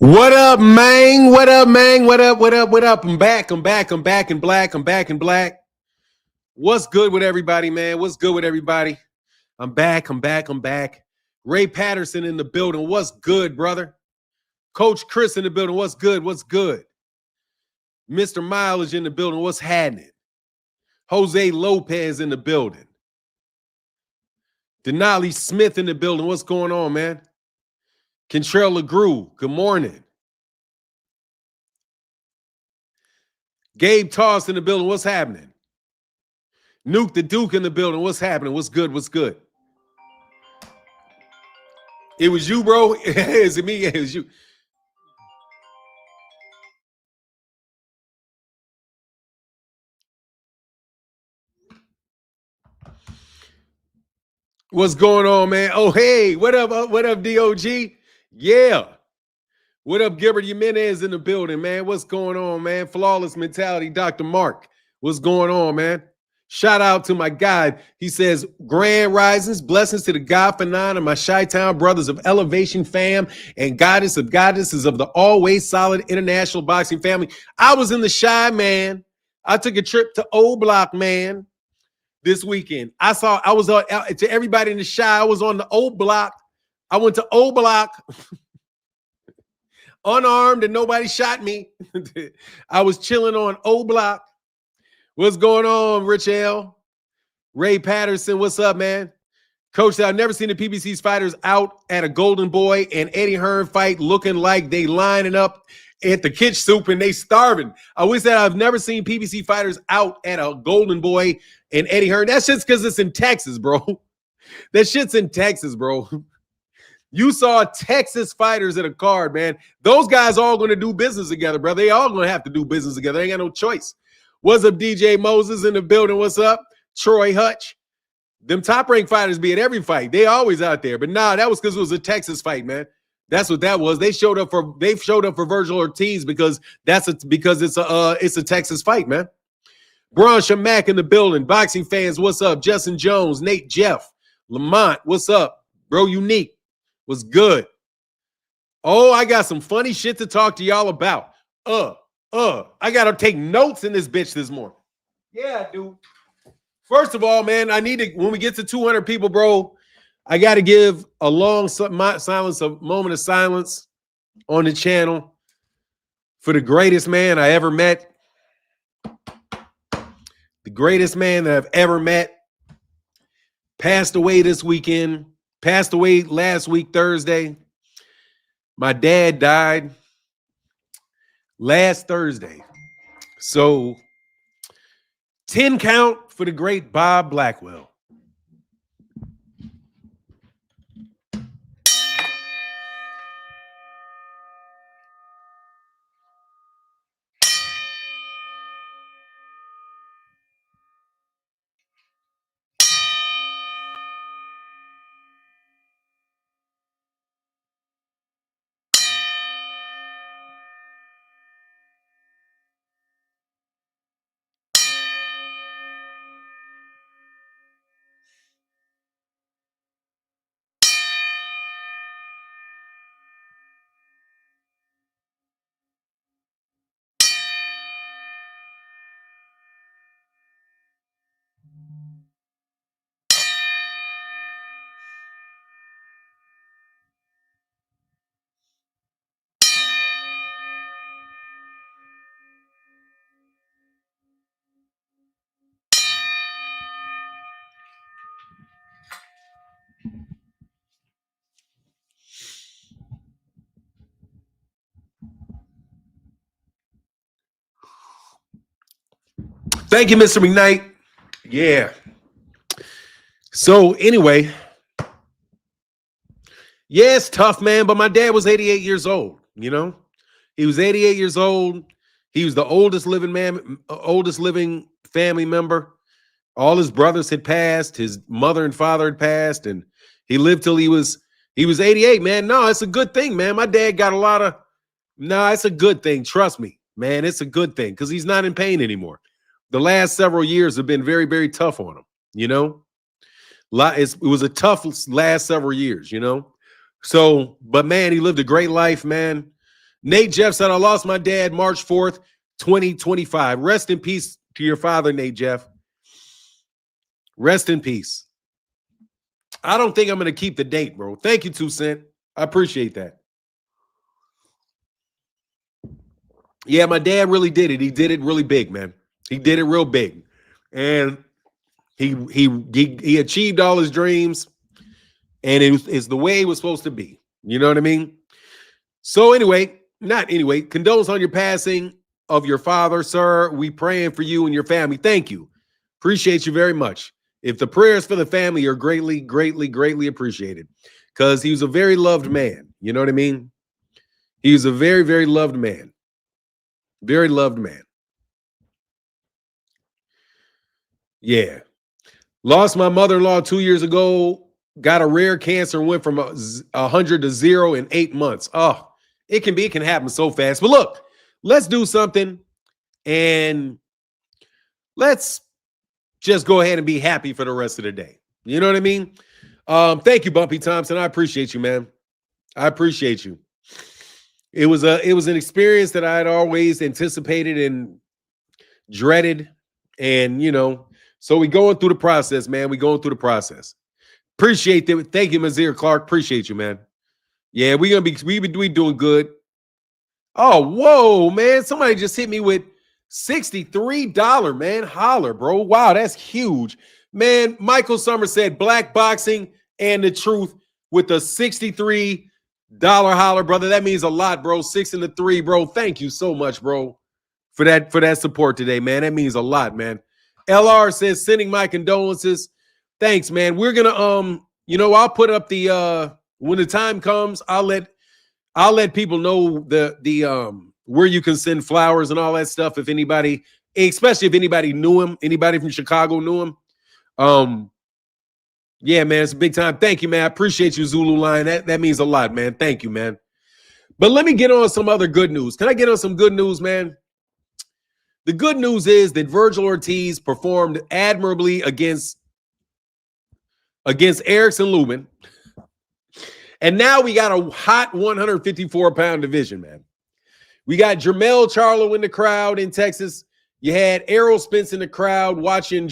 What up, man? What up, man? What up? What up? What up? I'm back in black. I'm back in black. What's good with everybody, man? What's good with everybody? I'm back. Ray Patterson in the building. What's good, brother? Coach Chris in the building. What's good? Mr. Mileage in the building. What's happening? Jose Lopez in the building. Denali Smith in the building. What's going on, man? Kentrell LeGrew, good morning. Gabe Toss in the building, what's happening? Nuke the Duke in the building, what's happening? What's good? It was you, bro? Is it me? It was you. What's going on, man? Oh, hey, what up, DOG? Yeah. What up, Gilbert Jimenez in the building, man? What's going on, man? Flawless Mentality, Dr. Mark. What's going on, man? Shout out to my guy. He says, grand risings, blessings to the God for nine and my Chi-Town brothers of Elevation fam and goddess of goddesses of the always solid international boxing family. I was in the Chi, man. I took a trip to Old Block, man, this weekend. To everybody in the Chi, I was on the Old Block. I went to Old Block. Unarmed and nobody shot me. I was chilling on O Block. What's going on, Rich L? Ray Patterson, what's up, man? Coach, I've never seen the PBC's fighters out at a Golden Boy and Eddie Hearn fight looking like they lining up at the kitchen soup and they starving. I wish that I've never seen PBC fighters out at a Golden Boy and Eddie Hearn. That's just because it's in Texas, bro. That shit's in Texas, bro. You saw Texas fighters at a card, man. Those guys all going to do business together, brother. They all going to have to do business together. They ain't got no choice. What's up, DJ Moses in the building? What's up? Troy Hutch. Them top-ranked fighters be at every fight. They always out there. But nah, that was because it was a Texas fight, man. That's what that was. They showed up for Virgil Ortiz because it's a Texas fight, man. Braun Shamak in the building. Boxing fans, what's up? Justin Jones, Nate Jeff, Lamont, what's up? Bro, Unique. Was good. Oh, I got some funny shit to talk to y'all about. I got to take notes in this bitch this morning. Yeah, dude. First of all, man, when we get to 200 people, bro, I got to give a long moment of silence on the channel for the greatest man I ever met. The greatest man that I've ever met. Passed away this weekend. Passed away last week, Thursday. My dad died last Thursday. So 10 count for the great Bob Blackwell. Thank you, Mr. McKnight. Yeah. So anyway, yeah, it's tough, man, but my dad was 88 years old, you know? He was 88 years old. He was the oldest living family member. All his brothers had passed. His mother and father had passed, and he lived till he was 88, man. No, it's a good thing, man. My dad got it's a good thing. Trust me, man. It's a good thing because he's not in pain anymore. The last several years have been very, very tough on him, you know? It was a tough last several years, you know? So, but man, he lived a great life, man. Nate Jeff said, I lost my dad March 4th, 2025. Rest in peace to your father, Nate Jeff. Rest in peace. I don't think I'm going to keep the date, bro. Thank you, 2 Cent. I appreciate that. Yeah, my dad really did it. He did it really big, man. He did it real big. And he achieved all his dreams. And it's the way it was supposed to be. You know what I mean? So condolence on your passing of your father, sir. We praying for you and your family. Thank you. Appreciate you very much. If the prayers for the family are greatly, greatly, greatly appreciated, because he was a very loved man. You know what I mean? He was a very, very loved man. Very loved man. Yeah. Lost my mother-in-law 2 years ago. Got a rare cancer and went from 100 to 0 in 8 months. Oh, it can happen so fast. But look, let's do something and let's just go ahead and be happy for the rest of the day. You know what I mean? Thank you, Bumpy Thompson. I appreciate you, man. I appreciate you. It was an experience that I had always anticipated and dreaded. And, so we going through the process, man. We going through the process. Appreciate it. Thank you, Mazir Clark. Appreciate you, man. Yeah, we doing good. Oh, whoa, man. Somebody just hit me with $63, man. Holler, bro. Wow, that's huge. Man, Michael Summers said Black Boxing and the Truth with a $63 holler, brother. That means a lot, bro. 6 and the 3, bro. Thank you so much, bro, for that support today, man. That means a lot, man. LR says, sending my condolences. Thanks, man. We're gonna I'll put up the when the time comes, I'll let people know the where you can send flowers and all that stuff if anybody, especially if anybody knew him, anybody from Chicago knew him. Yeah, man, it's a big time. Thank you, man. I appreciate you, Zulu Line. That means a lot, man. Thank you, man. But let me get on some other good news. Can I get on some good news, man? The good news is that Virgil Ortiz performed admirably against Erickson Lubin. And now we got a hot 154-pound division, man. We got Jermell Charlo in the crowd in Texas. You had Errol Spence in the crowd watching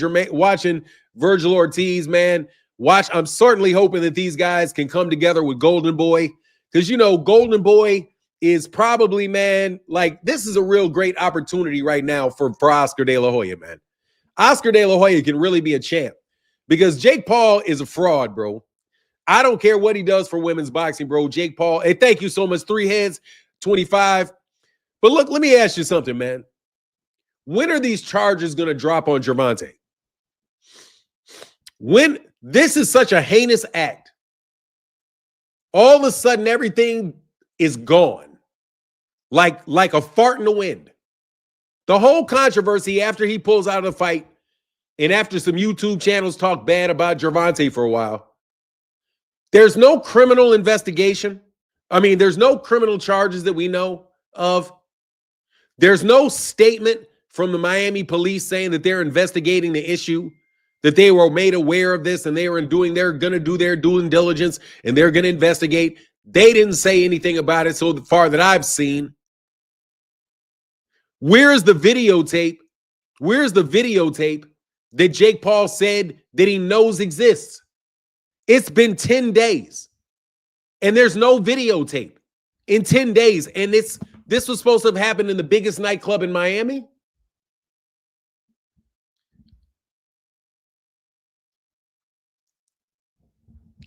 Virgil Ortiz, man. I'm certainly hoping that these guys can come together with Golden Boy, because, Golden Boy is probably, man, like, this is a real great opportunity right now for Oscar De La Hoya, man. Oscar De La Hoya can really be a champ because Jake Paul is a fraud, bro. I don't care what he does for women's boxing, bro. Jake Paul, hey, thank you so much. 3 heads, 25. But look, let me ask you something, man. When are these charges going to drop on Gervonta? When this is such a heinous act, all of a sudden everything is gone. Like a fart in the wind. The whole controversy after he pulls out of the fight and after some YouTube channels talk bad about Gervonta for a while, there's no criminal investigation. I mean, there's no criminal charges that we know of. There's no statement from the Miami police saying that they're investigating the issue, that they were made aware of this and they're going to do their due diligence and they're going to investigate. They didn't say anything about it so far that I've seen. Where's the videotape? Where's the videotape that Jake Paul said that he knows exists? It's been 10 days and there's no videotape in 10 days. And this was supposed to have happened in the biggest nightclub in Miami.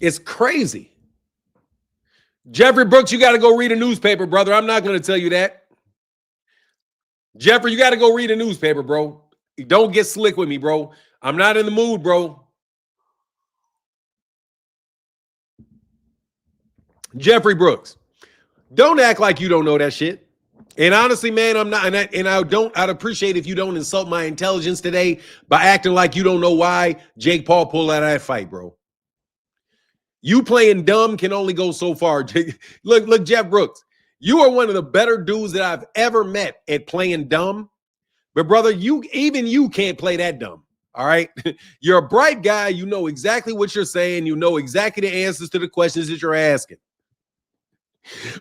It's crazy. Jeffrey Brooks, you got to go read a newspaper, brother. I'm not going to tell you that. Jeffrey, you got to go read a newspaper, bro. Don't get slick with me, bro. I'm not in the mood, bro. Jeffrey Brooks, don't act like you don't know that shit. And honestly, man, I'm not, I'd appreciate if you don't insult my intelligence today by acting like you don't know why Jake Paul pulled out of that fight, bro. You playing dumb can only go so far. Look, Jeff Brooks, you are one of the better dudes that I've ever met at playing dumb. But brother, even you can't play that dumb. All right. You're a bright guy. You know exactly what you're saying. You know exactly the answers to the questions that you're asking.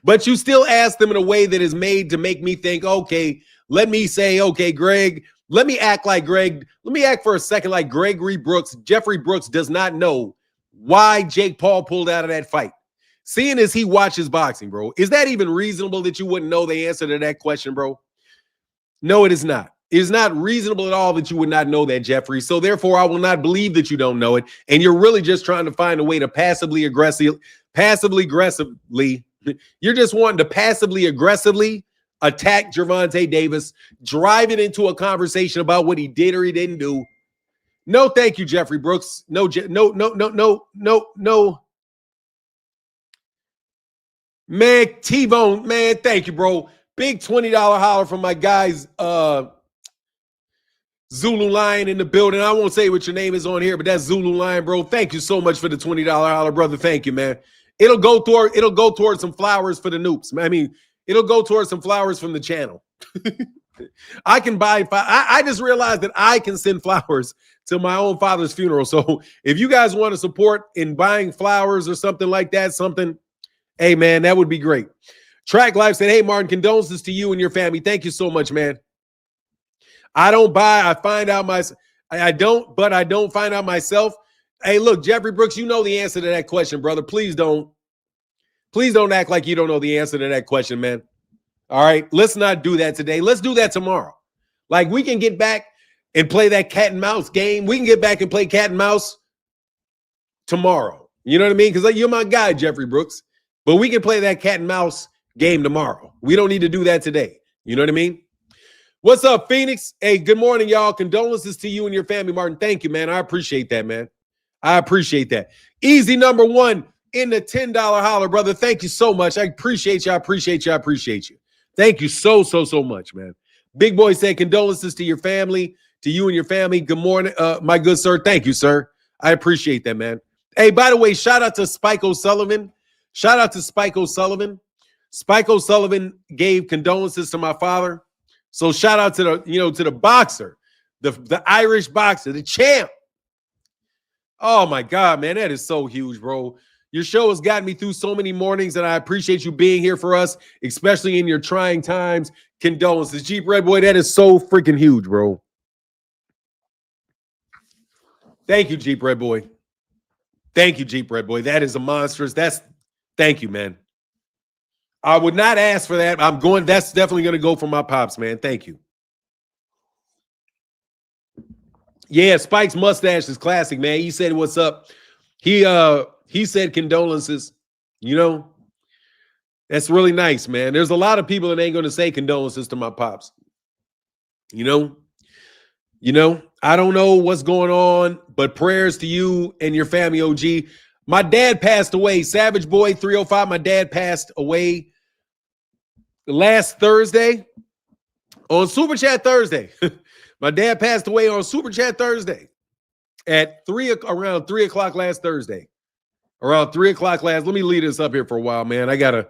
But you still ask them in a way that is made to make me think, okay, let me say, okay, Greg, let me act like Greg. Let me act for a second like Gregory Brooks. Jeffrey Brooks does not know why Jake Paul pulled out of that fight. Seeing as he watches boxing, bro, is that even reasonable that you wouldn't know the answer to that question, bro? No, it is not. It is not reasonable at all that you would not know that, Jeffrey. So therefore, I will not believe that you don't know it. And you're really just trying to find a way to passively aggressively, you're just wanting to passively aggressively attack Gervonta Davis, drive it into a conversation about what he did or he didn't do. No, thank you, Jeffrey Brooks. No. Man, T-Bone, man, thank you, bro. Big $20 holler from my guys, Zulu Lion in the building. I won't say what your name is on here, but that's Zulu Lion, bro. Thank you so much for the $20 holler, brother. Thank you, man. It'll go towards some flowers for the noobs. I mean, it'll go towards some flowers from the channel. I can buy. I just realized that I can send flowers to my own father's funeral. So if you guys want to support in buying flowers or something like that, hey, man, that would be great. Track Life said, hey, Martin, condolences to you and your family. Thank you so much, man. I don't buy. I find out myself. I don't find out myself. Hey, look, Jeffrey Brooks, you know the answer to that question, brother. Please don't act like you don't know the answer to that question, man. All right, let's not do that today. Let's do that tomorrow. Like, we can get back and play that cat and mouse game. We can get back and play cat and mouse tomorrow. You know what I mean? Because you're my guy, Jeffrey Brooks. But we can play that cat and mouse game tomorrow. We don't need to do that today. You know what I mean? What's up, Phoenix? Hey, good morning, y'all. Condolences to you and your family, Martin. Thank you, man. I appreciate that, man. I appreciate that. Easy number one in the $10 holler, brother. Thank you so much. I appreciate you. I appreciate you. I appreciate you. Thank you so much, man. Big Boy said condolences to your family, to you and your family. Good morning, my good sir. Thank you, sir. I appreciate that, man. Hey, by the way, shout out to Spike O'Sullivan. Shout out to Spike O'Sullivan. Spike O'Sullivan gave condolences to my father. So shout out to the boxer, the Irish boxer, the champ. Oh my God, man, that is so huge, bro. Your show has gotten me through so many mornings, and I appreciate you being here for us, especially in your trying times. Condolences. Jeep Red Boy, that is so freaking huge, bro. Thank you, Jeep Red Boy. Thank you, Jeep Red Boy. That is a monstrous. Thank you, man. I would not ask for that. That's definitely going to go for my pops, man. Thank you. Yeah, Spike's mustache is classic, man. He said, what's up? He said condolences. You know, that's really nice, man. There's a lot of people that ain't going to say condolences to my pops. You know, I don't know what's going on, but prayers to you and your family, OG. My dad passed away. Savage Boy 305, my dad passed away last Thursday on Super Chat Thursday. My dad passed away on Super Chat Thursday at around 3 o'clock last Thursday. Around 3 o'clock last. Let me lead this up here for a while, man. I gotta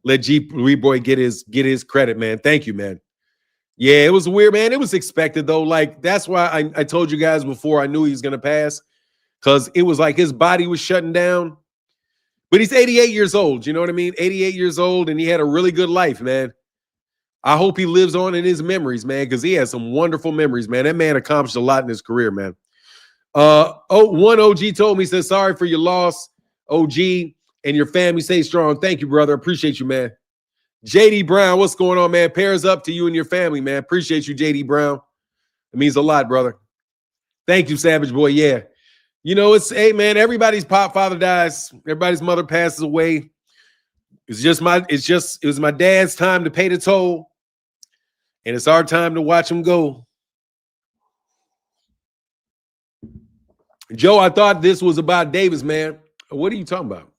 let Jeep Boy get his credit, man. Thank you, man. Yeah, it was weird, man. It was expected though. Like, that's why I told you guys before I knew he was gonna pass, because it was like his body was shutting down. But he's 88 years old. You know what I mean? 88 years old, and he had a really good life, man. I hope he lives on in his memories, man, because he has some wonderful memories, man. That man accomplished a lot in his career, man. One OG told me, says, sorry for your loss, OG, and your family. Stay strong. Thank you, brother. Appreciate you, man. JD Brown, what's going on, man? Prayers up to you and your family, man. Appreciate you, JD Brown. It means a lot, brother. Thank you, Savage Boy. Yeah. You know, hey, man, everybody's father dies. Everybody's mother passes away. It was my dad's time to pay the toll. And it's our time to watch him go. Joe, I thought this was about Davis, man. What are you talking about?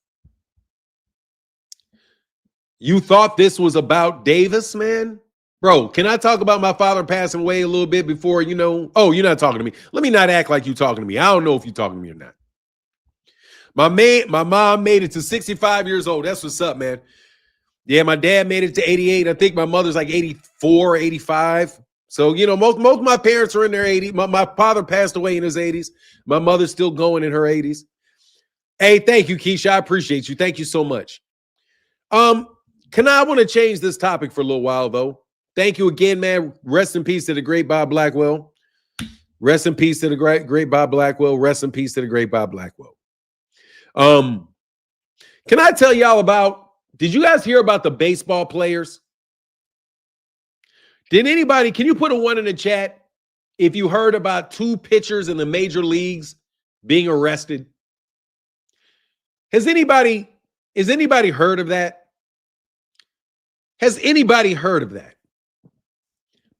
You thought this was about Davis, man? Bro, can I talk about my father passing away a little bit before, oh, you're not talking to me. Let me not act like you're talking to me. I don't know if you're talking to me or not. My mom made it to 65 years old. That's what's up, man. Yeah, my dad made it to 88. I think my mother's like 84, 85. So, most of my parents are in their 80s. My father passed away in his 80s. My mother's still going in her 80s. Hey, thank you, Keisha. I appreciate you. Thank you so much. I want to change this topic for a little while, though. Thank you again, man. Rest in peace to the great Bob Blackwell. Rest in peace to the great Bob Blackwell. Rest in peace to the great Bob Blackwell. Can I tell y'all about, did you guys hear about the baseball players? Can you put a 1 in the chat if you heard about 2 pitchers in the major leagues being arrested? Has anybody heard of that? Has anybody heard of that?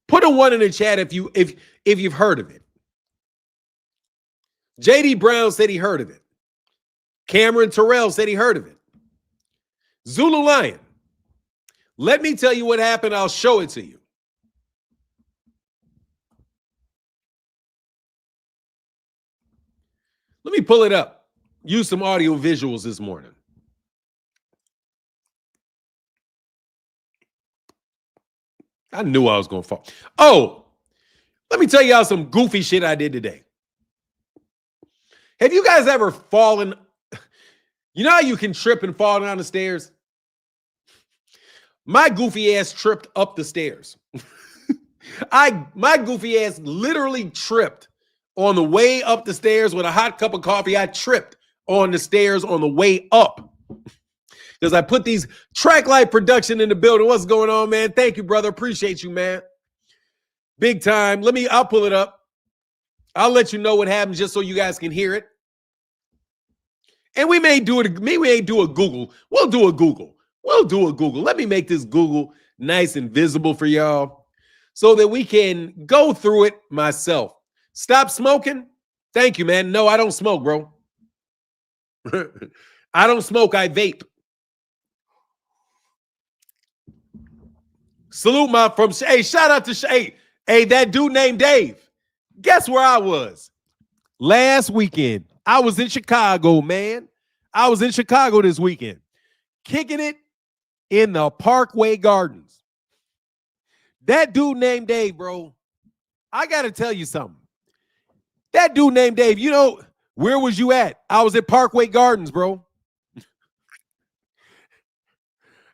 Put a 1 in the chat if you've heard of it. JD Brown said he heard of it. Cameron Terrell said he heard of it. Zulu Lion. Let me tell you what happened. I'll show it to you. Let me pull it up. Use some audio visuals this morning. I knew I was going to fall. Oh, let me tell y'all some goofy shit I did today. Have you guys ever fallen? You know how you can trip and fall down the stairs? My goofy ass tripped up the stairs. My goofy ass literally tripped on the way up the stairs with a hot cup of coffee. I tripped on the stairs on the way up. Because I put these Track Light production in the building. What's going on, man? Thank you, brother. Appreciate you, man. Big time. I'll pull it up. I'll let you know what happens just so you guys can hear it. And we may do a Google. We'll do a Google. Let me make this Google nice and visible for y'all so that we can go through it myself. Stop smoking? Thank you, man. No, I don't smoke, bro. I don't smoke. I vape. Salute shout out to hey, that dude named Dave. Guess where I was? Last weekend. I was in Chicago, man. I was in Chicago this weekend. Kicking it in the Parkway Gardens. That dude named Dave, bro. I got to tell you something. That dude named Dave, you know, where was you at? I was at Parkway Gardens, bro.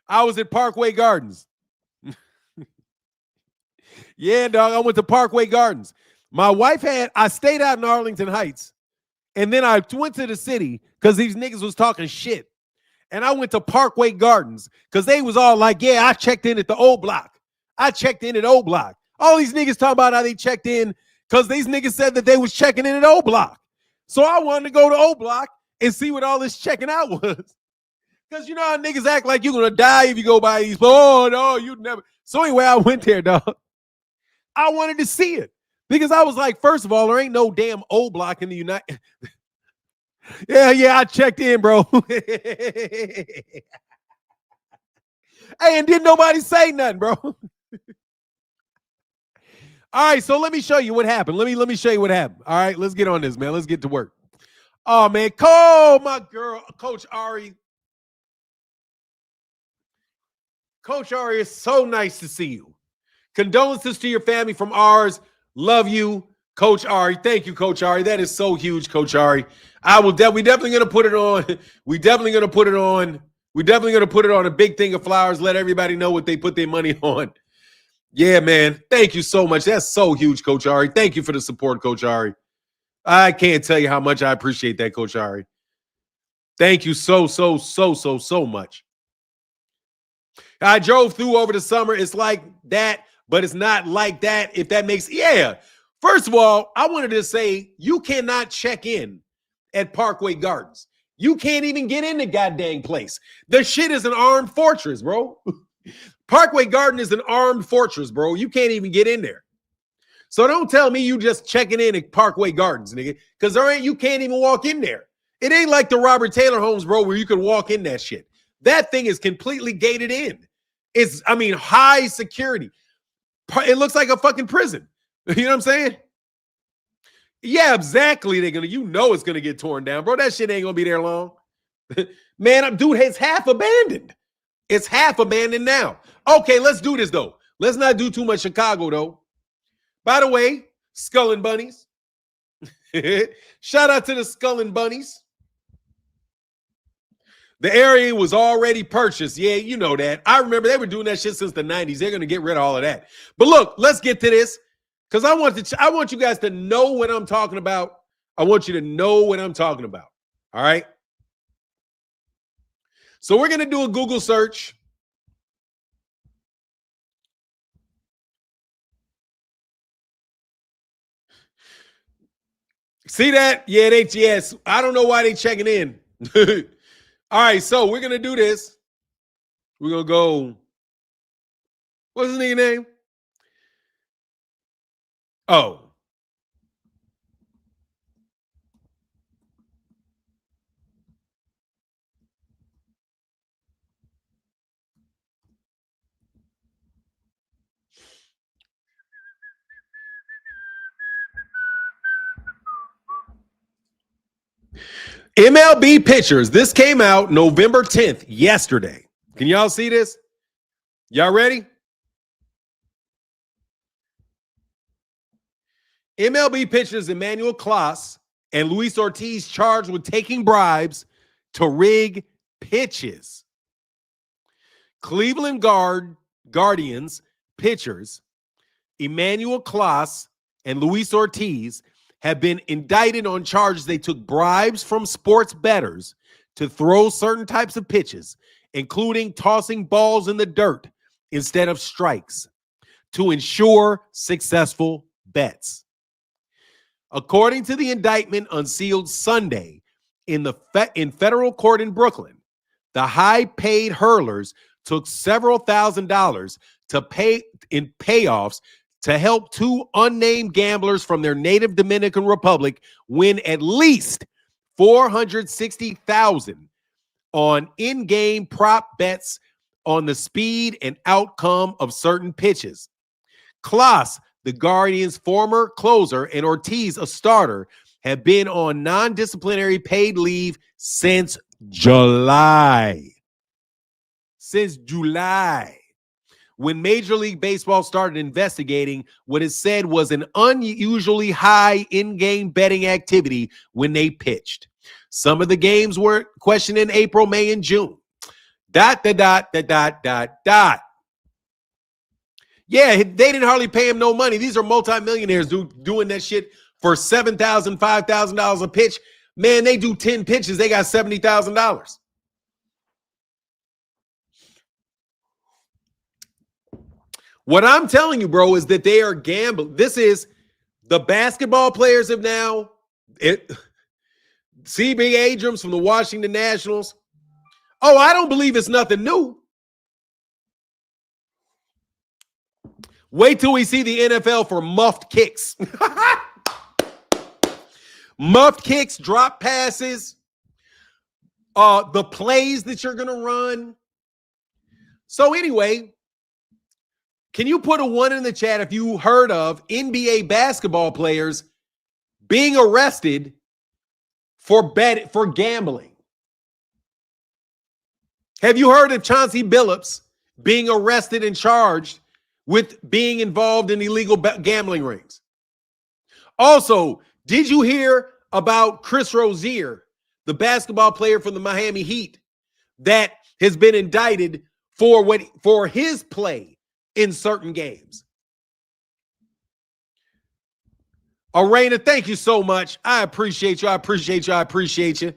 I was at Parkway Gardens. Yeah, dog, I went to Parkway Gardens. My wife I stayed out in Arlington Heights, and then I went to the city because these niggas was talking shit. And I went to Parkway Gardens because they was all like, yeah, I checked in at the old block. I checked in at old block. All these niggas talking about how they checked in because these niggas said that they was checking in at old block. So I wanted to go to old block and see what all this checking out was. Because you know how niggas act like you're going to die if you go by these. Oh, no, you'd never. So anyway, I went there, dog. I wanted to see it because I was like, first of all, there ain't no damn old block in the United. Yeah, I checked in, bro. Hey, and didn't nobody say nothing, bro. All right, so let me show you what happened. Let me show you what happened. All right, let's get on this, man. Let's get to work. Oh, man, my girl, Coach Ari. Coach Ari, it's so nice to see you. Condolences to your family from ours. Love you, Coach Ari. Thank you, Coach Ari. That is so huge, Coach Ari. We definitely going to put it on. We definitely going to put it on. We definitely going to put it on a big thing of flowers. Let everybody know what they put their money on. Yeah, man. Thank you so much. That's so huge, Coach Ari. Thank you for the support, Coach Ari. I can't tell you how much I appreciate that, Coach Ari. Thank you so much. I drove through over the summer. It's like that, but it's not like that, if that makes, yeah. First of all, I wanted to say you cannot check in at Parkway Gardens. You can't even get in the goddamn place. The shit is an armed fortress, bro. Parkway Garden is an armed fortress, bro. You can't even get in there. So don't tell me you just checking in at Parkway Gardens, nigga, because you can't even walk in there. It ain't like the Robert Taylor homes, bro, where you can walk in that shit. That thing is completely gated in. It's, high security. It looks like a fucking prison. You know what I'm saying? Yeah, exactly. It's going to get torn down, bro. That shit ain't going to be there long. Man, dude, it's half abandoned. It's half abandoned now. Okay, let's do this, though. Let's not do too much Chicago, though. By the way, Skull and Bunnies. Shout out to the Skull and Bunnies. The area was already purchased. Yeah, you know that. I remember they were doing that shit since the 90s. They're going to get rid of all of that. But look, let's get to this because I want you guys to know what I'm talking about. I want you to know what I'm talking about. All right? So we're going to do a Google search. See that? Yeah, yes. I don't know why they checking in. All right, so we're going to do this. We're going to go. What's his name? Oh. MLB pitchers. This came out November 10th, yesterday. Can y'all see this? Y'all ready? MLB pitchers Emmanuel Clase and Luis Ortiz charged with taking bribes to rig pitches. Cleveland Guardians pitchers Emmanuel Clase and Luis Ortiz have been indicted on charges they took bribes from sports bettors to throw certain types of pitches, including tossing balls in the dirt instead of strikes, to ensure successful bets. According to the indictment unsealed Sunday in federal court in Brooklyn, the high-paid hurlers took several $1,000s to pay in payoffs to help two unnamed gamblers from their native Dominican Republic win at least $460,000 on in-game prop bets on the speed and outcome of certain pitches. Clase, the Guardians' former closer, and Ortiz, a starter, have been on non-disciplinary paid leave since July. When Major League Baseball started investigating what is said was an unusually high in-game betting activity when they pitched. Some of the games were questioned in April, May, and June. Yeah, they didn't hardly pay him no money. These are multimillionaires doing that shit for $7,000, $5,000 a pitch. Man, they do 10 pitches. They got $70,000. What I'm telling you, bro, is that they are gambling. This is the basketball players have now. C.B. Abrams from the Washington Nationals. Oh, I don't believe it's nothing new. Wait till we see the NFL for muffed kicks. Muffed kicks, drop passes, the plays that you're going to run. So anyway, can you put a 1 in the chat if you heard of NBA basketball players being arrested for gambling? Have you heard of Chauncey Billups being arrested and charged with being involved in illegal gambling rings? Also, did you hear about Chris Rozier, the basketball player from the Miami Heat, that has been indicted for his play in certain games? Arena, thank you so much. I appreciate you. I appreciate you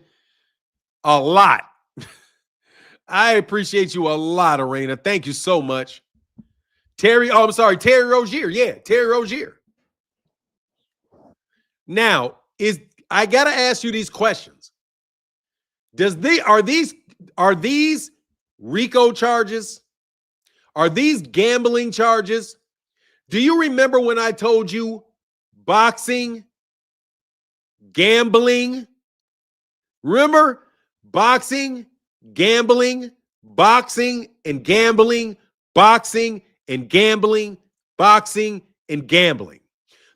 a lot. I appreciate you a lot, Arena. Thank you so much. Terry Rozier. Yeah, Terry Rozier. Now, I gotta ask you these questions. Are these RICO charges? Are these gambling charges? Do you remember when I told you boxing, gambling? Remember boxing, gambling, boxing and gambling, boxing and gambling, boxing and gambling.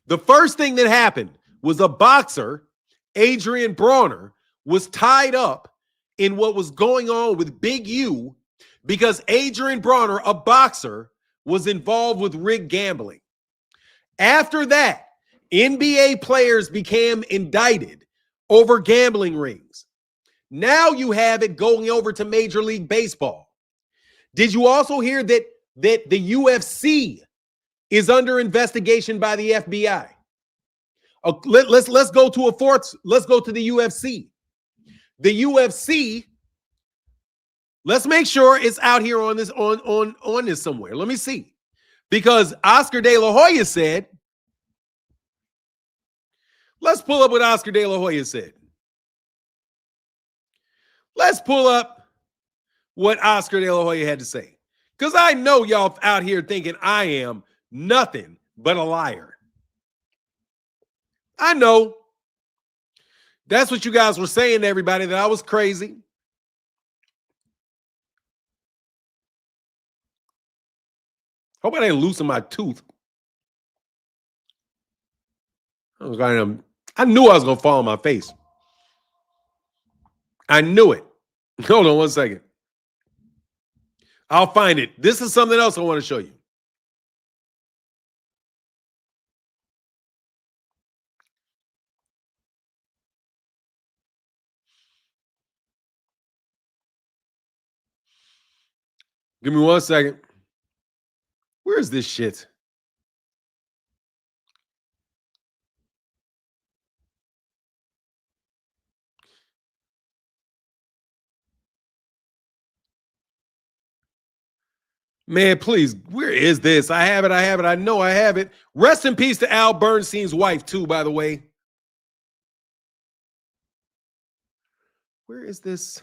The first thing that happened was a boxer, Adrian Bronner, was tied up in what was going on with Big U because Adrian Bronner, a boxer, was involved with rigged gambling. After that, NBA players became indicted over gambling rings. Now you have it going over to Major League Baseball. Did you also hear that the UFC is under investigation by the FBI? Let's go to a fourth. Let's go to the UFC. The UFC. Let's make sure it's out here on this on this somewhere. Let me see, because Oscar De La Hoya said. Let's pull up what Oscar De La Hoya said. Let's pull up what Oscar De La Hoya had to say, because I know y'all out here thinking I am nothing but a liar. I know. That's what you guys were saying to everybody, that I was crazy. Hope I didn't loosen my tooth. I knew I was going to fall on my face. I knew it. Hold on one second. I'll find it. This is something else I want to show you. Give me 1 second. Where is this shit? Man, please, where is this? I have it. I know I have it. Rest in peace to Al Bernstein's wife, too, by the way. Where is this?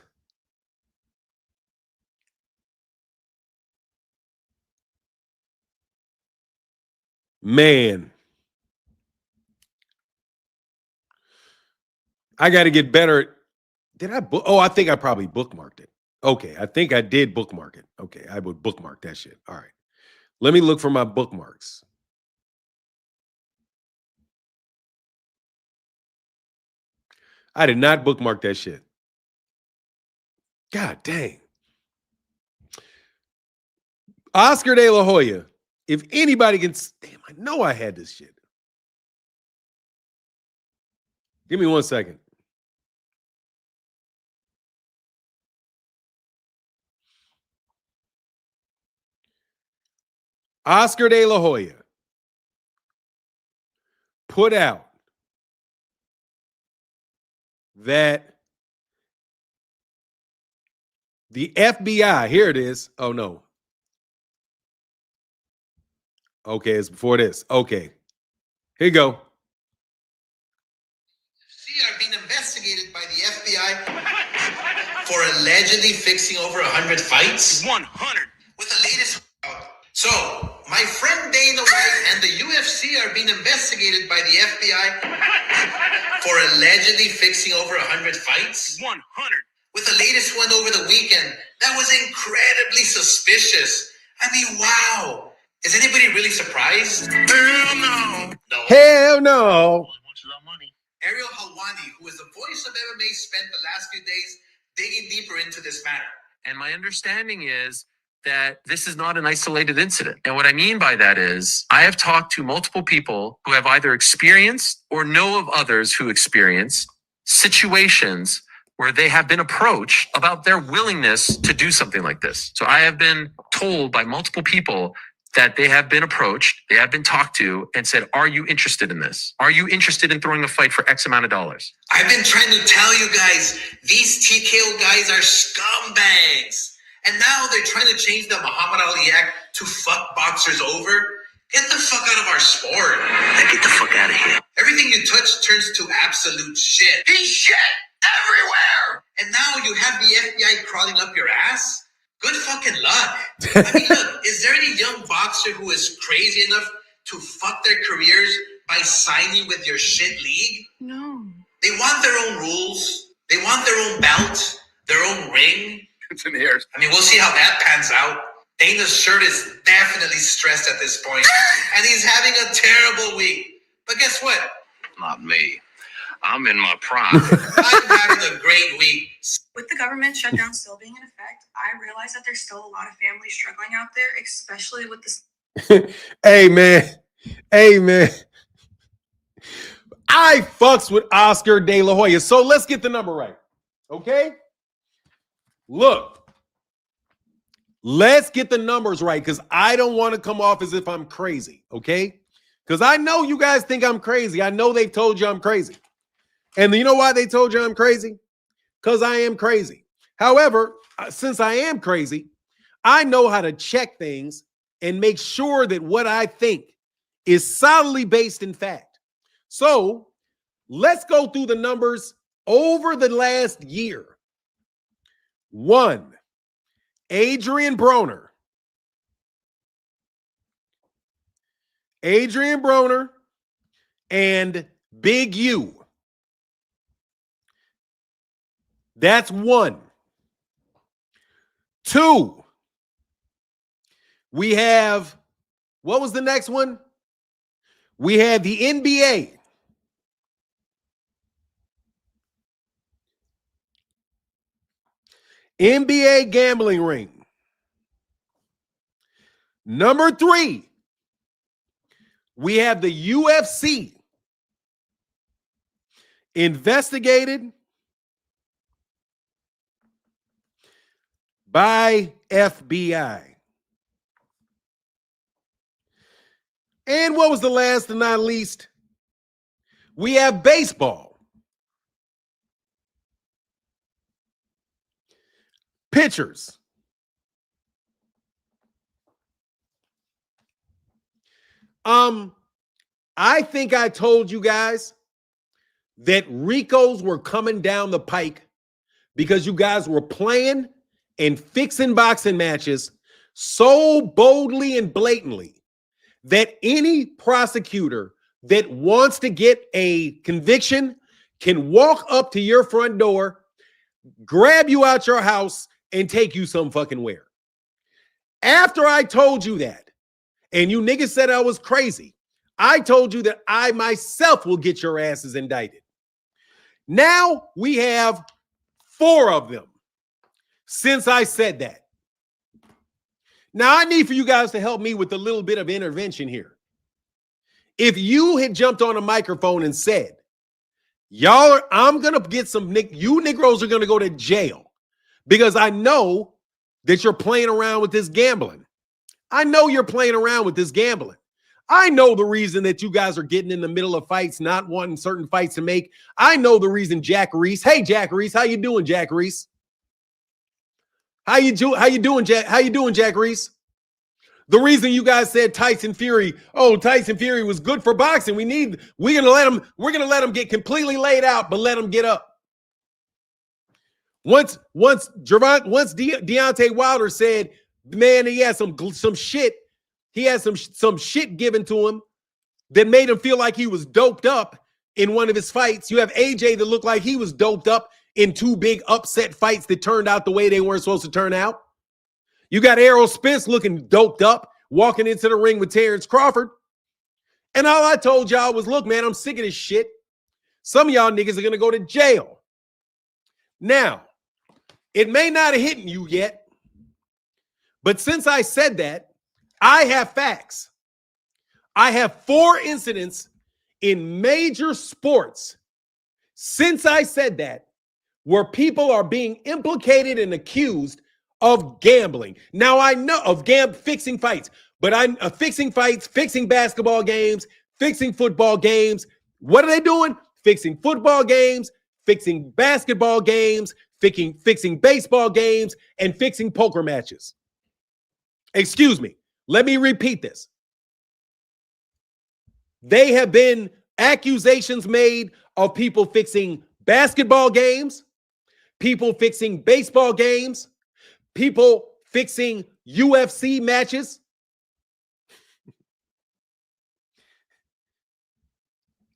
Man. I got to get better. Did I book? Oh, I think I probably bookmarked it. Okay, I think I did bookmark it. Okay, I would bookmark that shit. All right. Let me look for my bookmarks. I did not bookmark that shit. God dang. Oscar De La Hoya. If anybody can, damn, I know I had this shit. Give me 1 second. Oscar De La Hoya put out that the FBI, here it is. Oh, no. Okay, it's before this. Okay. Here you go. Are being investigated by the FBI for allegedly fixing over 100 fights. 100. With the latest. So, my friend Dana White and the UFC are being investigated by the FBI for allegedly fixing over 100 fights. 100. With the latest one over the weekend, that was incredibly suspicious. I mean, wow. Is anybody really surprised? Hell no. No. Hell no. Ariel Helwani, who is the voice of MMA, spent the last few days digging deeper into this matter. And my understanding is that this is not an isolated incident. And what I mean by that is I have talked to multiple people who have either experienced or know of others who experience situations where they have been approached about their willingness to do something like this. So I have been told by multiple people that they have been approached, they have been talked to and said, are you interested in this? Are you interested in throwing a fight for X amount of dollars? I've been trying to tell you guys, these TKO guys are scumbags. And now they're trying to change the Muhammad Ali Act to fuck boxers over. Get the fuck out of our sport. Now get the fuck out of here. Everything you touch turns to absolute shit. He's shit everywhere. And now you have the FBI crawling up your ass? Good fucking luck. I mean, look, is there any young boxer who is crazy enough to fuck their careers by signing with your shit league? No. They want their own rules. They want their own belt, their own ring. It's in here. I mean, we'll see how that pans out. Dana's shirt is definitely stressed at this point, and he's having a terrible week. But guess what? Not me. I'm in my prime. I'm having a great week. With the government shutdown still being in effect, I realize that there's still a lot of families struggling out there, especially with this. Hey, man. I fucks with Oscar De La Hoya. So let's get the number right. Okay? Look, let's get the numbers right because I don't want to come off as if I'm crazy, okay? Because I know you guys think I'm crazy. I know they've told you I'm crazy. And you know why they told you I'm crazy? Because I am crazy. However, since I am crazy, I know how to check things and make sure that what I think is solidly based in fact. So let's go through the numbers over the last year. 1, Adrian Broner. Adrian Broner and Big U. That's 1. 2, we have, what was the next one? We had the NBA. NBA gambling ring. Number 3, we have the UFC investigated by FBI. And what was the last and not least? We have baseball. Pitchers. I think I told you guys that Ricos were coming down the pike because you guys were playing and fixing boxing matches so boldly and blatantly that any prosecutor that wants to get a conviction can walk up to your front door, grab you out your house, and take you some fucking where. After I told you that, and you niggas said I was crazy, I told you that I myself will get your asses indicted. Now we have 4 of them since I said that. Now I need for you guys to help me with a little bit of intervention here. If you had jumped on a microphone and said, I'm going to get you Negroes are going to go to jail because I know that you're playing around with this gambling. I know you're playing around with this gambling. I know the reason that you guys are getting in the middle of fights, not wanting certain fights to make. I know the reason Jack Reese. Hey, Jack Reese, how you doing, Jack Reese? How you doing, Jack Reese? The reason you guys said Tyson Fury, Tyson Fury was good for boxing. We're gonna let him get completely laid out, but let him get up. Once Deontay Wilder said, man, he had some shit. He had some shit given to him that made him feel like he was doped up in one of his fights. You have AJ that looked like he was doped up in 2 big upset fights that turned out the way they weren't supposed to turn out. You got Errol Spence looking doped up, walking into the ring with Terrence Crawford. And all I told y'all was, look, man, I'm sick of this shit. Some of y'all niggas are going to go to jail. Now, it may not have hit you yet, but since I said that, I have facts. I have 4 incidents in major sports since I said that where people are being implicated and accused of gambling. Now I know of fixing fights, but I'm fixing fights, fixing basketball games, fixing football games. What are they doing? Fixing football games, fixing basketball games, fixing baseball games, and fixing poker matches. Excuse me. Let me repeat this. They have been accusations made of people fixing basketball games, people fixing baseball games, people fixing UFC matches.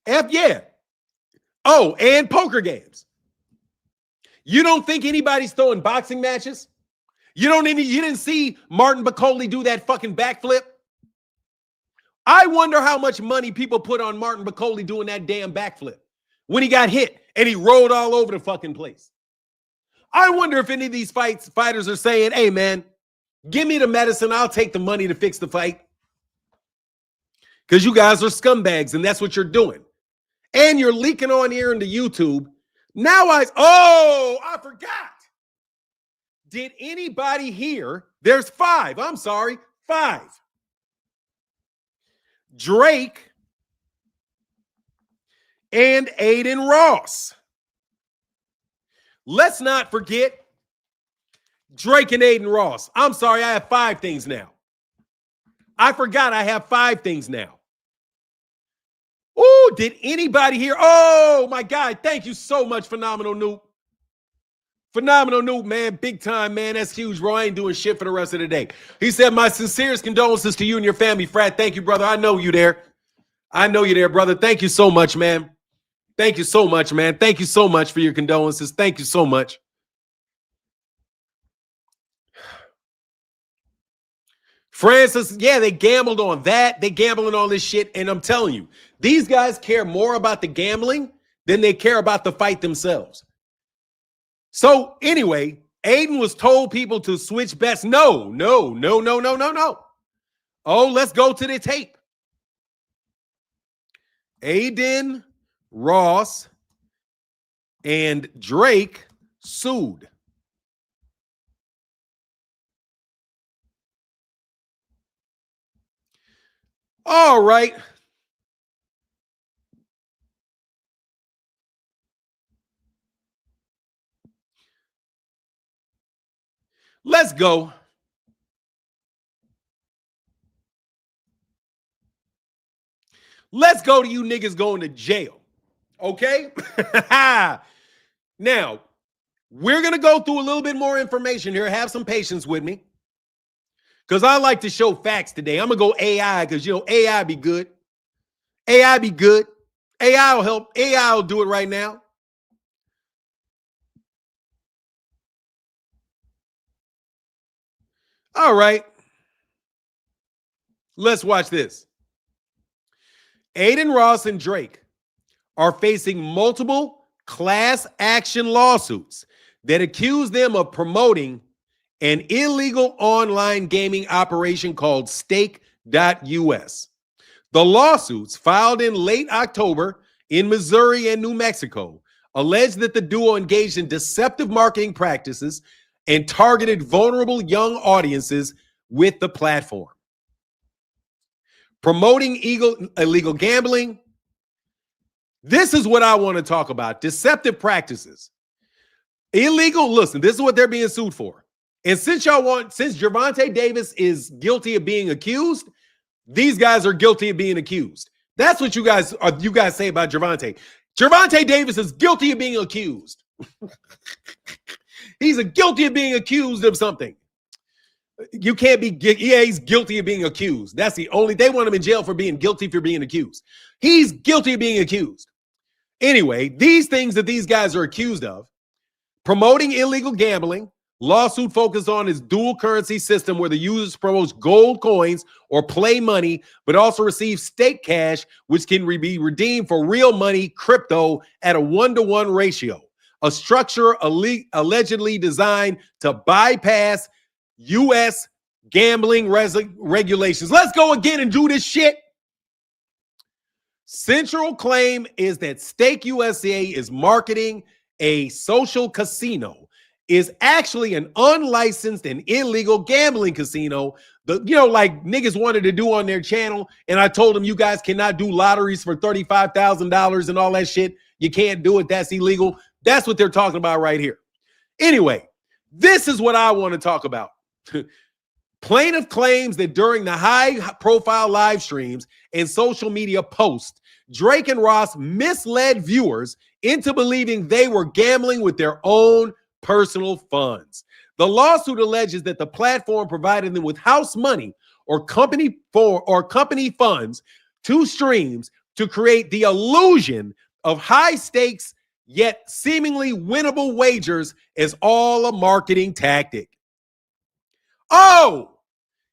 Yeah. Oh, and poker games. You don't think anybody's throwing boxing matches? You didn't see Martin Bacoli do that fucking backflip? I wonder how much money people put on Martin Bacoli doing that damn backflip when he got hit and he rolled all over the fucking place. I wonder if any of these fighters are saying, hey, man, give me the medicine. I'll take the money to fix the fight. Because you guys are scumbags and that's what you're doing. And you're leaking on here into YouTube. Now I forgot. did anybody here? There's 5. I'm sorry, 5. Drake and Aiden Ross. Let's not forget Drake and Aiden Ross. I'm sorry, I have 5 things now. I forgot I have 5 things now. Oh, did anybody here? Oh, my God. Thank you so much, Phenomenal Noob. Phenomenal Noob, man. Big time, man. That's huge, bro. I ain't doing shit for the rest of the day. He said, my sincerest condolences to you and your family, Frat. Thank you, brother. I know you there. I know you there, brother. Thank you so much, man. Thank you so much, man. Thank you so much for your condolences. Thank you so much. Francis, yeah, they gambled on that. They gambling on this shit. And I'm telling you, these guys care more about the gambling than they care about the fight themselves. So anyway, Aiden was told people to switch bets. No. Oh, let's go to the tape. Aiden Ross and Drake sued. All right. Let's go. Let's go to you niggas going to jail. Okay? Now, we're going to go through a little bit more information here. Have some patience with me. Because I like to show facts today. I'm going to go AI because, you know, AI be good. AI be good. AI will help. AI will do it right now. All right. Let's watch this. Aiden Ross and Drake are facing multiple class action lawsuits that accuse them of promoting an illegal online gaming operation called Stake.us. The lawsuits, filed in late October in Missouri and New Mexico, allege that the duo engaged in deceptive marketing practices and targeted vulnerable young audiences with the platform. Promoting illegal gambling. This is what I want to talk about. Deceptive practices. Illegal, listen, this is what they're being sued for. And since Gervonta Davis is guilty of being accused, these guys are guilty of being accused. That's what you guys say about Gervonta. Gervonta Davis is guilty of being accused. He's guilty of being accused of something. You can't be, yeah, he's guilty of being accused. That's the only, they want him in jail for being guilty for being accused. He's guilty of being accused. Anyway, these things that these guys are accused of: promoting illegal gambling. Lawsuit focused on his dual currency system where the user promotes gold coins or play money, but also receives stake cash, which can be redeemed for real money, crypto, at a 1-to-1 ratio. A structure allegedly designed to bypass U.S. gambling regulations. Let's go again and do this shit. Central claim is that Stake USA is marketing a social casino, is actually an unlicensed and illegal gambling casino. Like niggas wanted to do on their channel, and I told them, you guys cannot do lotteries for $35,000 and all that shit. You can't do it. That's illegal. That's what they're talking about right here. Anyway, this is what I want to talk about. Plaintiff claims that during the high-profile live streams and social media posts, Drake and Ross misled viewers into believing they were gambling with their own personal funds. The lawsuit alleges that the platform provided them with house money or company funds to streams to create the illusion of high stakes yet seemingly winnable wagers as all a marketing tactic. Oh,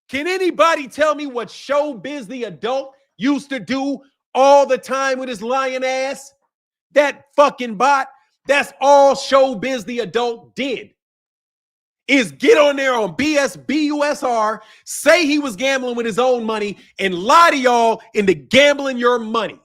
can anybody tell me what Showbiz the Adult used to do all the time with his lying ass? That fucking bot. That's all Showbiz the Adult did, is get on there on BUSR, say he was gambling with his own money, and lie to y'all into gambling your money.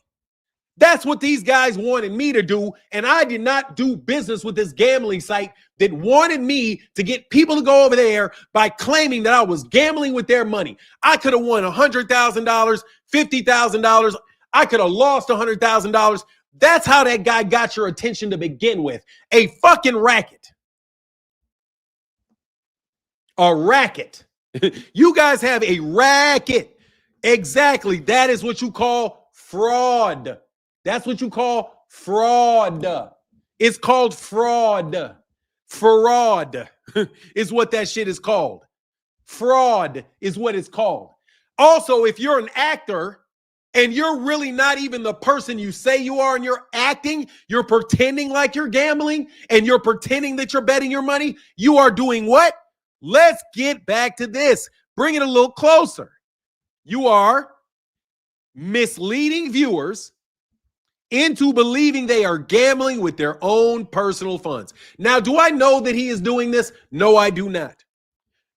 That's what these guys wanted me to do, and I did not do business with this gambling site that wanted me to get people to go over there by claiming that I was gambling with their money. I could have won $100,000, $50,000. I could have lost $100,000. That's how that guy got your attention to begin with. A fucking racket. A racket. You guys have a racket. Exactly. That is what you call fraud. That's what you call fraud. It's called fraud. Fraud is what that shit is called. Fraud is what it's called. Also, if you're an actor and you're really not even the person you say you are and you're acting, you're pretending like you're gambling and you're pretending that you're betting your money, you are doing what? Let's get back to this. Bring it a little closer. You are misleading viewers into believing they are gambling with their own personal funds. Now, do I know that he is doing this? No, I do not.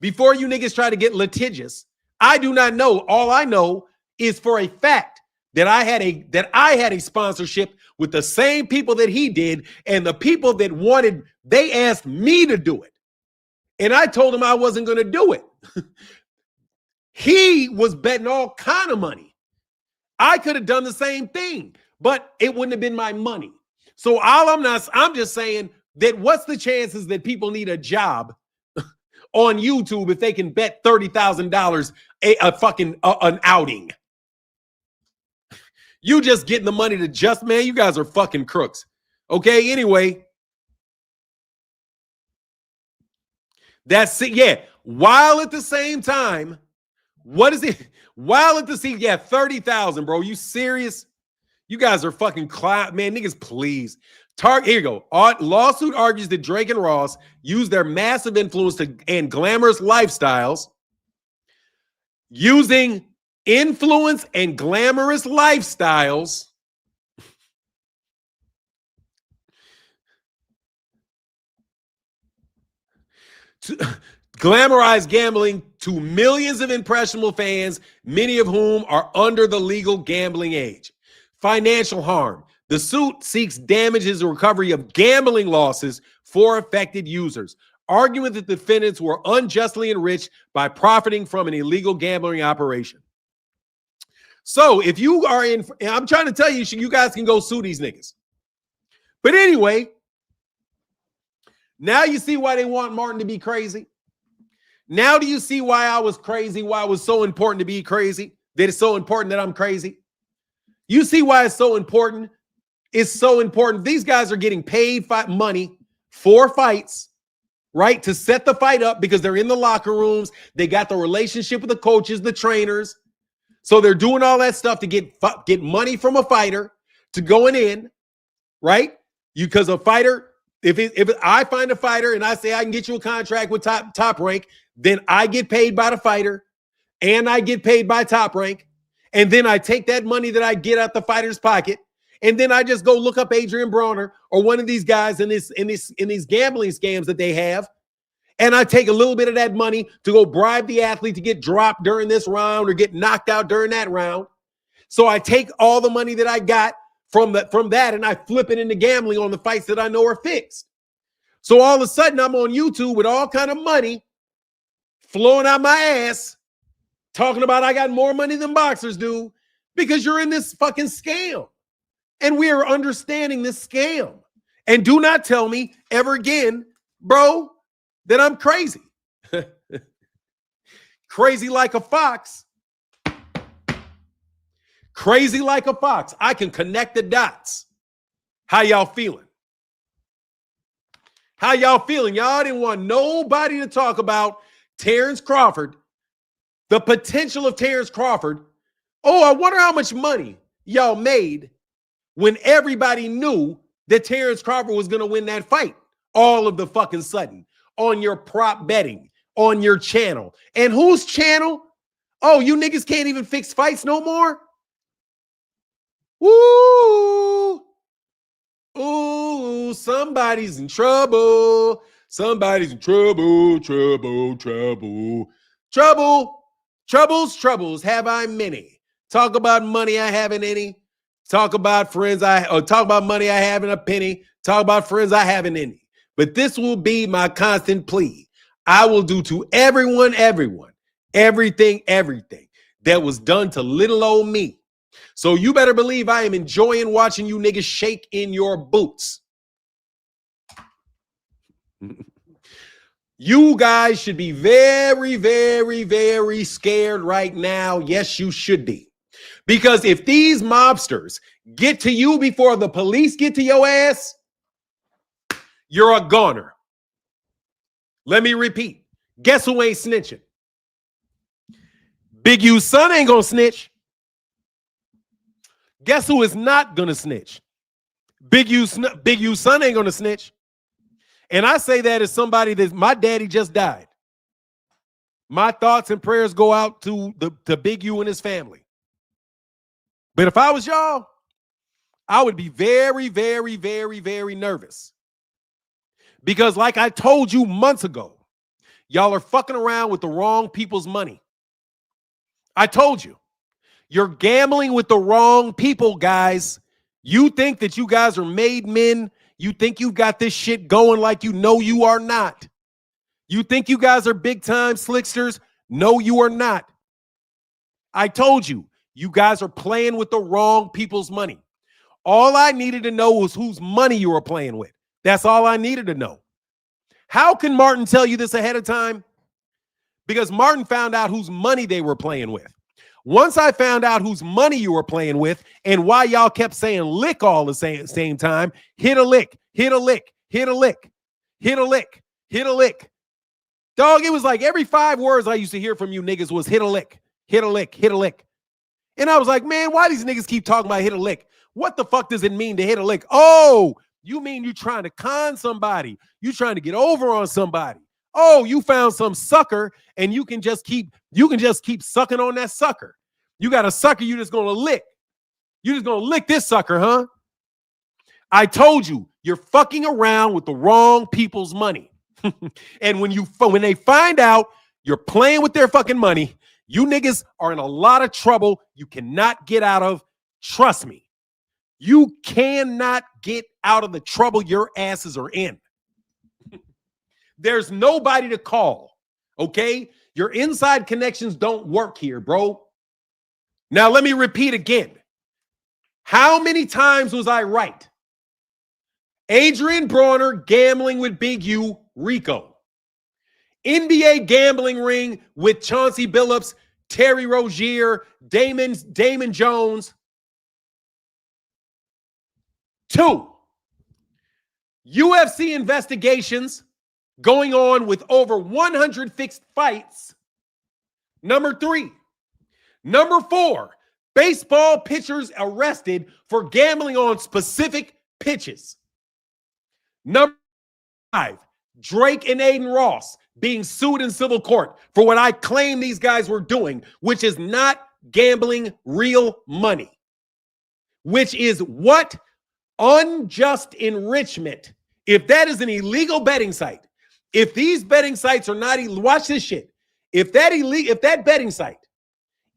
Before you niggas try to get litigious, I do not know. All I know is for a fact that I had a sponsorship with the same people that he did, and the people that wanted, they asked me to do it. And I told him I wasn't going to do it. He was betting all kind of money. I could have done the same thing, but it wouldn't have been my money. So I'm just saying that what's the chances that people need a job on YouTube if they can bet $30,000 an outing? You just getting the money to just, man, you guys are fucking crooks. Okay, anyway. That's it. Yeah. While at the same time, what is it? While at the same, yeah, 30,000, bro. You serious? You guys are fucking clown, man. Niggas, please. Here you go. Lawsuit argues that Drake and Ross used their massive influence and glamorous lifestyles. Using influence and glamorous lifestyles to glamorize gambling to millions of impressionable fans, many of whom are under the legal gambling age. Financial harm. The suit seeks damages and recovery of gambling losses for affected users, arguing that the defendants were unjustly enriched by profiting from an illegal gambling operation. So if you are in, I'm trying to tell you, you guys can go sue these niggas. But anyway, now you see why they want Martin to be crazy. Now do you see why I was crazy, why it was so important to be crazy, that it's so important that I'm crazy? You see why it's so important? It's so important. These guys are getting paid money for fights, right? To set the fight up because they're in the locker rooms. They got the relationship with the coaches, the trainers. So they're doing all that stuff to get money from a fighter to going in, right? Because a fighter, if I find a fighter and I say I can get you a contract with top rank, then I get paid by the fighter and I get paid by Top Rank. And then I take that money that I get out the fighter's pocket. And then I just go look up Adrian Bronner or one of these guys in these gambling scams that they have. And I take a little bit of that money to go bribe the athlete to get dropped during this round or get knocked out during that round. So I take all the money that I got from that and I flip it into gambling on the fights that I know are fixed. So all of a sudden I'm on YouTube with all kind of money flowing out my ass, talking about I got more money than boxers do because you're in this fucking scam. And we are understanding this scam. And do not tell me ever again, bro, that I'm crazy. Crazy like a fox. Crazy like a fox. I can connect the dots. How y'all feeling? How y'all feeling? Y'all didn't want nobody to talk about Terrence Crawford, the potential of Terrence Crawford. Oh, I wonder how much money y'all made when everybody knew that Terrence Crawford was going to win that fight all of the fucking sudden on your prop betting, on your channel. And whose channel? Oh, you niggas can't even fix fights no more? Woo! Ooh, somebody's in trouble. Somebody's in trouble, trouble, trouble. Troubles, have I many. Talk about money, I haven't any. Talk about friends talk about money I haven't a penny. Talk about friends I haven't any. But this will be my constant plea. I will do to everyone, everything that was done to little old me. So you better believe I am enjoying watching you niggas shake in your boots. You guys should be very, very, very scared right now. Yes, you should be. Because if these mobsters get to you before the police get to your ass, you're a goner. Let me repeat. Guess who ain't snitching? Big U's son ain't gonna snitch. Guess who is not gonna snitch? Big U's son ain't gonna snitch. And I say that as somebody that my daddy just died. My thoughts and prayers go out to Big U and his family. But if I was y'all, I would be very, very, very, very nervous. Because like I told you months ago, y'all are fucking around with the wrong people's money. I told you. You're gambling with the wrong people, guys. You think that you guys are made men. You think you got this shit going like you know you are not. You think you guys are big time slicksters. No, you are not. I told you, you guys are playing with the wrong people's money. All I needed to know was whose money you were playing with. That's all I needed to know. How can Martin tell you this ahead of time? Because Martin found out whose money they were playing with. Once I found out whose money you were playing with and why y'all kept saying lick all the same time, hit a lick, hit a lick, hit a lick, hit a lick, hit a lick. Dog, it was like every 5 words I used to hear from you niggas was hit a lick, hit a lick, hit a lick. And I was like, man, why these niggas keep talking about hit a lick? What the fuck does it mean to hit a lick? Oh, you mean you trying to con somebody. You trying to get over on somebody. Oh, you found some sucker and you can just keep sucking on that sucker. You got a sucker you just gonna lick. You just gonna lick this sucker, huh? I told you, you're fucking around with the wrong people's money. And when they find out you're playing with their fucking money, you niggas are in a lot of trouble you cannot get out of. Trust me. You cannot get out of the trouble your asses are in. There's nobody to call, okay? Your inside connections don't work here, bro. Now, let me repeat again. How many times was I right? Adrian Bronner gambling with Big U, Rico. NBA gambling ring with Chauncey Billups, Terry Rozier, Damon Jones. 2, UFC investigations going on with over 100 fixed fights. Number 3. Number 4, baseball pitchers arrested for gambling on specific pitches. Number 5, Drake and Aiden Ross being sued in civil court for what I claim these guys were doing, which is not gambling real money, which is what? Unjust enrichment. If that is an illegal betting site, if these betting sites are not, watch this shit. If that betting site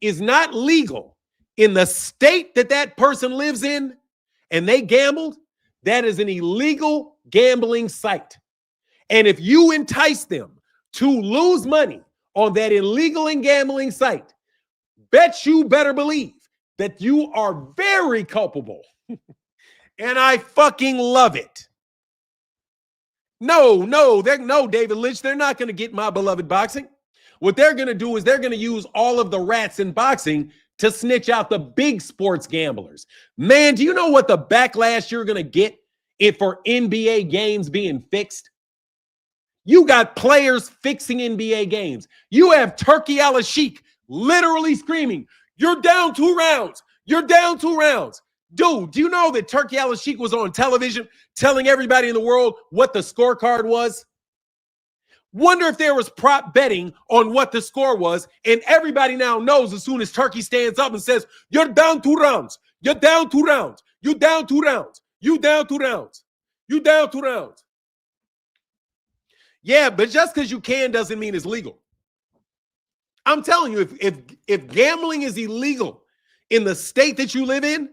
is not legal in the state that person lives in and they gambled, that is an illegal gambling site. And if you entice them to lose money on that illegal and gambling site, bet you better believe that you are very culpable. And I fucking love it. No, David Lynch, they're not going to get my beloved boxing. What they're going to do is they're going to use all of the rats in boxing to snitch out the big sports gamblers. Man, do you know what the backlash you're going to get for NBA games being fixed? You got players fixing NBA games. You have Turkey Al-Sheikh literally screaming, "You're down 2 rounds. You're down 2 rounds." Dude, do you know that Turkey Al-Sheikh was on television telling everybody in the world what the scorecard was? Wonder if there was prop betting on what the score was, and everybody now knows as soon as Turkey stands up and says, "You're down 2 rounds. You're down 2 rounds. You down 2 rounds. You down 2 rounds. You down 2 rounds." Yeah, but just because you can doesn't mean it's legal. I'm telling you, if gambling is illegal in the state that you live in,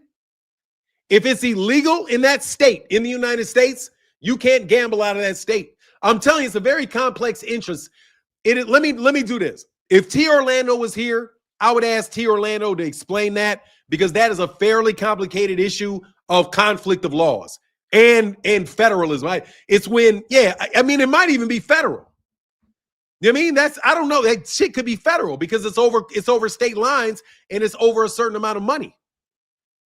If it's illegal in that state, in the United States, you can't gamble out of that state. I'm telling you, it's a very complex interest. Let me do this. If T. Orlando was here, I would ask T. Orlando to explain that, because that is a fairly complicated issue of conflict of laws and federalism. It's when, I mean, it might even be federal. You know what I mean? I don't know. That shit could be federal because it's over state lines and it's over a certain amount of money.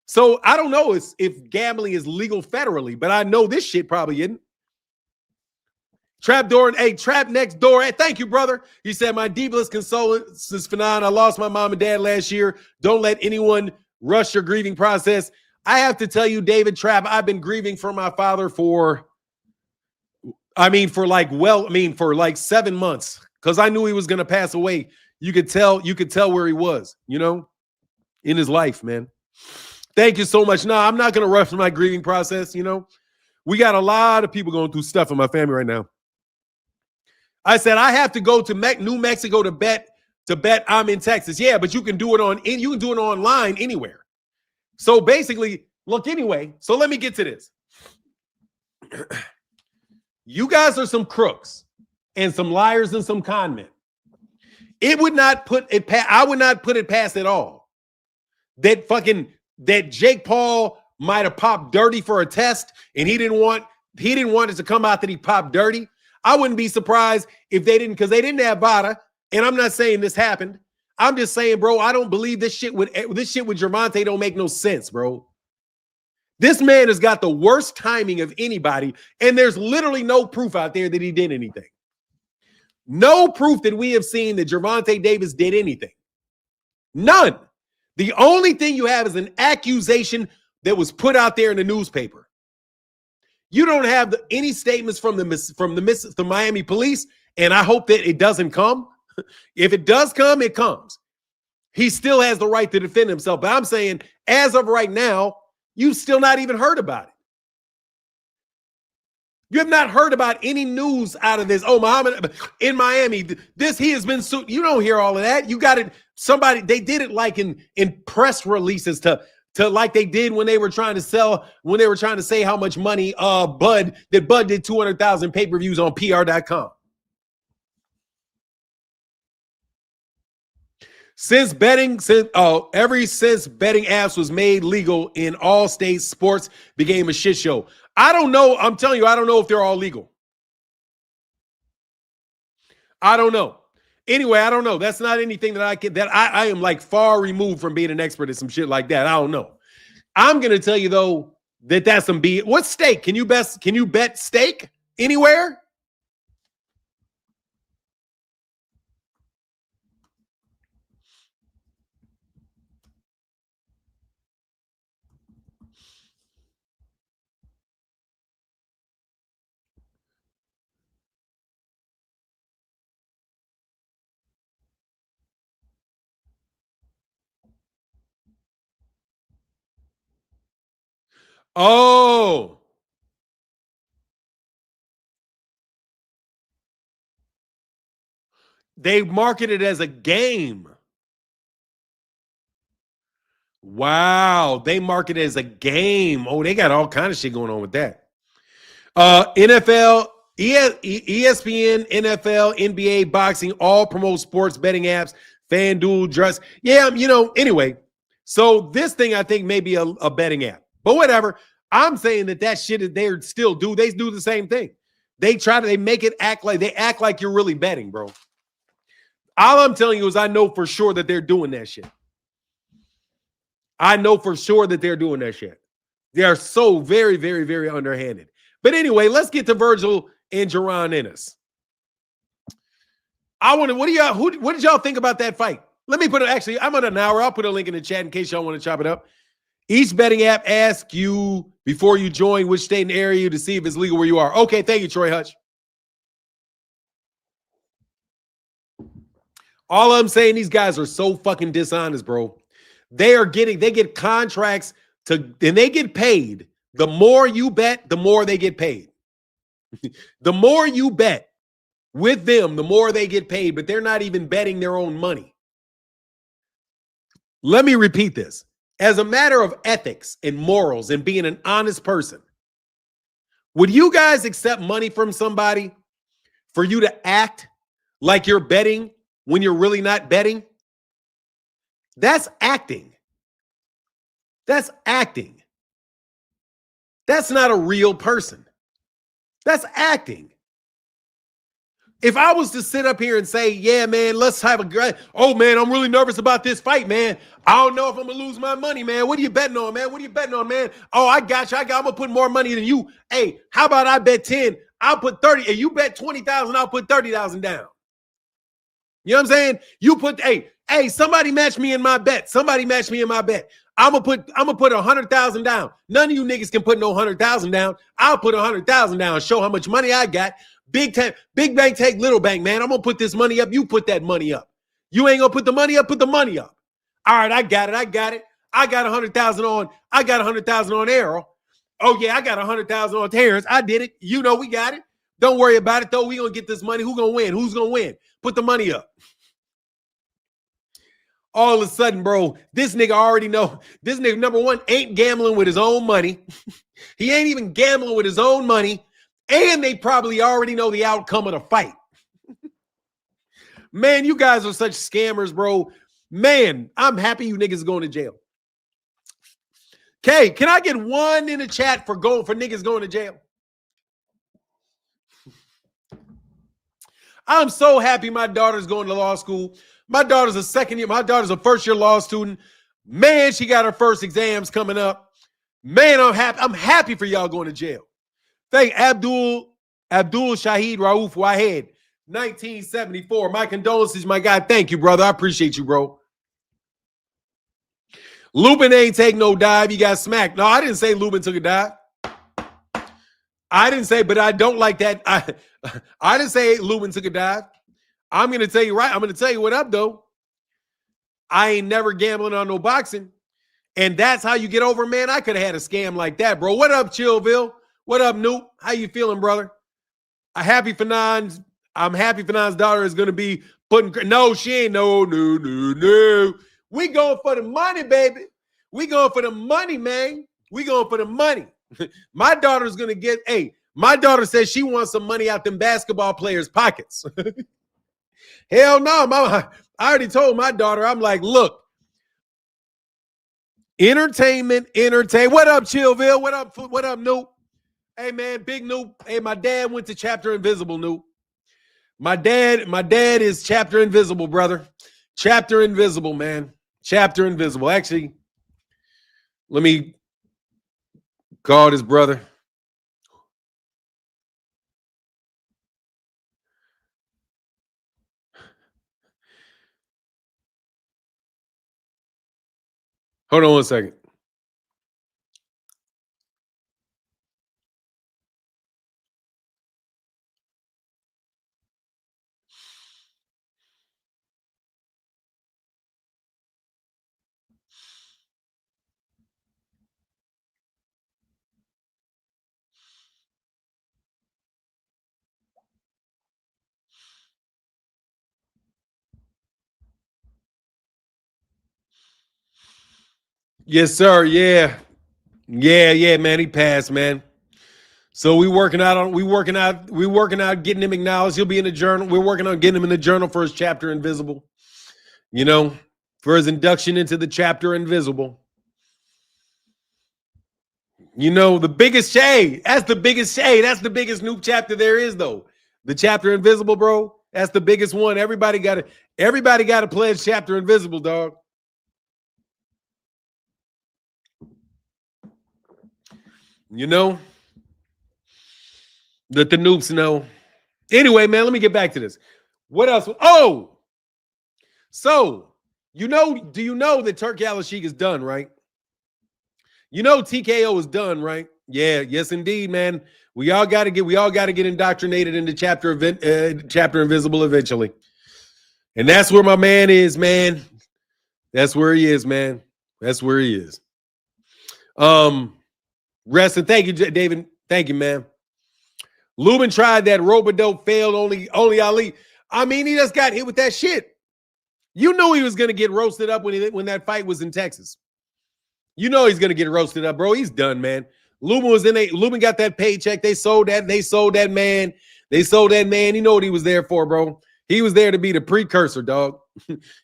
So I don't know if gambling is legal federally, but I know this shit probably isn't. Trap next door. Hey, thank you, brother. He said, my deepest condolences, Fanon. I lost my mom and dad last year. Don't let anyone rush your grieving process. I have to tell you, David Trap, I've been grieving for my father for like 7 months, because I knew he was going to pass away. You could tell where he was, in his life, man. Thank you so much. No, I'm not going to rush my grieving process. We got a lot of people going through stuff in my family right now. I said, I have to go to New Mexico to bet I'm in Texas. Yeah, but you can do it online anywhere. So basically, look, anyway, so let me get to this. You guys are some crooks and some liars and some con men. I would not put it past at all that Jake Paul might have popped dirty for a test and he didn't want it to come out that he popped dirty. I wouldn't be surprised if they didn't, because they didn't have VADA. And I'm not saying this happened. I'm just saying, bro, I don't believe this shit with Gervonta don't make no sense, bro. This man has got the worst timing of anybody, and there's literally no proof out there that he did anything. No proof that we have seen that Gervonta Davis did anything. None. The only thing you have is an accusation that was put out there in the newspaper. You don't have any statements from the Miami police, and I hope that it doesn't come. If it does come, it comes. He still has the right to defend himself. But I'm saying, as of right now, you've still not even heard about it. You have not heard about any news out of this. Oh, Muhammad in Miami, he has been sued. You don't hear all of that. You got it. They did it like in press releases to like they did when they were trying to say how much money Bud did 200,000 pay-per-views on PR.com. Since betting apps was made legal in all states, sports became a shit show. I don't know. I'm telling you, I don't know if they're all legal. I don't know. Anyway, I don't know. That's not anything that I am like far removed from being an expert at some shit like that. I don't know. I'm gonna tell you though that that's some B. What stake? Can you bet stake anywhere? Oh, they market it as a game. Wow, they market it as a game. Oh, they got all kind of shit going on with that. NFL, ESPN, NFL, NBA, boxing, all promote sports betting apps, FanDuel, Dress. Yeah, anyway. So this thing I think may be a betting app. But whatever. I'm saying that shit is they do the same thing. They make it act like you're really betting, bro. All I'm telling you is I know for sure that they're doing that shit. I know for sure that they're doing that shit. They are so very, very, very underhanded. But anyway, let's get to Virgil and Jaron Ennis. What did y'all think about that fight? Let me put it, actually, I'm on an hour. I'll put a link in the chat in case y'all want to chop it up. Each betting app asks you before you join which state and area to see if it's legal where you are. Okay, thank you, Troy Hutch. All I'm saying, these guys are so fucking dishonest, bro. They get contracts and they get paid. The more you bet, the more they get paid. The more you bet with them, the more they get paid, but they're not even betting their own money. Let me repeat this. as a matter of ethics and morals and being an honest person, would you guys accept money from somebody for you to act like you're betting when you're really not betting? That's acting. That's acting. That's not a real person. That's acting. If I was to sit up here and say, yeah, man, let's have a great, oh, man, I'm really nervous about this fight, man. I don't know if I'm going to lose my money, man. What are you betting on, man? What are you betting on, man? Oh, I got you. I'm going to put more money than you. Hey, how about I bet 10? I'll put 30. And you bet 20,000, I'll put 30,000 down. You know what I'm saying? You put, hey, somebody match me in my bet. Somebody match me in my bet. I'm gonna put 100,000 down. None of you niggas can put no 100,000 down. I'll put 100,000 down. Show how much money I got. Big bank take little bank, man. I'm gonna put this money up. You put that money up. You ain't gonna put the money up. Put the money up. All right, I got it. I got 100,000 on. I got 100,000 on Arrow. Oh yeah, I got 100,000 on Terrence. I did it. You know we got it. Don't worry about it though. We gonna get this money. Who gonna win? Who's gonna win? Put the money up. All of a sudden, bro, this nigga already know. This nigga, number one, ain't gambling with his own money. He ain't even gambling with his own money. And they probably already know the outcome of the fight. Man, you guys are such scammers, bro. Man, I'm happy you niggas going to jail. Okay, can I get one in the chat for niggas going to jail? I'm so happy my daughter's going to law school. My daughter's a first-year law student. Man, she got her first exams coming up. Man, I'm happy for y'all going to jail. Thank Abdul Shahid Rauf Wahed, 1974. My condolences, my guy. Thank you, brother. I appreciate you, bro. Lubin ain't take no dive. He got smacked. No, I didn't say Lubin took a dive. I didn't say, but I don't like that. I didn't say Lubin took a dive. I'm going to tell you right. I'm going to tell you what up, though. I ain't never gambling on no boxing. And that's how you get over, man. I could have had a scam like that, bro. What up, Chillville? What up, Noop? How you feeling, brother? I'm happy Fanon's daughter is going to be putting, no, she ain't, no. We going for the money, baby. We going for the money, man. We going for the money. My daughter's going to get, my daughter says she wants some money out them basketball players' pockets. Hell no, mama. I already told my daughter, I'm like, look, entertain. What up, Chillville? What up, Noop? Hey, man, big Noop. Hey, my dad went to Chapter Invisible, Noop. My dad is Chapter Invisible, brother. Chapter Invisible, man. Chapter Invisible. Actually, let me call his brother. Hold on one second. Yes, sir. Yeah, man. He passed, man. So we working out getting him acknowledged. He'll be in the journal. We're working on getting him in the journal for his Chapter Invisible. You know, for his induction into the Chapter Invisible. You know, the biggest shade. That's the biggest shade. That's the biggest new chapter there is, though. The Chapter Invisible, bro. That's the biggest one. Everybody got to pledge Chapter Invisible, dog. You know, let the noobs know. Anyway, man, let me get back to this. What else? Oh, so do you know that Turki Al-Sheikh is done, right? You know TKO is done, right? Yeah, yes, indeed, man. We all got to get indoctrinated into Chapter Invisible eventually, and that's where my man is, man. That's where he is, man. That's where he is. Rest and thank you, David. Thank you, man. Lubin tried that rope-a-dope, failed. Only Ali. I mean, he just got hit with that shit. You knew he was gonna get roasted up when that fight was in Texas. You know he's gonna get roasted up, bro. He's done, man. Lubin got that paycheck. They sold that man. They sold that man. You know what he was there for, bro. He was there to be the precursor, dog.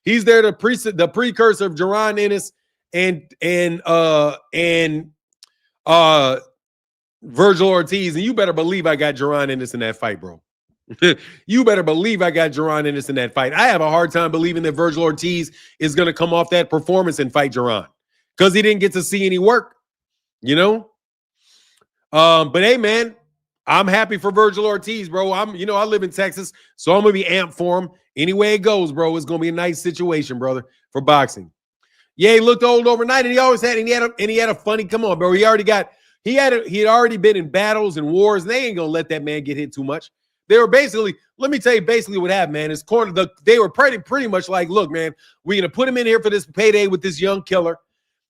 He's there the precursor of Jaron Ennis and Virgil Ortiz. And you better believe I got Jaron Ennis in that fight, bro. You better believe I got Jaron Ennis in that fight. I have a hard time believing that Virgil Ortiz is going to come off that performance and fight Jaron because he didn't get to see any work, you know? But hey, man, I'm happy for Virgil Ortiz, bro. I live in Texas, so I'm going to be amped for him. Any way it goes, bro, it's going to be a nice situation, brother, for boxing. Yeah, he looked old overnight, and he had a funny, come on, bro. He had already been in battles and wars, and they ain't going to let that man get hit too much. They were basically, let me tell you basically what happened, man. They were pretty much like, look, man, we're going to put him in here for this payday with this young killer.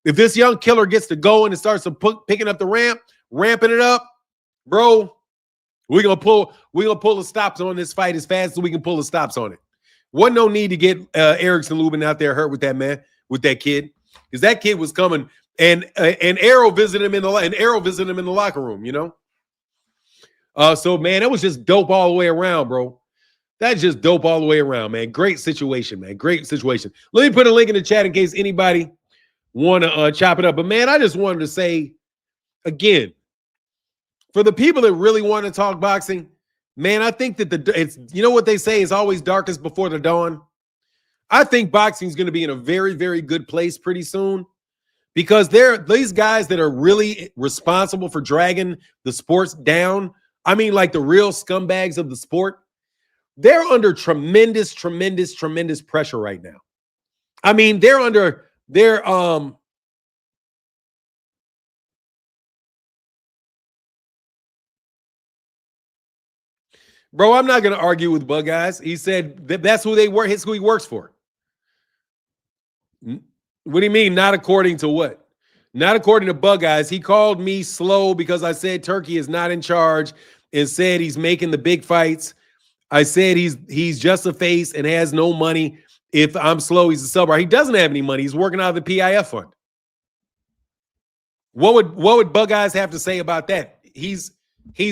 If this young killer gets to going and starts picking up the ramping it up, bro, we're gonna pull the stops on this fight as fast as we can pull the stops on it. Wasn't no need to get Erickson Lubin out there hurt with that man, with that kid, because that kid was coming and Arrow visited him in the locker room, you know. So man, that was just dope all the way around, bro. That's just dope all the way around, man. Great situation, man. Great situation. Let me put a link in the chat in case anybody want to chop it up. But man, I just wanted to say again, for the people that really want to talk boxing, man, I think that it's you know what they say is always darkest before the dawn. I think boxing is going to be in a very, very good place pretty soon because these guys that are really responsible for dragging the sports down. I mean, like the real scumbags of the sport, they're under tremendous, tremendous, tremendous pressure right now. I mean, bro, I'm not going to argue with Bug Eyes. He said that's who they work. It's who he works for. What do you mean? Not according to what? Not according to Bug Eyes. He called me slow because I said Turkey is not in charge and said he's making the big fights. I said he's just a face and has no money. If I'm slow, he's a sub. He doesn't have any money. He's working out of the PIF fund. What would Bug Eyes have to say about that? He's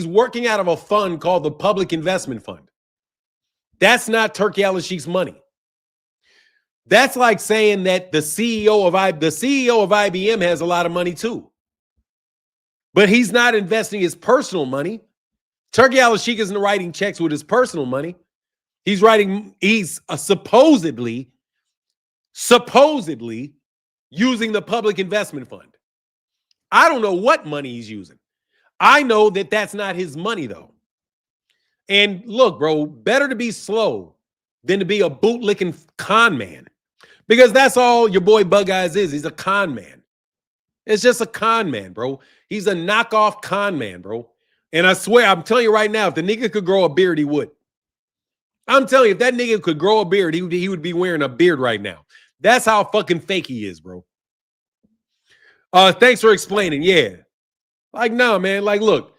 working out of a fund called the Public Investment Fund. That's not Turki Al-Sheikh's money. That's like saying that the CEO of IBM has a lot of money too. But he's not investing his personal money. Turki Al-Sheikh isn't writing checks with his personal money. He's supposedly using the Public Investment Fund. I don't know what money he's using. I know that that's not his money, though. And look, bro, better to be slow than to be a bootlicking con man. Because that's all your boy Bug Eyes is. He's a con man. It's just a con man, bro. He's a knockoff con man, bro. And I swear, I'm telling you right now, if the nigga could grow a beard, he would. I'm telling you, if that nigga could grow a beard, he would be wearing a beard right now. That's how fucking fake he is, bro. Thanks for explaining. Yeah. Like, no, man. Like, look,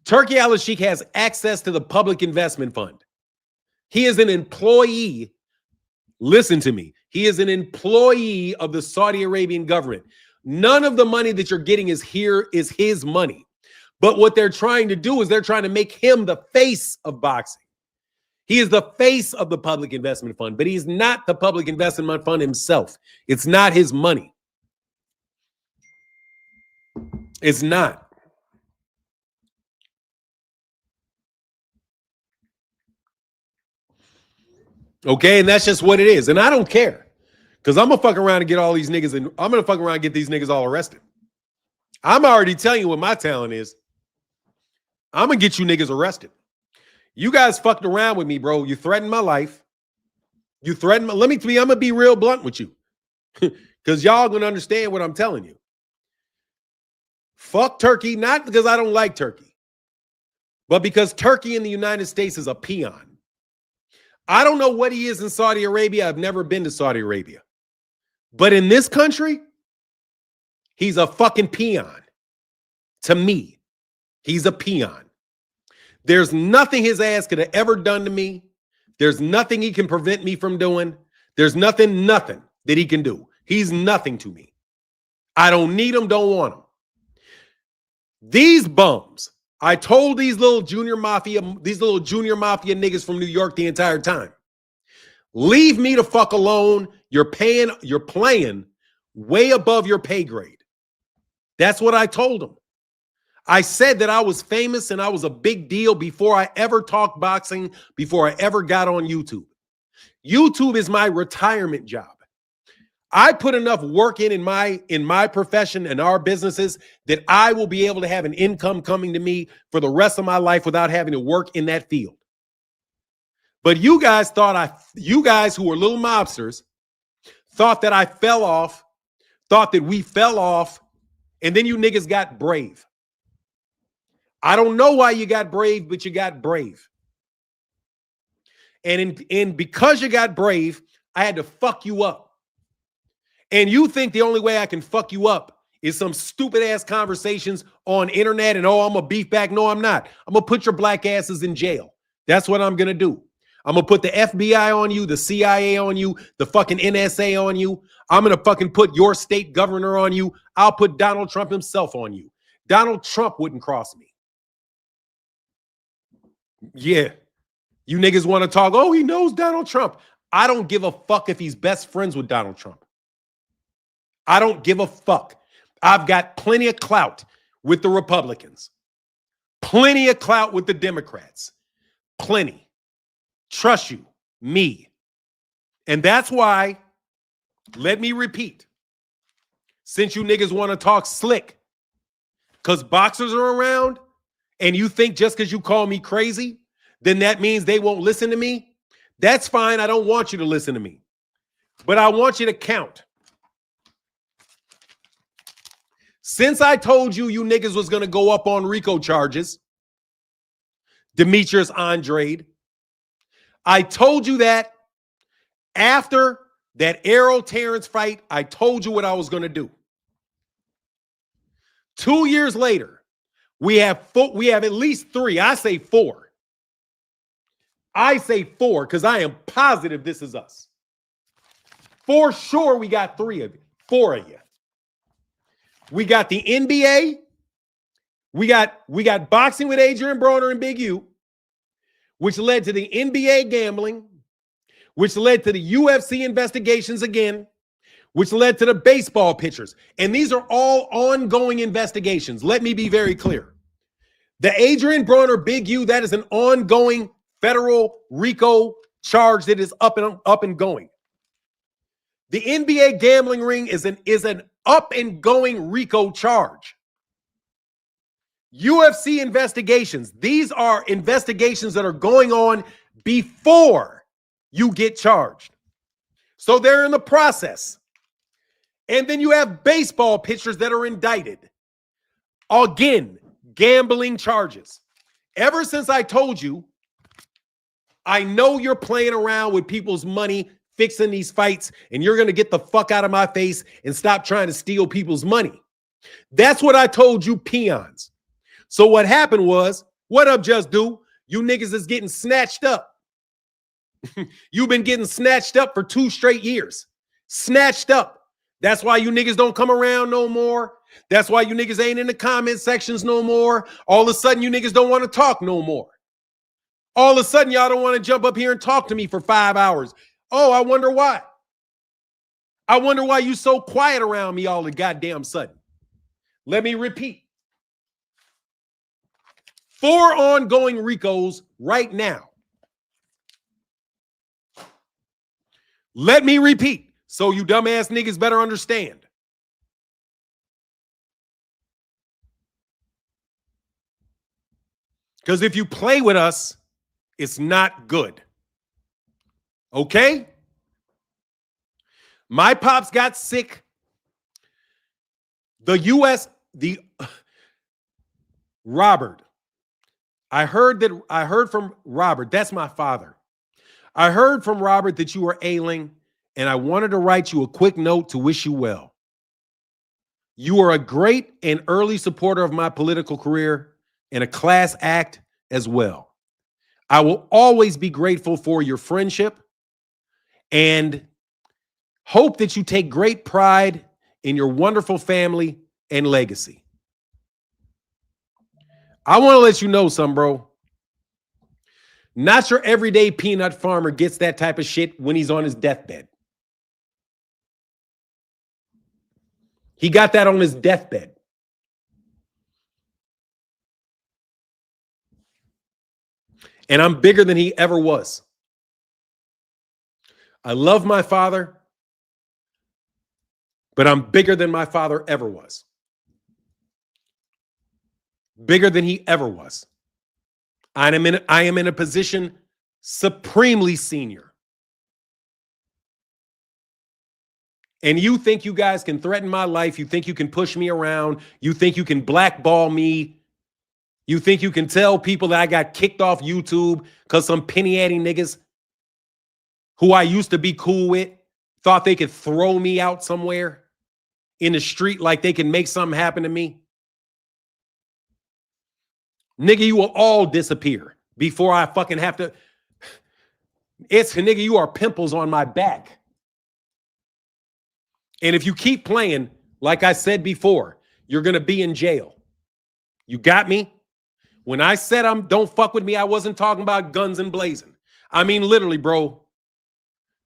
Turki Al-Sheikh has access to the Public Investment Fund. He is an employee. Listen to me. He is an employee of the Saudi Arabian government. None of the money that you're getting is his money. But what they're trying to do is they're trying to make him the face of boxing. He is the face of the Public Investment Fund, but he's not the Public Investment Fund himself. It's not his money. It's not. Okay, and that's just what it is. And I don't care. Because I'm going to fuck around and get all these niggas, and I'm going to fuck around and get these niggas all arrested. I'm already telling you what my talent is. I'm going to get you niggas arrested. You guys fucked around with me, bro. You threatened my life. You threatened my, I'm going to be real blunt with you. Because y'all going to understand what I'm telling you. Fuck Turkey, not because I don't like Turkey, but because Turkey in the United States is a peon. I don't know what he is in Saudi Arabia. I've never been to Saudi Arabia. But in this country, he's a fucking peon. To me, he's a peon. There's nothing his ass could have ever done to me. There's nothing he can prevent me from doing. There's nothing that he can do. He's nothing to me. I don't need them, don't want them. These bums, I told these little junior mafia niggas from New York the entire time, leave me the fuck alone. You're playing way above your pay grade. That's what I told them. I said that I was famous and I was a big deal before I ever talked boxing, before I ever got on YouTube. YouTube is my retirement job. I put enough work in my profession and our businesses that I will be able to have an income coming to me for the rest of my life without having to work in that field. But you guys you guys who were little mobsters thought that I fell off, thought that we fell off, and then you niggas got brave. I don't know why you got brave, but you got brave. And because you got brave, I had to fuck you up. And you think the only way I can fuck you up is some stupid ass conversations on internet and, oh, I'm a beef back. No, I'm not. I'm going to put your black asses in jail. That's what I'm going to do. I'm going to put the FBI on you, the CIA on you, the fucking NSA on you. I'm going to fucking put your state governor on you. I'll put Donald Trump himself on you. Donald Trump wouldn't cross me. Yeah. You niggas want to talk, oh, he knows Donald Trump. I don't give a fuck if he's best friends with Donald Trump. I don't give a fuck. I've got plenty of clout with the Republicans. Plenty of clout with the Democrats. Plenty. Trust you. Me. And that's why, let me repeat, since you niggas want to talk slick, because boxers are around, and you think just because you call me crazy, then that means they won't listen to me. That's fine. I don't want you to listen to me. But I want you to count. Since I told you niggas was going to go up on RICO charges, Demetrius Andrade, I told you that after that Errol Terrence fight, I told you what I was going to do. 2 years later, we have at least three. I say four. I say four because I am positive this is us. For sure, we got four of you. We got the NBA. We got boxing with Adrian Broner and Big U, which led to the NBA gambling, which led to the UFC investigations again, which led to the baseball pitchers. And these are all ongoing investigations. Let me be very clear. The Adrian Broner Big U, that is an ongoing federal RICO charge that is up and going. The NBA gambling ring is an up and going RICO charge. UFC investigations. These are investigations that are going on before you get charged. So they're in the process. And then you have baseball pitchers that are indicted. Again, gambling charges. Ever since I told you, I know you're playing around with people's money, fixing these fights, and you're going to get the fuck out of my face and stop trying to steal people's money. That's what I told you peons. So what happened was, what up, Just Do? You niggas is getting snatched up. You've been getting snatched up for 2 straight years. Snatched up. That's why you niggas don't come around no more. That's why you niggas ain't in the comment sections no more. All of a sudden, you niggas don't want to talk no more. All of a sudden, y'all don't want to jump up here and talk to me for 5 hours. Oh, I wonder why. I wonder why you so quiet around me all the goddamn sudden. Let me repeat. 4 ongoing RICOs right now. Let me repeat, so you dumbass niggas better understand. Because if you play with us, it's not good. Okay? My pops got sick. Robert. I heard from Robert. That's my father. I heard from Robert that you were ailing, and I wanted to write you a quick note to wish you well. You are a great and early supporter of my political career and a class act as well. I will always be grateful for your friendship and hope that you take great pride in your wonderful family and legacy. I want to let you know something, bro. Not your everyday peanut farmer gets that type of shit when he's on his deathbed. He got that on his deathbed. And I'm bigger than he ever was. I love my father, but I'm bigger than my father ever was. Bigger than he ever was. I am in a position supremely senior. And you think you guys can threaten my life. You think you can push me around. You think you can blackball me. You think you can tell people that I got kicked off YouTube because some penny-ante niggas who I used to be cool with thought they could throw me out somewhere in the street like they can make something happen to me? Nigga, you will all disappear before I fucking have to. Nigga, you are pimples on my back. And if you keep playing, like I said before, you're going to be in jail. You got me? When I said don't fuck with me, I wasn't talking about guns and blazing. I mean, literally, bro.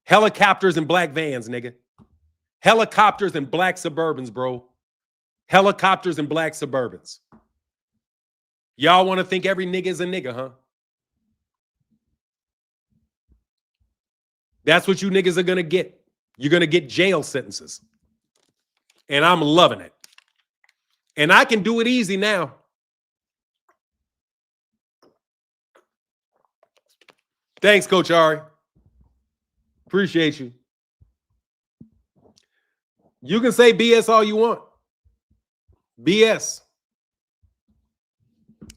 Helicopters and black vans, nigga. Helicopters and black Suburbans, bro. Helicopters and black Suburbans. Y'all want to think every nigga is a nigga, huh? That's what you niggas are going to get. You're going to get jail sentences. And I'm loving it. And I can do it easy now. Thanks, Coach Ari. Appreciate you. You can say BS all you want. BS.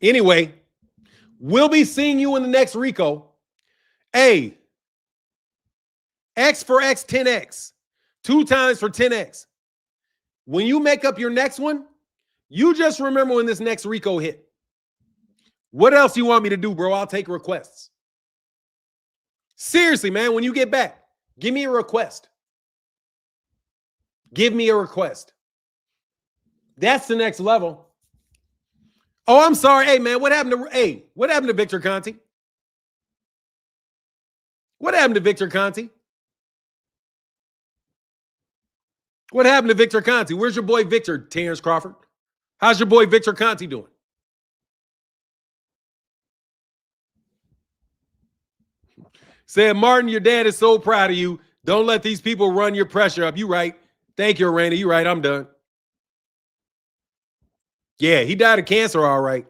Anyway, we'll be seeing you in the next Rico. Hey, X for X, 10X. 2 times for 10X. When you make up your next one, you just remember when this next Rico hit. What else you want me to do, bro? I'll take requests. Seriously, man, when you get back, give me a request. Give me a request. That's the next level. Oh, I'm sorry. Hey, man, what happened to Victor Conti? What happened to Victor Conti? What happened to Victor Conti? Where's your boy Victor, Terrence Crawford? How's your boy Victor Conti doing? Said, Martin, your dad is so proud of you. Don't let these people run your pressure up. You right. Thank you, Randy. You right. I'm done. Yeah, he died of cancer, all right.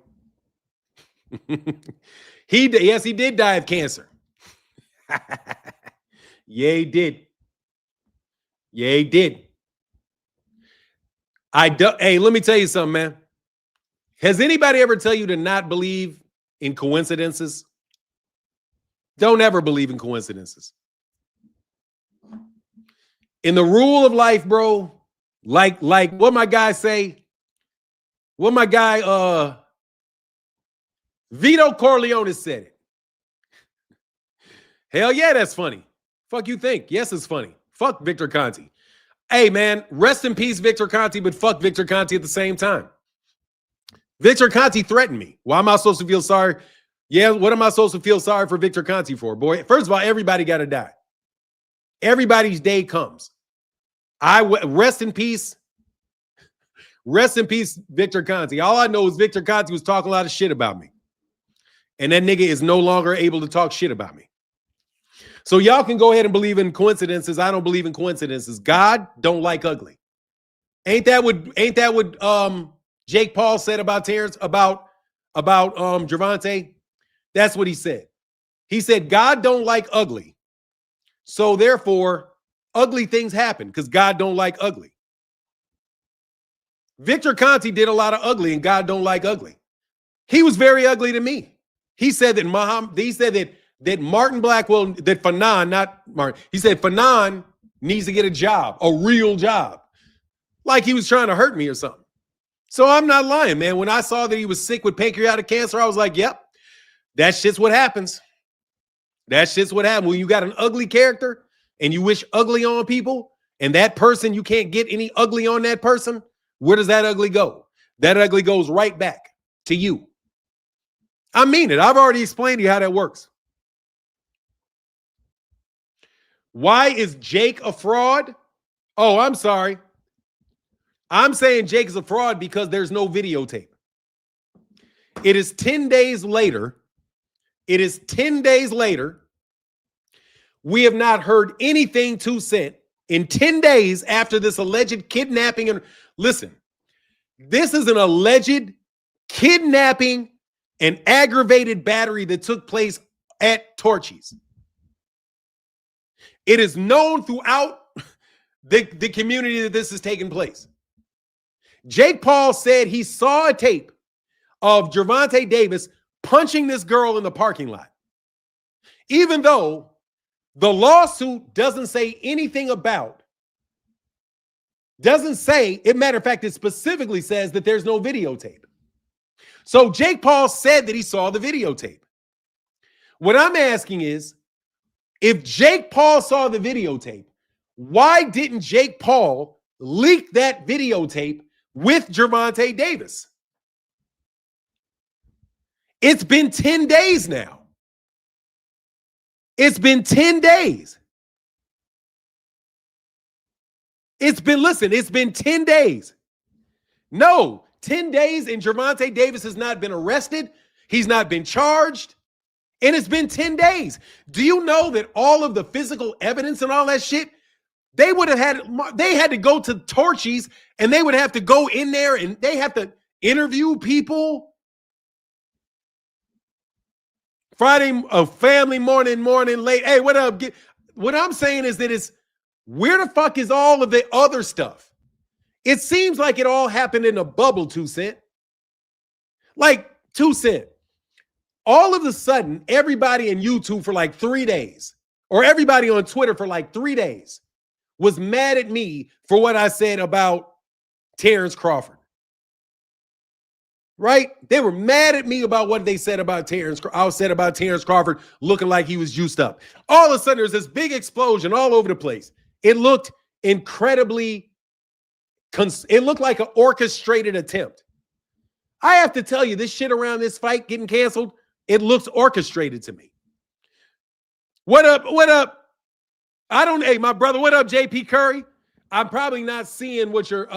Yes, he did die of cancer. Yeah, he did. Yeah, he did. Hey, let me tell you something, man. Has anybody ever tell you to not believe in coincidences? Don't ever believe in coincidences. In the rule of life, bro, like what my guy say, what my guy Vito Corleone said it. Hell yeah, that's funny. Fuck you think. Yes, it's funny. Fuck Victor Conti. Hey, man, rest in peace, Victor Conti, but fuck Victor Conti at the same time. Victor Conti threatened me. Why am I supposed to feel sorry? Yeah, what am I supposed to feel sorry for Victor Conti for, boy? First of all, everybody got to die. Everybody's day comes. Rest in peace. Rest in peace, Victor Conti. All I know is Victor Conti was talking a lot of shit about me. And that nigga is no longer able to talk shit about me. So y'all can go ahead and believe in coincidences. I don't believe in coincidences. God don't like ugly. Ain't that what Jake Paul said about Terrence, about Gervonta? That's what he said. He said, God don't like ugly. So therefore, ugly things happen because God don't like ugly. Victor Conti did a lot of ugly and God don't like ugly. He was very ugly to me. He said that that Martin Blackwell, that Fanon, not Martin, he said Fanon needs to get a job, a real job. Like he was trying to hurt me or something. So I'm not lying, man. When I saw that he was sick with pancreatic cancer, I was like, yep, that shit's what happens. That shit's what happens. When you got an ugly character and you wish ugly on people and that person, you can't get any ugly on that person, where does that ugly go? That ugly goes right back to you. I mean it. I've already explained to you how that works. Why is Jake a fraud? Oh, I'm sorry. I'm saying Jake is a fraud because there's no videotape. It is 10 days later. It is 10 days later. We have not heard anything to Cent in 10 days after this alleged kidnapping. And listen, this is an alleged kidnapping and aggravated battery that took place at Torchy's. It is known throughout the community that this is taking place. Jake Paul said he saw a tape of Gervonta Davis punching this girl in the parking lot. Even though the lawsuit doesn't say anything about, matter of fact, it specifically says that there's no videotape. So Jake Paul said that he saw the videotape. What I'm asking is, if Jake Paul saw the videotape, why didn't Jake Paul leak that videotape with Gervonta Davis? It's been 10 days now. It's been 10 days. It's been 10 days. No, 10 days and Gervonta Davis has not been arrested. He's not been charged. And it's been 10 days. Do you know that all of the physical evidence and all that shit, they had to go to Torchy's and they would have to go in there and they have to interview people. Friday, family morning, late. Hey, what up? What I'm saying is that it's, where the fuck is all of the other stuff? It seems like it all happened in a bubble, 2 Cent. Like 2 Cent. All of a sudden, everybody in YouTube for like 3 days, or everybody on Twitter for like 3 days, was mad at me for what I said about Terrence Crawford. Right? They were mad at me about what they said about Terrence Crawford looking like he was juiced up. All of a sudden, there's this big explosion all over the place. It looked incredibly, it looked like an orchestrated attempt. I have to tell you, this shit around this fight getting canceled, it looks orchestrated to me. What up? What up? Hey, my brother, what up, JP Curry? I'm probably not seeing what you're,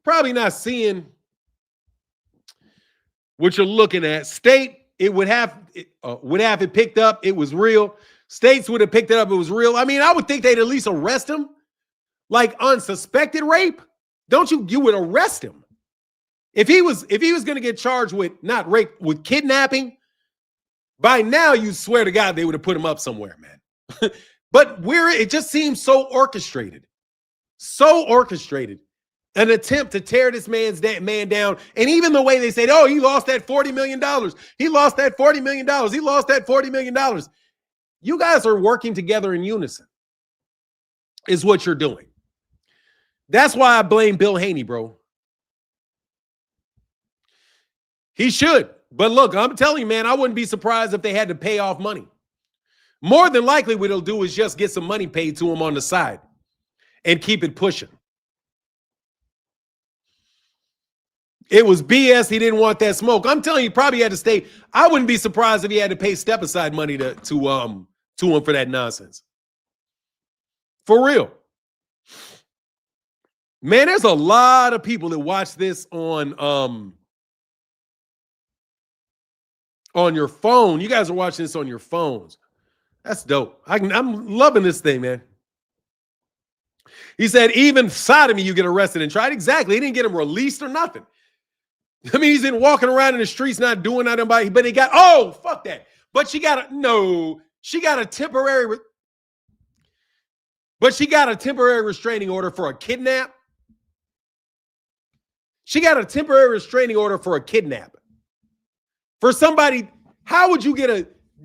probably not seeing what you're looking at. State, it would have it picked up. It was real. States would have picked it up. It was real. I mean, I would think they'd at least arrest him, like unsuspected rape. You would arrest him if he was going to get charged with not rape, with kidnapping. By now, you swear to God they would have put him up somewhere, man. But it just seems so orchestrated, an attempt to tear this man down. And even the way they said, oh, he lost that $40 million. He lost that $40 million. He lost that $40 million. You guys are working together in unison, is what you're doing. That's why I blame Bill Haney, bro. He should. But look, I'm telling you, man, I wouldn't be surprised if they had to pay off money. More than likely, what he'll do is just get some money paid to him on the side and keep it pushing. It was BS. He didn't want that smoke. I'm telling you, he probably had to stay. I wouldn't be surprised if he had to pay step-aside money to him for that nonsense. For real. Man, there's a lot of people that watch this on your phone. You guys are watching this on your phones. That's dope. I'm loving this thing, man. He said, even sodomy, you get arrested and tried. Exactly. He didn't get him released or nothing. I mean, he's been walking around in the streets not doing nothing about it, but he got, oh, fuck that. But she got a temporary restraining order for a kidnap. She got a temporary restraining order for a kidnap. For somebody, how would you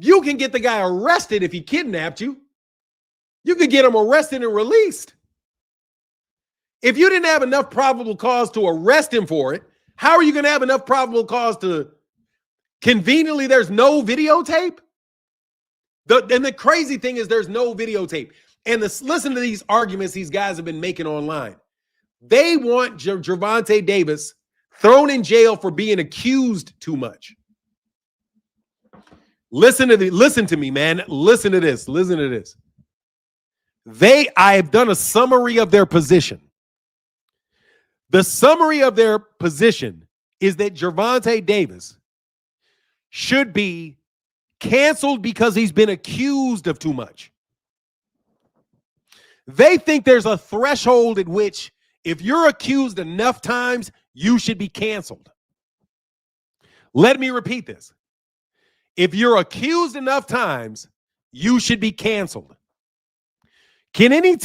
you can get the guy arrested if he kidnapped you. You could get him arrested and released. If you didn't have enough probable cause to arrest him for it, how are you going to have enough probable cause to conveniently, there's no videotape? And the crazy thing is there's no videotape. And listen to these arguments these guys have been making online. They want Gervonta Davis thrown in jail for being accused too much. Listen to me, man. Listen to this. I have done a summary of their position. The summary of their position is that Gervonta Davis should be canceled because he's been accused of too much. They think there's a threshold at which if you're accused enough times, you should be canceled. Let me repeat this. If you're accused enough times, you should be canceled. Can anybody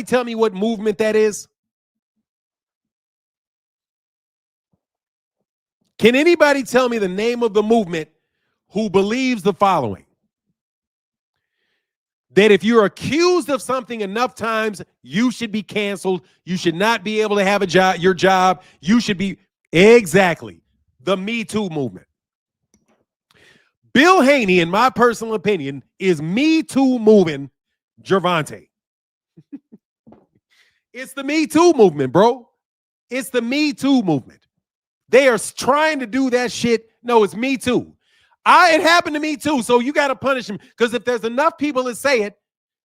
tell me what movement that is? Can anybody tell me the name of the movement who believes the following? That if you're accused of something enough times, you should be canceled. You should not be able to have your job. You should be exactly the Me Too movement. Bill Haney, in my personal opinion, is Me Too moving Gervonta. It's the Me Too movement, bro. It's the Me Too movement. They are trying to do that shit. No, it's Me Too. It happened to me too, so you got to punish him. Because if there's enough people that say it,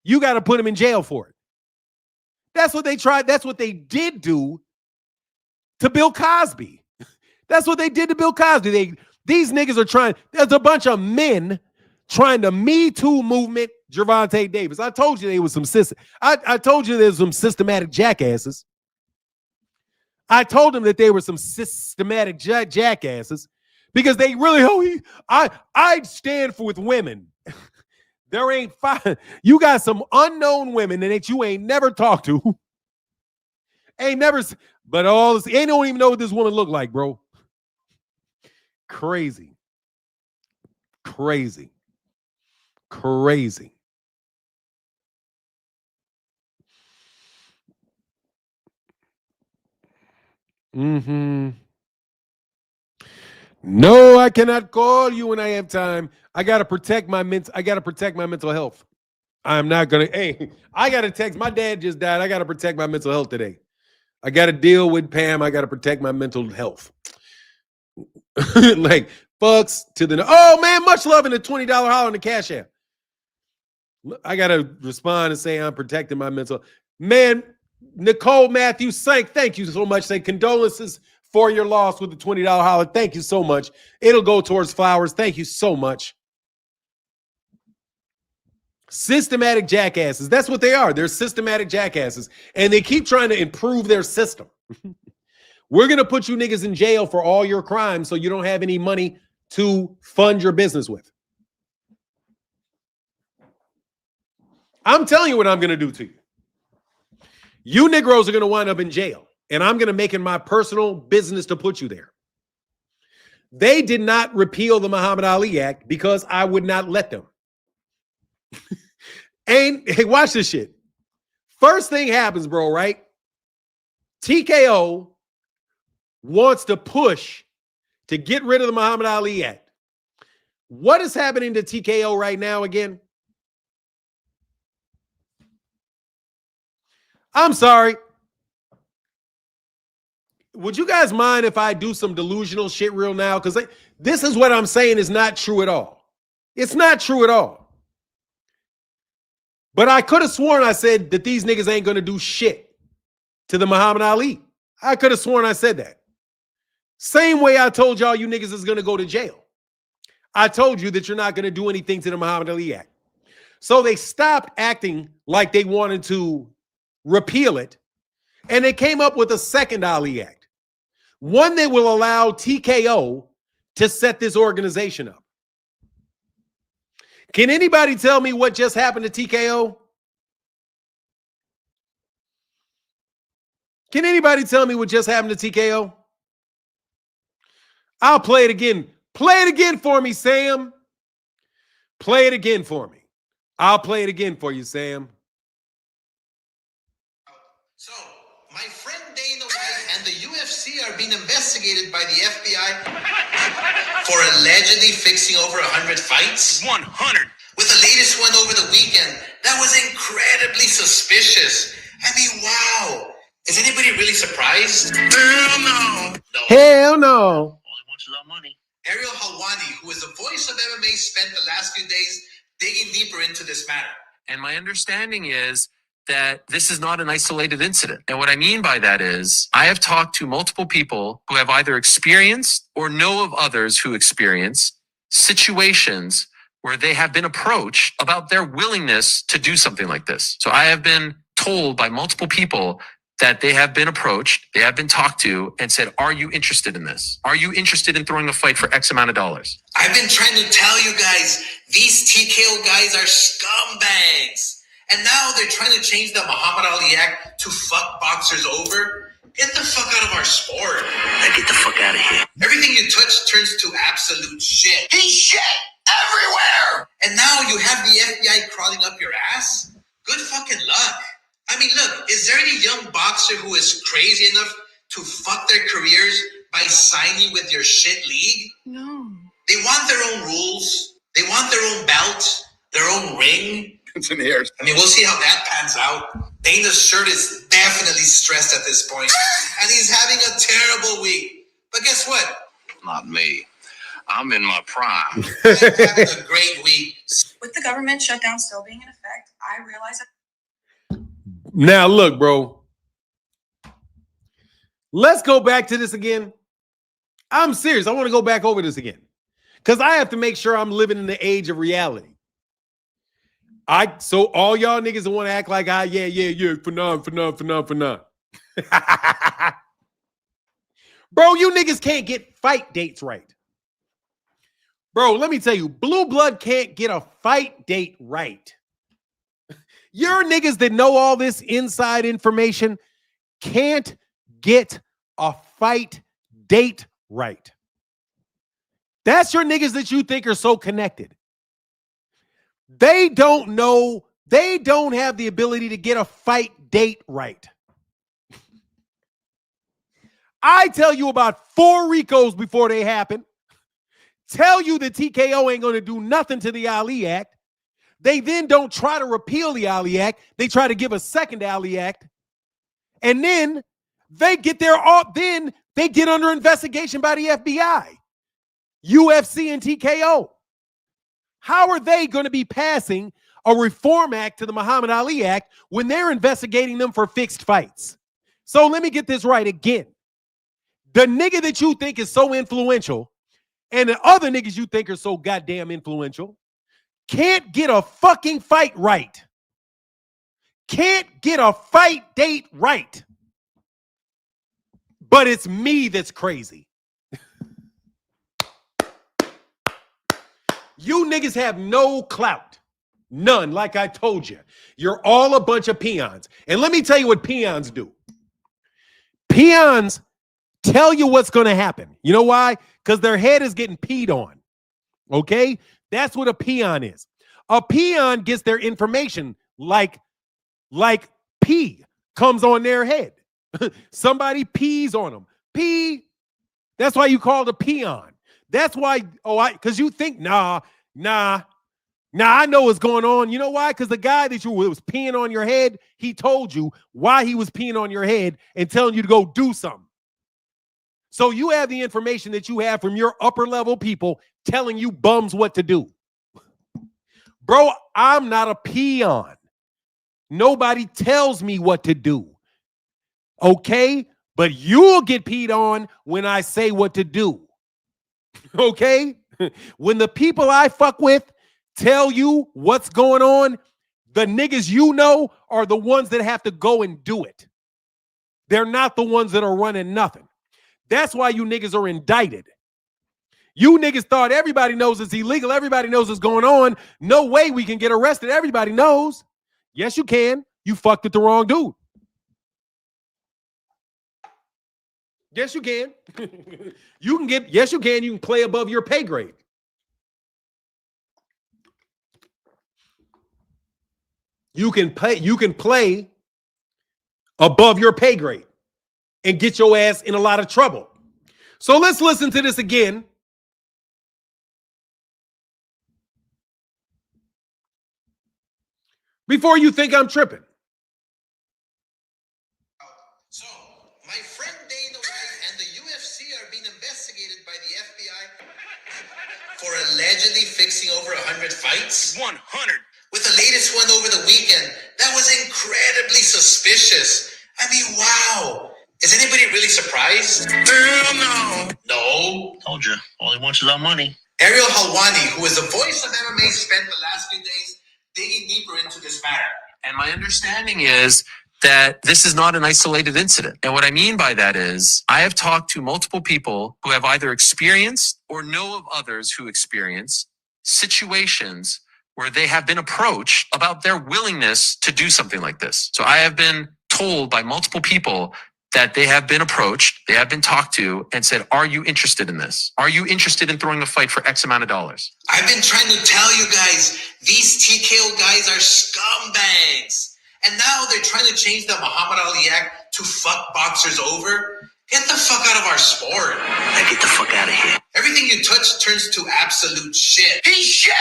you got to put him in jail for it. That's what they tried. That's what they did do to Bill Cosby. That's what they did to Bill Cosby. These niggas are trying. There's a bunch of men trying to Me Too movement Gervonta Davis. I told you there was some I told you there's some systematic jackasses. I told them that they were some systematic jackasses. Because they really, I'd stand with women. There ain't five. You got some unknown women that you ain't never talked to. But all this, they don't even know what this woman look like, bro. Crazy. No, I cannot call you when I have time. I gotta protect my mental health. I'm not gonna. Hey, I gotta text. My dad just died. I gotta protect my mental health today. I gotta deal with Pam. I gotta protect my mental health. Like fucks to the. Oh man, much love in the $20 holler in the Cash App. I gotta respond and say I'm protecting my mental. Man, Nicole Matthews, thank you so much. Say condolences for your loss with the $20 holler. Thank you so much. It'll go towards flowers. Thank you so much. Systematic jackasses. That's what they are. They're systematic jackasses. And they keep trying to improve their system. We're going to put you niggas in jail for all your crimes so you don't have any money to fund your business with. I'm telling you what I'm going to do to you. You Negroes are going to wind up in jail. And I'm going to make it my personal business to put you there. They did not repeal the Muhammad Ali Act because I would not let them. And hey, watch this shit. First thing happens, bro, right? TKO wants to push to get rid of the Muhammad Ali Act. What is happening to TKO right now again? I'm sorry. Would you guys mind if I do some delusional shit real now? Because this is what I'm saying is not true at all. It's not true at all. But I could have sworn I said that these niggas ain't going to do shit to the Muhammad Ali. I could have sworn I said that. Same way I told y'all you niggas is going to go to jail. I told you that you're not going to do anything to the Muhammad Ali Act. So they stopped acting like they wanted to repeal it. And they came up with a second Ali Act. One that will allow TKO to set this organization up. Can anybody tell me what just happened to TKO? Can anybody tell me what just happened to TKO? I'll play it again. Play it again for me, Sam. Play it again for me. I'll play it again for you, Sam. So, my friend Dana White and the UFC are being investigated by the FBI for allegedly fixing over 100 fights. 100. With a latest one over the weekend, that was incredibly suspicious. I mean, wow. Is anybody really surprised? Hell no. Hell no. All he wants is our money. Ariel Helwani, who is the voice of MMA, spent the last few days digging deeper into this matter. And my understanding is that this is not an isolated incident. And what I mean by that is I have talked to multiple people who have either experienced or know of others who experience situations where they have been approached about their willingness to do something like this. So I have been told by multiple people that they have been approached, they have been talked to and said, are you interested in this? Are you interested in throwing a fight for X amount of dollars? I've been trying to tell you guys, these TKO guys are scumbags. And now they're trying to change the Muhammad Ali Act to fuck boxers over. Get the fuck out of our sport. Now get the fuck out of here. Everything you touch turns to absolute shit. He's shit everywhere. And now you have the FBI crawling up your ass? Good fucking luck. I mean, look, is there any young boxer who is crazy enough to fuck their careers by signing with your shit league? No. They want their own rules. They want their own belt, their own ring. It's in here. I mean, we'll see how that pans out. Dana's shirt is definitely stressed at this point, and he's having a terrible week. But guess what? Not me. I'm in my prime. I'm having a great week. With the government shutdown still being in effect, I realize that Now, look, bro. Let's go back to this again. I'm serious. I want to go back over this again because I have to make sure I'm living in the age of reality. So all y'all niggas that want to act like, yeah, for none. Bro, you niggas can't get fight dates right. Bro, let me tell you, Blue Blood can't get a fight date right. Your niggas that know all this inside information can't get a fight date right. That's your niggas that you think are so connected. They don't know, they don't have the ability to get a fight date right. I tell you about 4 Ricos before they happen. Tell you that TKO ain't going to do nothing to the Ali Act. They then don't try to repeal the Ali Act. They try to give a second Ali Act. And then they get then they get under investigation by the FBI, UFC, and TKO. How are they going to be passing a reform act to the Muhammad Ali Act when they're investigating them for fixed fights? So let me get this right again. The nigga that you think is so influential and the other niggas you think are so goddamn influential can't get a fucking fight right. Can't get a fight date right. But it's me that's crazy. You niggas have no clout. None, like I told you. You're all a bunch of peons. And let me tell you what peons do. Peons tell you what's going to happen. You know why? Because their head is getting peed on. Okay? That's what a peon is. A peon gets their information like pee comes on their head. Somebody pees on them. Pee. That's why you call it a peon. That's why, because you think, nah, I know what's going on. You know why? Because the guy that was peeing on your head, he told you why he was peeing on your head and telling you to go do something. So you have the information that you have from your upper level people telling you bums what to do. Bro, I'm not a peon. Nobody tells me what to do. Okay? But you'll get peed on when I say what to do. Okay? When the people I fuck with tell you what's going on, the niggas you know are the ones that have to go and do it. They're not the ones that are running nothing. That's why you niggas are indicted. You niggas thought everybody knows it's illegal. Everybody knows what's going on. No way we can get arrested. Everybody knows. Yes, you can. You fucked with the wrong dude. Yes, you can. Yes, you can. You can play above your pay grade. You can play above your pay grade and get your ass in a lot of trouble. So let's listen to this again. before you think I'm tripping. So, my friend Dana White and the UFC are being investigated by the FBI for allegedly fixing over 100 fights. 100. With the latest one over the weekend, that was incredibly suspicious. I mean, wow. Is anybody really surprised? Hell no. No. Told you. All he wants is our money. Ariel Helwani, who is the voice of MMA, spent the last few days digging deeper into this matter. And my understanding is that this is not an isolated incident. And what I mean by that is I have talked to multiple people who have either experienced or know of others who experience situations where they have been approached about their willingness to do something like this. So I have been told by multiple people that they have been approached, they have been talked to and said, are you interested in this? Are you interested in throwing a fight for X amount of dollars? I've been trying to tell you guys, these TKO guys are scumbags. And now they're trying to change the Muhammad Ali Act to fuck boxers over. Get the fuck out of our sport. Now get the fuck out of here. Everything you touch turns to absolute shit. He's shit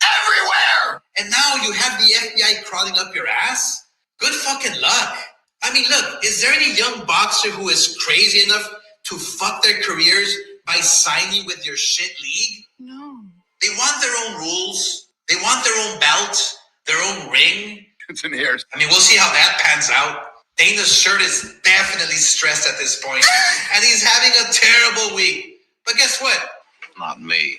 everywhere. And now you have the FBI crawling up your ass? Good fucking luck. I mean, look, is there any young boxer who is crazy enough to fuck their careers by signing with your shit league? No. They want their own rules. They want their own belt, their own ring. It's in here. I mean, we'll see how that pans out. Dana's shirt is definitely stressed at this point, and he's having a terrible week. But guess what? Not me.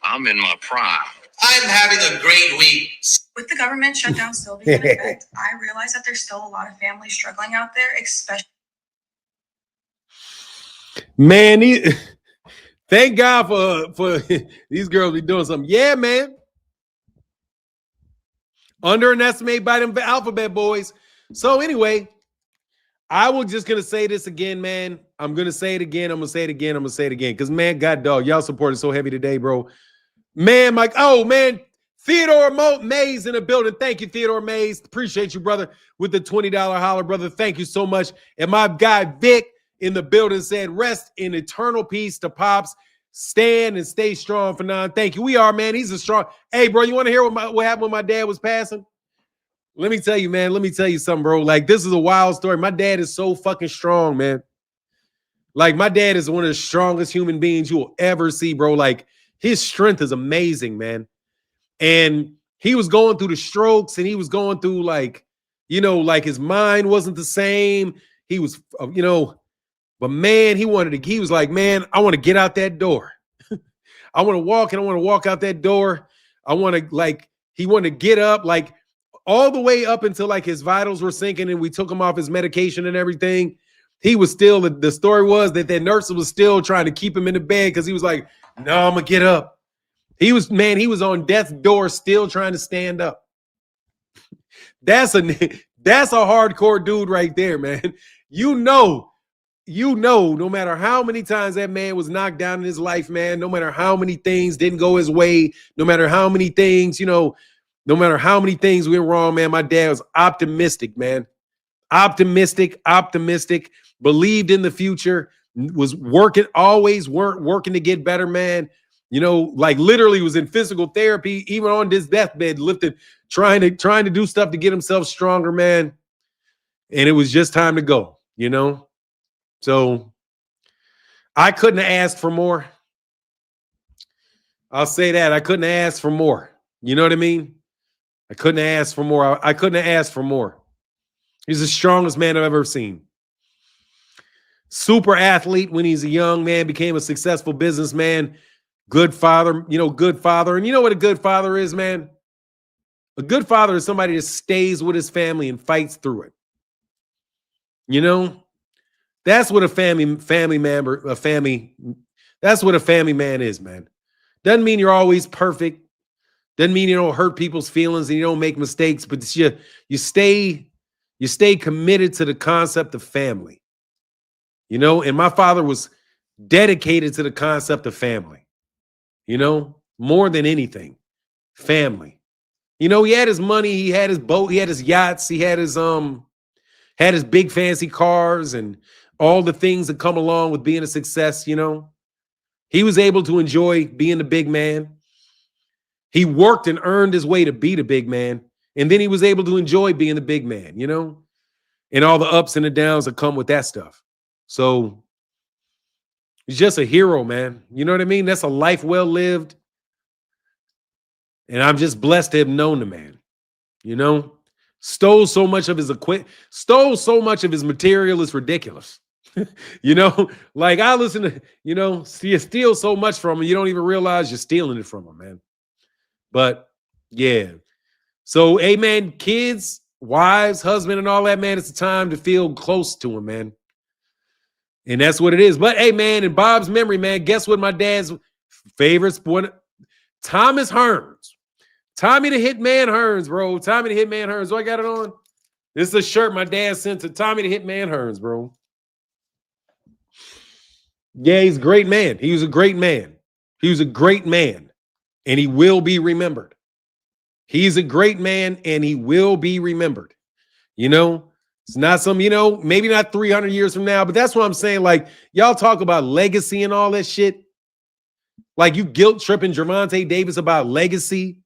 I'm in my prime. I'm having a great week. With the government shutdown still being in effect, I realize that there's still a lot of families struggling out there, especially. Man, thank God for these girls be doing something. Yeah, man. Underestimated by them alphabet boys. So anyway, I was just going to say this again, man. I'm going to say it again. I'm going to say it again. I'm going to say it again. Because, man, God dog, y'all supported so heavy today, bro. Man, Mike. Oh, man. Theodore Mays in the building. Thank you, Theodore Mays. Appreciate you, brother, with the $20 holler, brother. Thank you so much. And my guy, Vic, in the building said, rest in eternal peace to Pops. Stand and stay strong for now. Thank you. We are, man. He's a strong. Hey, bro, you want to hear what happened when my dad was passing? Let me tell you, man. Let me tell you something, bro. Like, this is a wild story. My dad is so fucking strong, man. Like, my dad is one of the strongest human beings you will ever see, bro. Like, his strength is amazing, man. And he was going through the strokes, and he was going through, like, you know, like his mind wasn't the same. He was, you know, but man, he was like, man, I want to get out that door. I want to walk, and I want to walk out that door. I want to, like, he wanted to get up, like, all the way up until, like, his vitals were sinking and we took him off his medication and everything. He was still, the story was that nurse was still trying to keep him in the bed because he was like, no, I'm going to get up. He was on death's door still trying to stand up. That's a hardcore dude right there, man. You know, no matter how many times that man was knocked down in his life, man, no matter how many things didn't go his way, no matter how many things, you know, no matter how many things went wrong, man, my dad was optimistic, man. Optimistic, believed in the future, was always working to get better, man. You know, like literally was in physical therapy, even on this deathbed, lifted, trying to do stuff to get himself stronger, man. And it was just time to go, you know? So I couldn't have asked for more. I'll say that. I couldn't have asked for more. You know what I mean? I couldn't have asked for more. I couldn't have asked for more. He's the strongest man I've ever seen. Super athlete when he's a young man, became a successful businessman, good father, good father. And you know what a good father is, man? A good father is somebody that stays with his family and fights through it. You know, that's what a family member, that's what a family man is, man. Doesn't mean you're always perfect. Doesn't mean you don't hurt people's feelings and you don't make mistakes, but you stay committed to the concept of family. You know, and my father was dedicated to the concept of family. You know, more than anything, family. You know, he had his money, he had his boat, he had his yachts, he had his big fancy cars and all the things that come along with being a success, you know. He was able to enjoy being the big man. He worked and earned his way to be the big man. And then he was able to enjoy being the big man, you know, and all the ups and the downs that come with that stuff. So he's just a hero, man. You know what I mean? That's a life well lived. And I'm just blessed to have known the man, you know, stole so much of his stole so much of his material. It's ridiculous. You know, like I listen to, you know, you steal so much from him, you don't even realize you're stealing it from him, man. But yeah. So, hey, man, kids, wives, husband, and all that, man, it's a time to feel close to him, man. And that's what it is. But, hey, man, in Bob's memory, man, guess what my dad's favorite sport? Thomas Hearns. Tommy the Hitman Hearns, bro. Tommy the Hitman Hearns. Do I got it on? This is a shirt my dad sent to Tommy the Hitman Hearns, bro. Yeah, he's a great man. He was a great man. He was a great man, and he will be remembered. He's a great man, and he will be remembered. You know, it's not some, you know, maybe not 300 years from now, but that's what I'm saying. Like, y'all talk about legacy and all that shit. Like, you guilt tripping Gervonta Davis about legacy.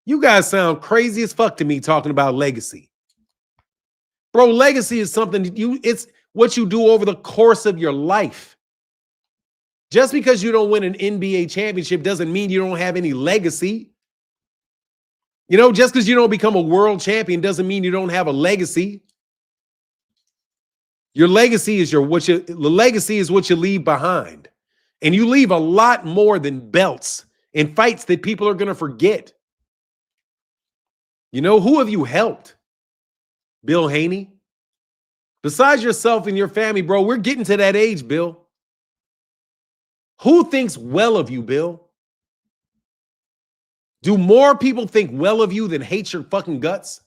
You guys sound crazy as fuck to me talking about legacy. Bro, legacy is something it's what you do over the course of your life. Just because you don't win an NBA championship doesn't mean you don't have any legacy. You know, just because you don't become a world champion doesn't mean you don't have a legacy. Your legacy is the legacy is what you leave behind. And you leave a lot more than belts and fights that people are going to forget. You know, who have you helped? Bill Haney? Besides yourself and your family, bro, we're getting to that age, Bill. Who thinks well of you, Bill? Do more people think well of you than hate your fucking guts?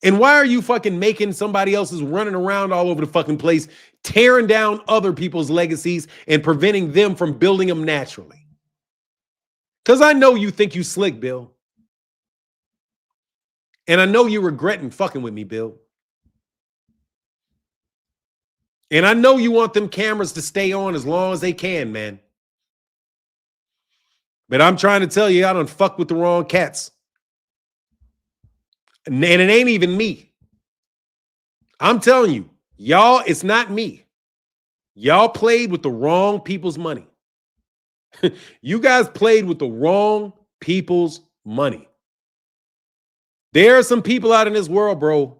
And why are you fucking making somebody else's running around all over the fucking place, tearing down other people's legacies and preventing them from building them naturally? Because I know you think you slick, Bill. And I know you're regretting fucking with me, Bill. And I know you want them cameras to stay on as long as they can, man. But I'm trying to tell you, I done fuck with the wrong cats. And it ain't even me. I'm telling you, y'all, it's not me. Y'all played with the wrong people's money. You guys played with the wrong people's money. There are some people out in this world, bro.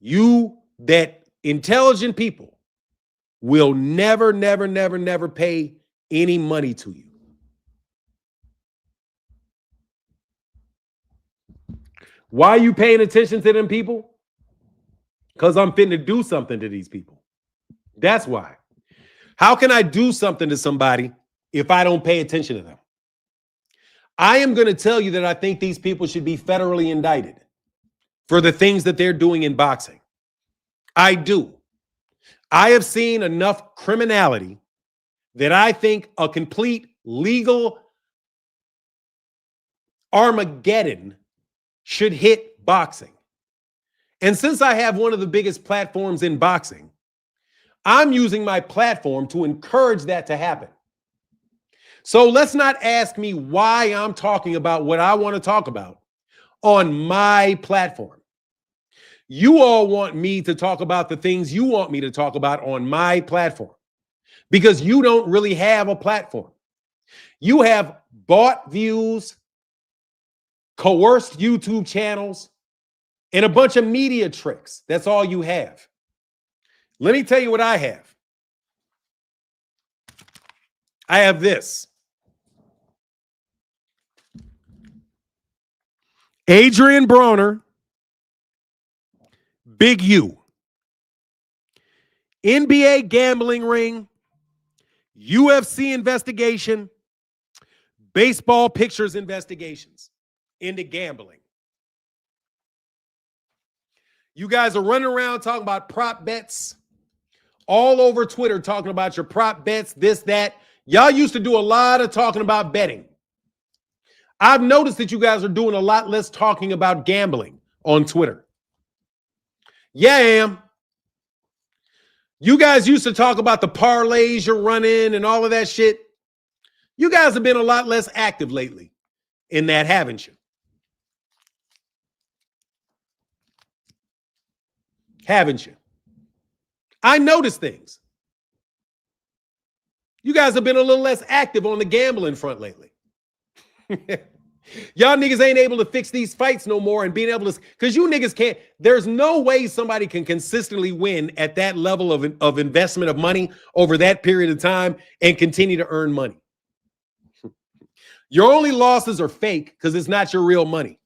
That intelligent people will never, never, never, never pay any money to you. Why are you paying attention to them people? Because I'm finna do something to these people. That's why. How can I do something to somebody if I don't pay attention to them? I am going to tell you that I think these people should be federally indicted for the things that they're doing in boxing. I do. I have seen enough criminality that I think a complete legal Armageddon should hit boxing. And since I have one of the biggest platforms in boxing, I'm using my platform to encourage that to happen. So let's not ask me why I'm talking about what I want to talk about on my platform. You all want me to talk about the things you want me to talk about on my platform because you don't really have a platform. You have bought views, coerced YouTube channels, and a bunch of media tricks. That's all you have. Let me tell you what I have. I have this. Adrian Broner, Big U. NBA gambling ring, UFC investigation, baseball pictures investigations into gambling. You guys are running around talking about prop bets all over Twitter, talking about your prop bets, this, that. Y'all used to do a lot of talking about betting. I've noticed that you guys are doing a lot less talking about gambling on Twitter. Yeah, I am. You guys used to talk about the parlays you're running and all of that shit. You guys have been a lot less active lately in that, haven't you? Haven't you? I noticed things. You guys have been a little less active on the gambling front lately. Y'all niggas ain't able to fix these fights no more and being able to, because you niggas can't, there's no way somebody can consistently win at that level of investment of money over that period of time and continue to earn money. Your only losses are fake because it's not your real money.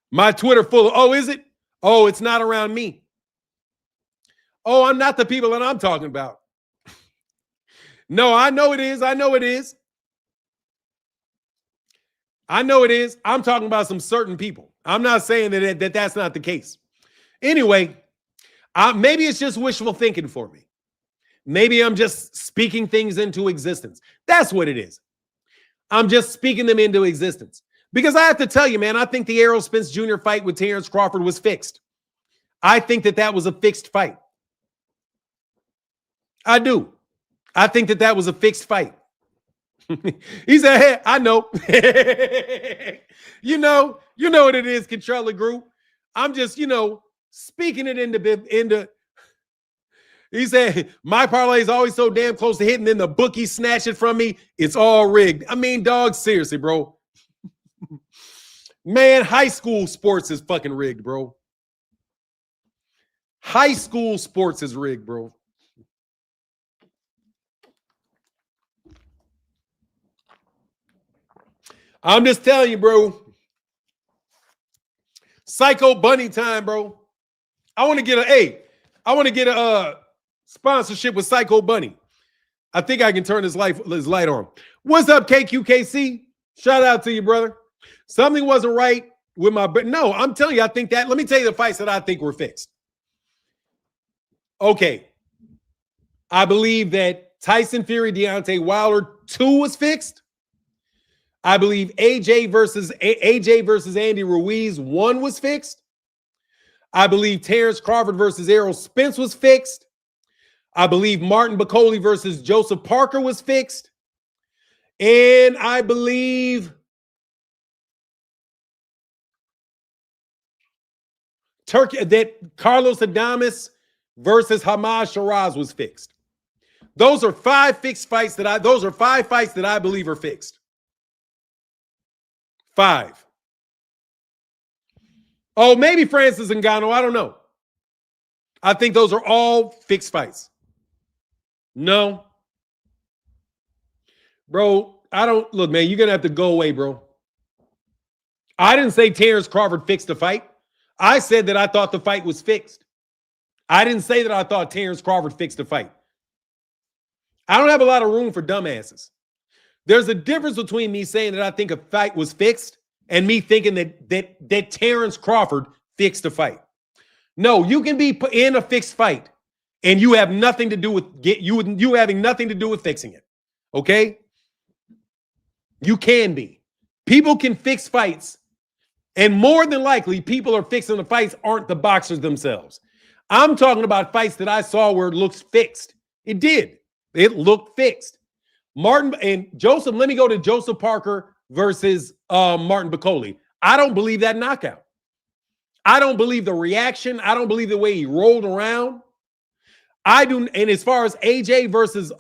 My Twitter full of, oh, is it? Oh, it's not around me. Oh, I'm not the people that I'm talking about. No, I know it is. I know it is. I know it is. I'm talking about some certain people. I'm not saying that that's not the case. Anyway, maybe it's just wishful thinking for me. Maybe I'm just speaking things into existence. That's what it is. I'm just speaking them into existence. Because I have to tell you, man, I think the Errol Spence Jr. fight with Terrence Crawford was fixed. I think that was a fixed fight. I do. I think that was a fixed fight. He said, hey, I know. you know what it is, Controller Group. I'm just, speaking it into. He said, my parlay is always so damn close to hitting, then the bookie snatch it from me. It's all rigged. I mean, dog, seriously, bro. Man, high school sports is fucking rigged, bro. High school sports is rigged, bro. I'm just telling you, bro. Psycho Bunny time, bro. I want to get a sponsorship with Psycho Bunny. I think I can turn his light on. What's up, KQKC? Shout out to you, brother. Something wasn't right with my, but no, I'm telling you, I think that, let me tell you the fights that I think were fixed. Okay. I believe that Tyson Fury, Deontay Wilder 2 was fixed. I believe AJ versus Andy Ruiz 1 was fixed. I believe Terrence Crawford versus Errol Spence was fixed. I believe Martin Bakole versus Joseph Parker was fixed. And I believe that Carlos Adames versus Hamad Shiraz was fixed. Those are 5 fixed fights those are 5 fights that I believe are fixed. 5. Oh, maybe Francis Ngannou. I don't know. I think those are all fixed fights. No. Bro, I don't. Look, man, you're going to have to go away, bro. I didn't say Terrence Crawford fixed the fight. I said that I thought the fight was fixed. I didn't say that I thought Terrence Crawford fixed the fight. I don't have a lot of room for dumbasses. There's a difference between me saying that I think a fight was fixed and me thinking that Terrence Crawford fixed the fight. No, you can be in a fixed fight and you have nothing to do with you having nothing to do with fixing it. Okay? You can be. People can fix fights, and more than likely, people are fixing the fights aren't the boxers themselves. I'm talking about fights that I saw where it looks fixed. It did. It looked fixed. Martin and Joseph, let me go to Joseph Parker versus Martin Bakole. I don't believe that knockout. I don't believe the reaction. I don't believe the way he rolled around. I do. And as far as AJ versus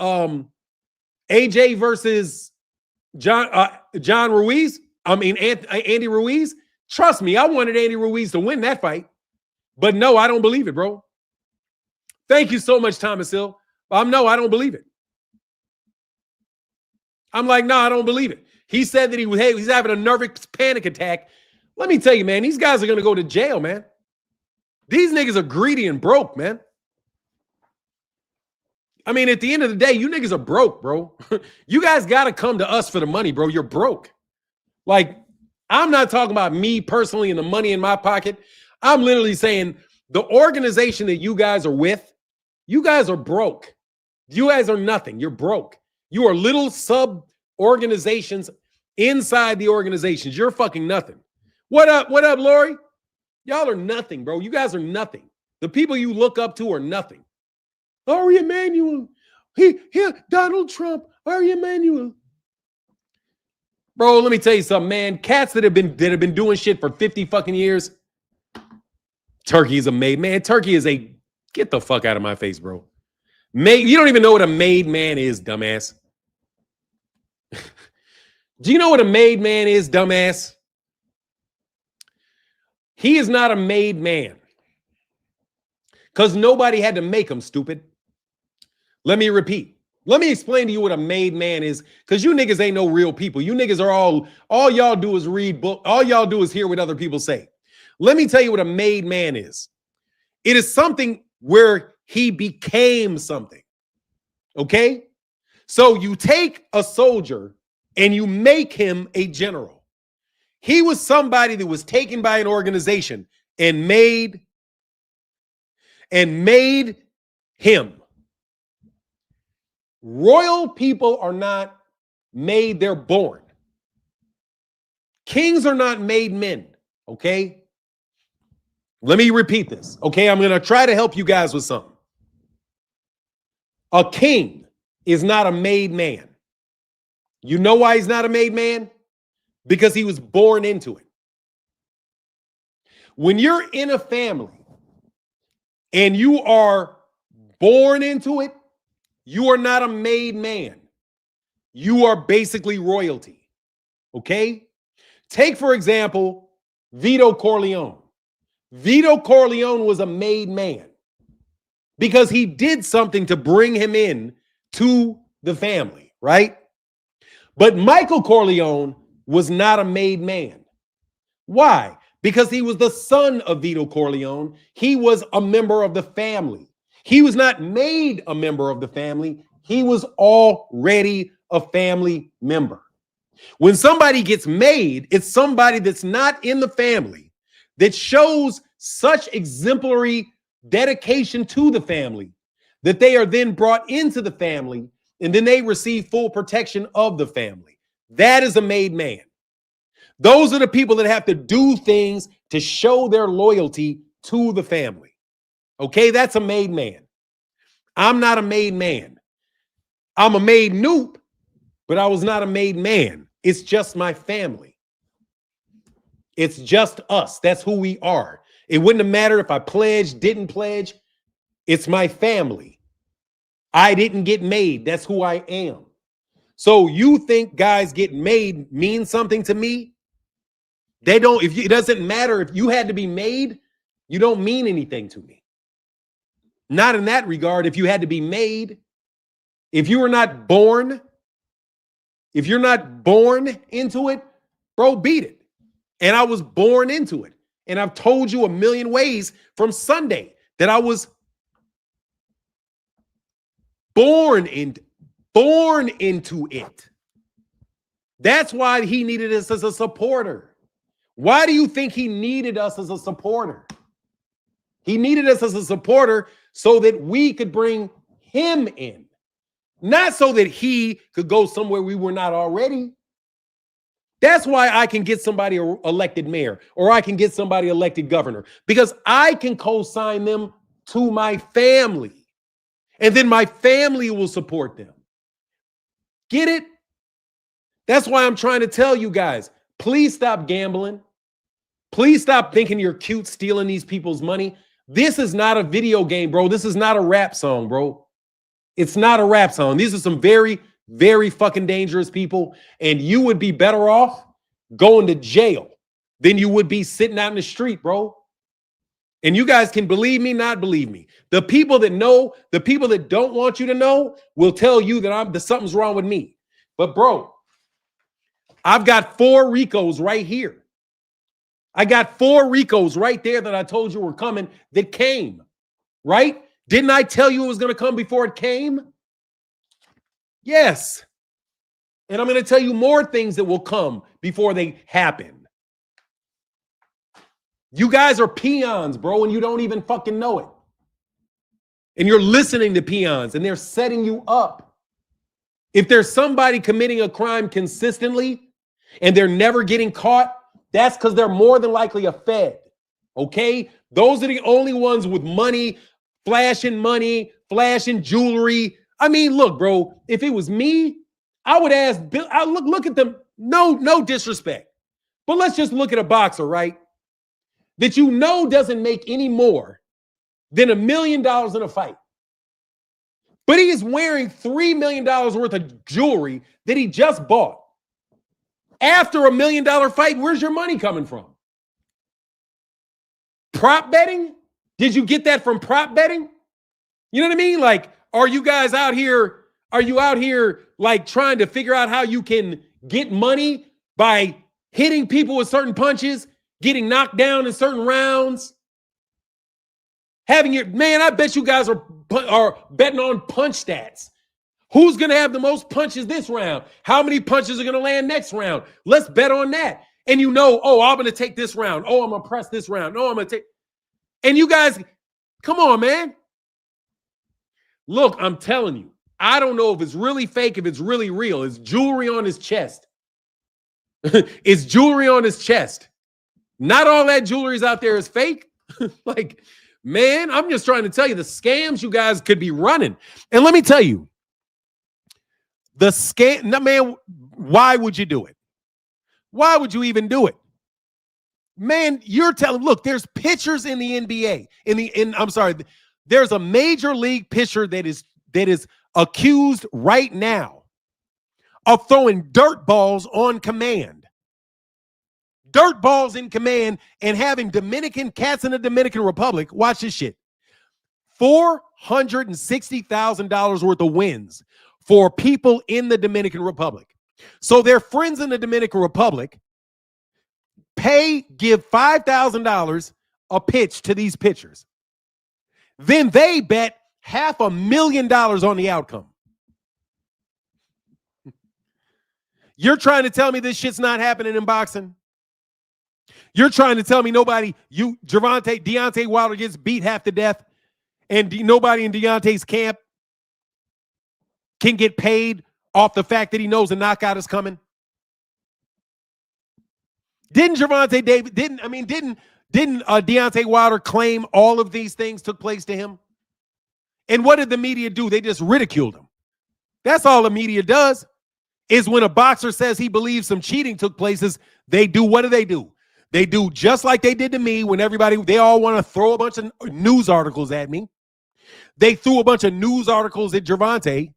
John Ruiz, Andy Ruiz, trust me, I wanted Andy Ruiz to win that fight. But no, I don't believe it, bro. Thank you so much, Thomas Hill. No, I don't believe it. I'm like, no, I don't believe it. He said that he's having a nervous panic attack. Let me tell you, man, these guys are going to go to jail, man. These niggas are greedy and broke, man. I mean, at the end of the day, you niggas are broke, bro. You guys got to come to us for the money, bro. You're broke. Like, I'm not talking about me personally and the money in my pocket. I'm literally saying the organization that you guys are with, you guys are broke. You guys are nothing. You're broke. You are little sub-organizations inside the organizations. You're fucking nothing. What up? What up, Lori? Y'all are nothing, bro. You guys are nothing. The people you look up to are nothing. Ari Emanuel. Donald Trump. Ari Emanuel. Bro, let me tell you something, man. Cats that have been doing shit for 50 fucking years. Turkey is a made man. Turkey is a get the fuck out of my face, bro. You don't even know what a made man is, dumbass. Do you know what a made man is, dumbass? He is not a made man. Because nobody had to make him, stupid. Let me repeat. Let me explain to you what a made man is, because you niggas ain't no real people. You niggas are all y'all do is read book. All y'all do is hear what other people say. Let me tell you what a made man is. It is something where he became something. Okay? So you take a soldier and you make him a general. He was somebody that was taken by an organization and made him. Royal people are not made, they're born. Kings are not made men, okay? Let me repeat this, okay? I'm going to try to help you guys with something. A king is not a made man. You know why he's not a made man? Because he was born into it. When you're in a family and you are born into it, you are not a made man. You are basically royalty. Okay? Take, for example, Vito Corleone. Vito Corleone was a made man because he did something to bring him in to the family, right? But Michael Corleone was not a made man. Why? Because he was the son of Vito Corleone. He was a member of the family. He was not made a member of the family. He was already a family member. When somebody gets made, it's somebody that's not in the family that shows such exemplary dedication to the family that they are then brought into the family and then they receive full protection of the family. That is a made man. Those are the people that have to do things to show their loyalty to the family. Okay, that's a made man. I'm not a made man. I'm a made noob, but I was not a made man. It's just my family. It's just us. That's who we are. It wouldn't have mattered if I pledged, didn't pledge. It's my family. I didn't get made. That's who I am. So you think guys get made means something to me? They don't. It doesn't matter if you had to be made, you don't mean anything to me. Not in that regard. If you had to be made, if you were not born, if you're not born into it, bro, beat it. And I was born into it. And I've told you a million ways from Sunday that I was born into it. That's why he needed us as a supporter. Why do you think he needed us as a supporter? He needed us as a supporter so that we could bring him in, not so that he could go somewhere we were not already. That's why I can get somebody elected mayor or I can get somebody elected governor, because I can co-sign them to my family and then my family will support them. Get it? That's why I'm trying to tell you guys, please stop gambling. Please stop thinking you're cute stealing these people's money. This is not a video game, bro. This is not a rap song, bro. It's not a rap song. These are some very, very fucking dangerous people. And you would be better off going to jail than you would be sitting out in the street, bro. And you guys can believe me, not believe me. The people that know, the people that don't want you to know will tell you that something's wrong with me. But bro, I've got 4 Ricos right here. I got 4 Ricos right there that I told you were coming that came, right? Didn't I tell you it was going to come before it came? Yes. And I'm going to tell you more things that will come before they happen. You guys are peons, bro, and you don't even fucking know it. And you're listening to peons, and they're setting you up. If there's somebody committing a crime consistently and they're never getting caught, that's because they're more than likely a Fed, okay? Those are the only ones with money, flashing jewelry. I mean, look, bro, if it was me, I would ask Bill, look at them. No disrespect. But let's just look at a boxer, right? that you know doesn't make any more than $1 million in a fight. But he is wearing $3 million worth of jewelry that he just bought. After $1 million fight, where's your money coming from? Prop betting? Did you get that from prop betting? You know what I mean? Like, are you guys out here? Are you out here like trying to figure out how you can get money by hitting people with certain punches, getting knocked down in certain rounds? Having your man, I bet you guys are betting on punch stats. Who's going to have the most punches this round? How many punches are going to land next round? Let's bet on that. And you know, oh, I'm going to take this round. Oh, I'm going to press this round. Oh, I'm going to take. And you guys, come on, man. Look, I'm telling you, I don't know if it's really fake, if it's really real. It's jewelry on his chest. It's jewelry on his chest. Not all that jewelry out there is fake. Like, man, I'm just trying to tell you the scams you guys could be running. And let me tell you, the scam, no, man, why would you do it? Why would you even do it? Man, you're telling, look, there's pitchers in the NBA, there's a major league pitcher that is accused right now of throwing dirt balls on command. Dirt balls in command and having Dominican cats in the Dominican Republic. Watch this shit. $460,000 worth of wins for people in the Dominican Republic. So their friends in the Dominican Republic give $5,000 a pitch to these pitchers. Then they bet $500,000 on the outcome. You're trying to tell me this shit's not happening in boxing? You're trying to tell me Deontay Wilder gets beat half to death and nobody in Deontay's camp can get paid off the fact that he knows a knockout is coming? Didn't Deontay Wilder claim all of these things took place to him? And what did the media do? They just ridiculed him. That's all the media does, is when a boxer says he believes some cheating took place, they do, what do? They do just like they did to me when they all want to throw a bunch of news articles at me. They threw a bunch of news articles at Gervonta,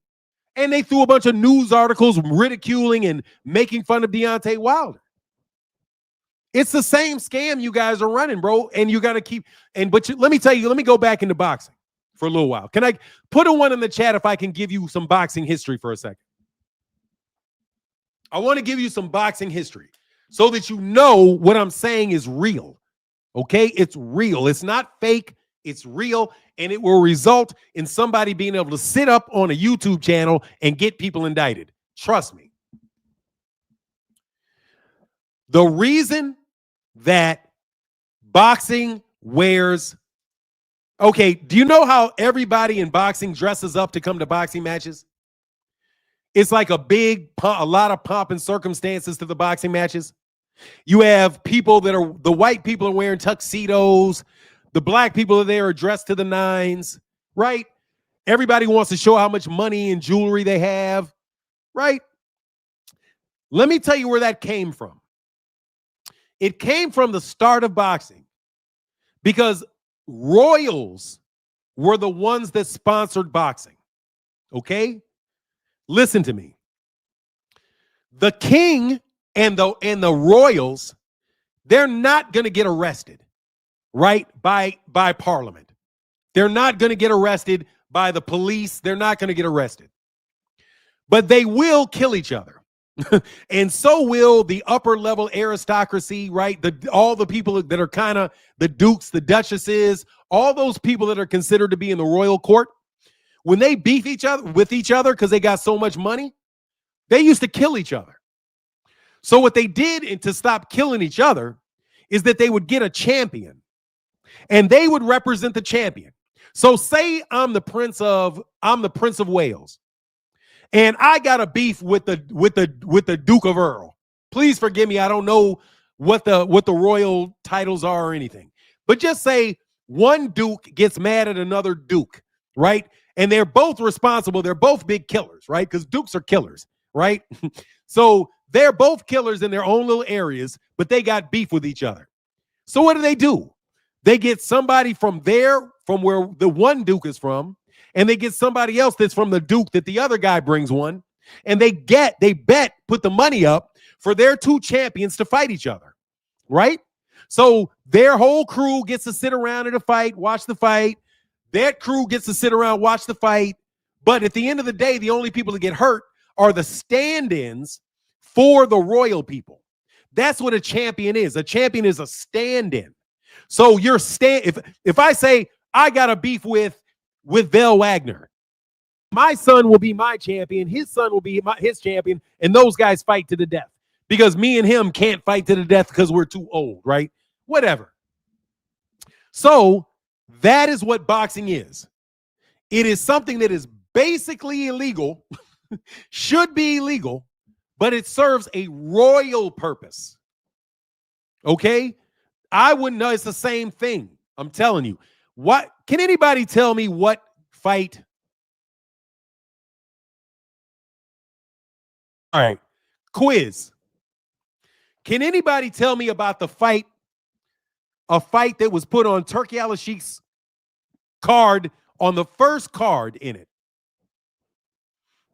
and they threw a bunch of news articles ridiculing and making fun of Deontay Wilder. It's the same scam you guys are running, bro. And you got to keep, let me tell you, let me go back into boxing for a little while. Can I put a one in the chat if I can give you some boxing history for a second? I want to give you some boxing history so that you know what I'm saying is real. Okay? It's real. It's not fake. It's real. And it will result in somebody being able to sit up on a YouTube channel and get people indicted. Trust me. The reason that boxing wears, okay, do you know how everybody in boxing dresses up to come to boxing matches? It's like a lot of pomp and circumstances to the boxing matches. You have people the white people are wearing tuxedos. The black people are there are dressed to the nines, right? Everybody wants to show how much money and jewelry they have, right? Let me tell you where that came from. It came from the start of boxing because royals were the ones that sponsored boxing. Okay? Listen to me. The king and the royals, they're not going to get arrested, right? By parliament. They're not going to get arrested by the police. They're not going to get arrested. But they will kill each other. And so will the upper level aristocracy, right? All the people that are kind of the dukes, the duchesses, all those people that are considered to be in the royal court, when they beef with each other because they got so much money, they used to kill each other. So what they did to stop killing each other is that they would get a champion and they would represent the champion. So say I'm the Prince of Wales. And I got a beef with the Duke of Earl. Please forgive me. I don't know what the royal titles are or anything. But just say one duke gets mad at another duke, right? And they're both responsible. They're both big killers, right? Because dukes are killers, right? So they're both killers in their own little areas, but they got beef with each other. So what do? They get somebody from there, from where the one Duke is from, and they get somebody else that's from the Duke that the other guy brings one, and they put the money up for their two champions to fight each other, right? So their whole crew gets to sit around at a fight, watch the fight. That crew gets to sit around, watch the fight. But at the end of the day, the only people that get hurt are the stand-ins for the royal people. That's what a champion is. A champion is a stand-in. So you're if I say I got a beef with Vel Wagner, my son will be my champion, his son will be his champion, and those guys fight to the death. Because me and him can't fight to the death because we're too old, right? Whatever. So that is what boxing is. It is something that is basically illegal, should be illegal, but it serves a royal purpose. Okay? I wouldn't know. It's the same thing. I'm telling you. What can anybody tell me what fight? All right. Quiz. Can anybody tell me about the fight? A fight that was put on Turki Al-Sheikh's card, on the first card in it.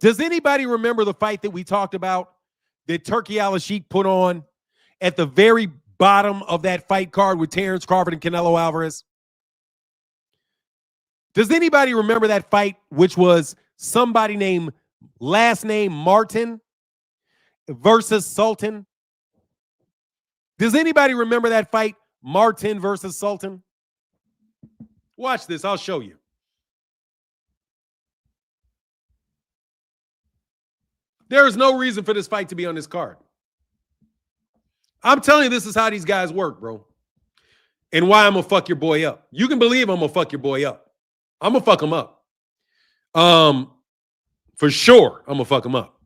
Does anybody remember the fight that we talked about that Turki Al-Sheikh put on at the very bottom of that fight card with Terrence Crawford and Canelo Alvarez? Does anybody remember that fight, which was somebody named, last name Martin versus Sultan? Does anybody remember that fight, Martin versus Sultan? Watch this. I'll show you. There is no reason for this fight to be on this card. I'm telling you, this is how these guys work, bro. And why I'm going to fuck your boy up. You can believe I'm going to fuck your boy up. I'm going to fuck him up. For sure, I'm going to fuck him up.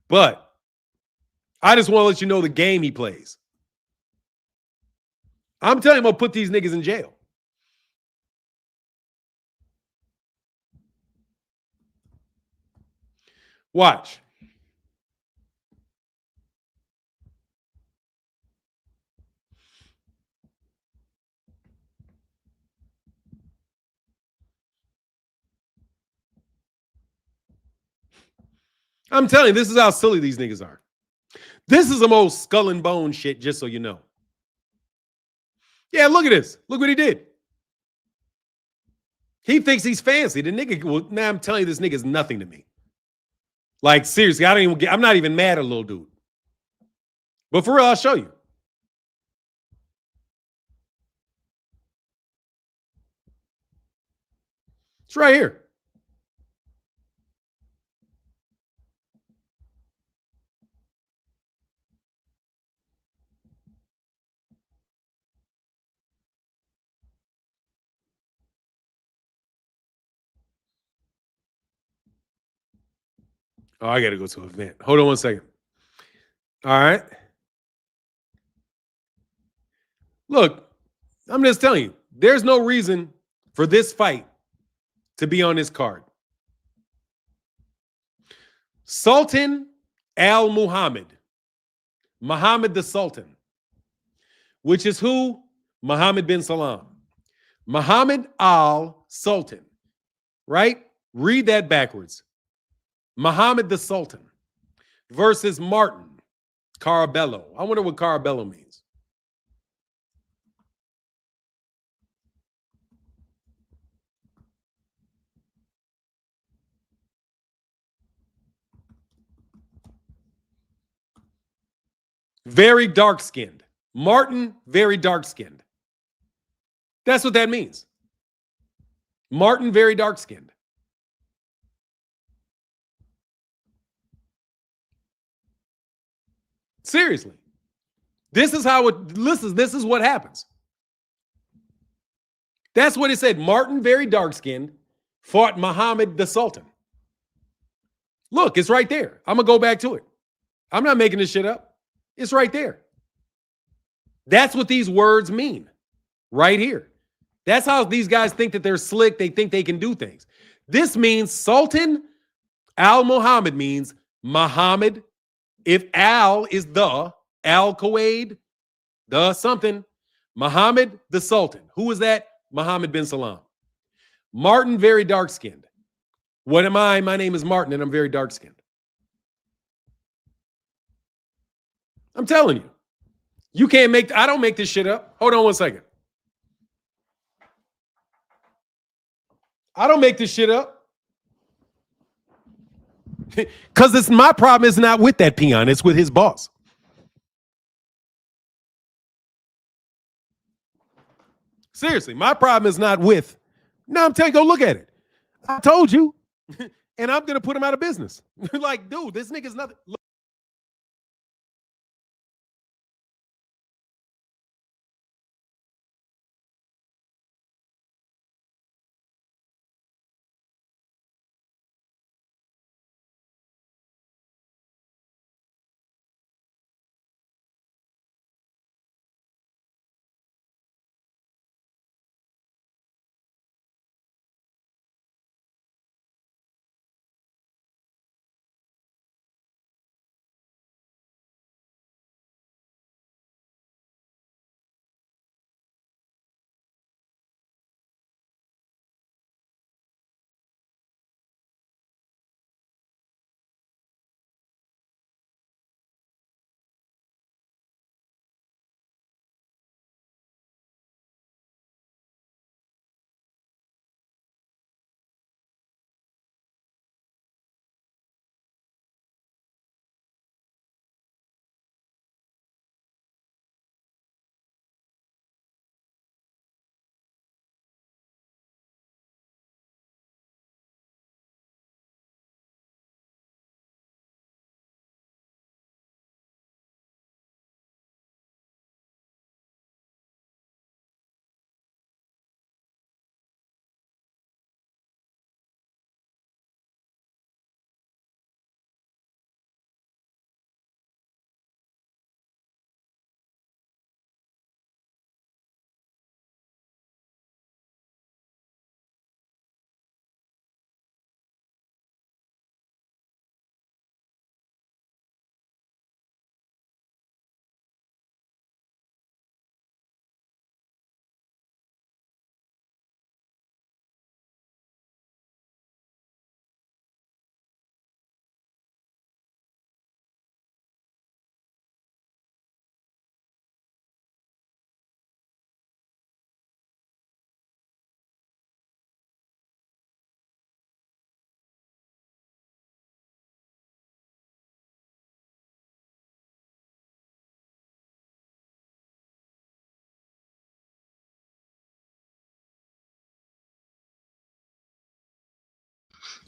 But I just want to let you know the game he plays. I'm telling you, I'm going to put these niggas in jail. Watch. I'm telling you, this is how silly these niggas are. This is the most skull and bone shit, just so you know. Yeah, look at this. Look what he did. He thinks he's fancy. The nigga, well, now I'm telling you, this nigga's nothing to me. Like, seriously, I'm not even mad at a little dude. But for real, I'll show you. It's right here. Oh, I got to go to an event. Hold on one second. All right. Look, I'm just telling you, there's no reason for this fight to be on this card. Sultan al-Muhammad, Muhammad the Sultan, which is who? Muhammad bin Salam. Muhammad al-Sultan, right? Read that backwards. Muhammad the Sultan versus Martin Carabello. I wonder what Carabello means. Very dark-skinned. Martin, very dark-skinned. That's what that means. Martin, very dark-skinned. Seriously. This is how this is what happens. That's what it said. Martin, very dark-skinned, fought Muhammad the Sultan. Look, it's right there. I'm going to go back to it. I'm not making this shit up. It's right there. That's what these words mean. Right here. That's how these guys think that they're slick. They think they can do things. This means Sultan al-Muhammad means Muhammad. If al is the, al-Qawaid, the something, Muhammad the Sultan. Who was that? Mohammed bin Salam. Martin, very dark-skinned. What am I? My name is Martin, and I'm very dark-skinned. I'm telling you. You can't make, I don't make this shit up. Hold on one second. I don't make this shit up. Because it's my problem is not with that peon, it's with his boss. Seriously, my problem is not with, no, I'm telling you, go look at it. I told you, and I'm going to put him out of business. Like, dude, this nigga's nothing. Look.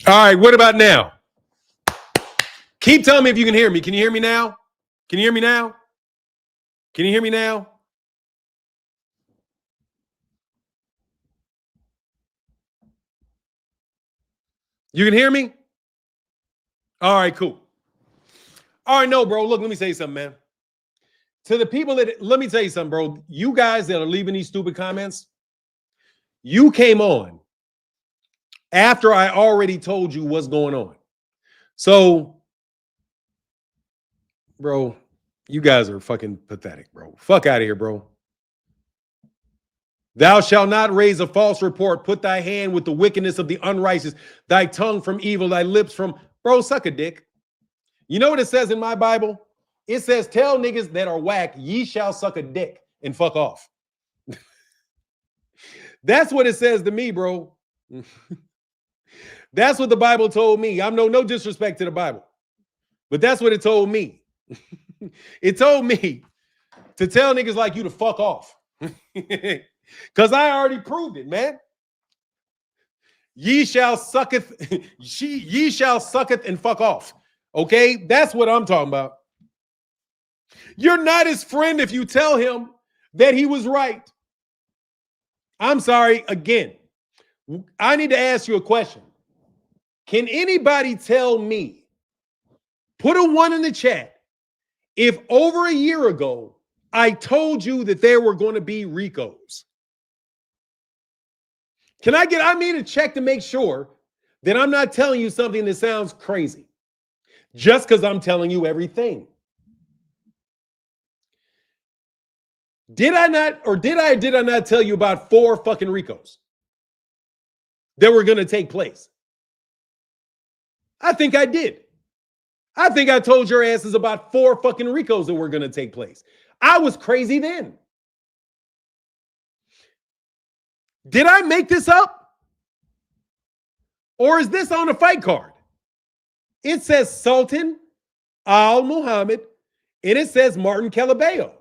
All right, what about now? Keep telling me if you can hear me. Can you hear me now? Can you hear me now? Can you hear me now? You can hear me? All right, cool. All right, no, bro. Look, let me say something, man. To the people that, let me tell you something, bro. You guys that are leaving these stupid comments, you came on after I already told you what's going on. So, bro, you guys are fucking pathetic, bro. Fuck out of here, bro. Thou shalt not raise a false report. Put thy hand with the wickedness of the unrighteous, thy tongue from evil, thy lips from, bro, suck a dick. You know what it says in my Bible? It says, tell niggas that are whack, ye shall suck a dick and fuck off. That's what it says to me, bro. That's what the Bible told me. I'm no disrespect to the Bible, but that's what it told me. It told me to tell niggas like you to fuck off. Because I already proved it, man. Ye shall sucketh, ye shall sucketh and fuck off. Okay? That's what I'm talking about. You're not his friend if you tell him that he was right. I'm sorry, again. I need to ask you a question. Can anybody tell me, put a 1 in the chat, if over a year ago I told you that there were going to be Ricos? I need to check to make sure that I'm not telling you something that sounds crazy just because I'm telling you everything. Did I not, or did I not tell you about 4 fucking Ricos that were going to take place? I think I did. I think I told your asses about 4 fucking Ricos that were going to take place. I was crazy then. Did I make this up? Or is this on a fight card? It says Sultan Al Muhammad, and it says Martin Calabello.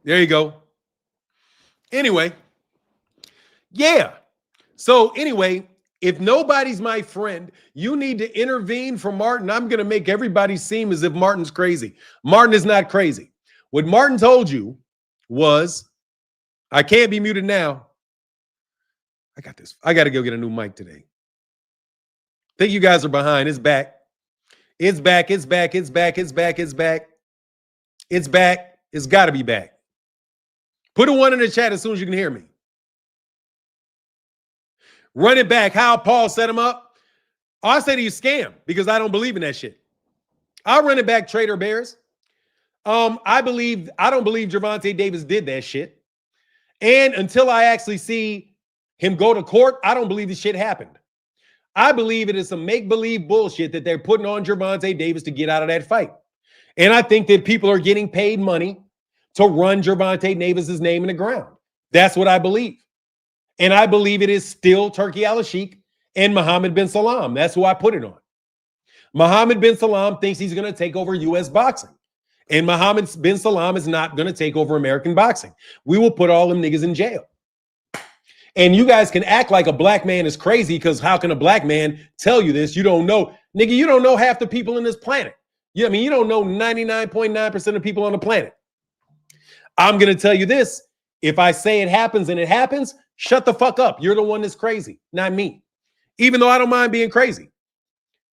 There you go. Anyway, yeah. So anyway, if nobody's my friend, you need to intervene for Martin. I'm going to make everybody seem as if Martin's crazy. Martin is not crazy. What Martin told you was, I can't be muted now. I got this. I got to go get a new mic today. Think you guys are behind. It's back. It's back. It's back. It's back. It's back. It's back. It's back. It's got to be back. Put a 1 in the chat as soon as you can hear me. Run it back. How Paul set him up. I'll say to you, scam, because I don't believe in that shit. I'll run it back, Trader Bears. I don't believe Gervonta Davis did that shit. And until I actually see him go to court, I don't believe this shit happened. I believe it is some make-believe bullshit that they're putting on Gervonta Davis to get out of that fight. And I think that people are getting paid money to run Gervonta Davis's name in the ground. That's what I believe. And I believe it is still Turki Al-Sheikh and Mohammed bin Salam. That's who I put it on. Mohammed bin Salam thinks he's going to take over U.S. boxing. And Mohammed bin Salam is not going to take over American boxing. We will put all them niggas in jail. And you guys can act like a black man is crazy because how can a black man tell you this? You don't know. Nigga, you don't know half the people in this planet. You don't know 99.9% of people on the planet. I'm going to tell you this. If I say it happens and it happens, shut the fuck up. You're the one that's crazy, not me. Even though I don't mind being crazy.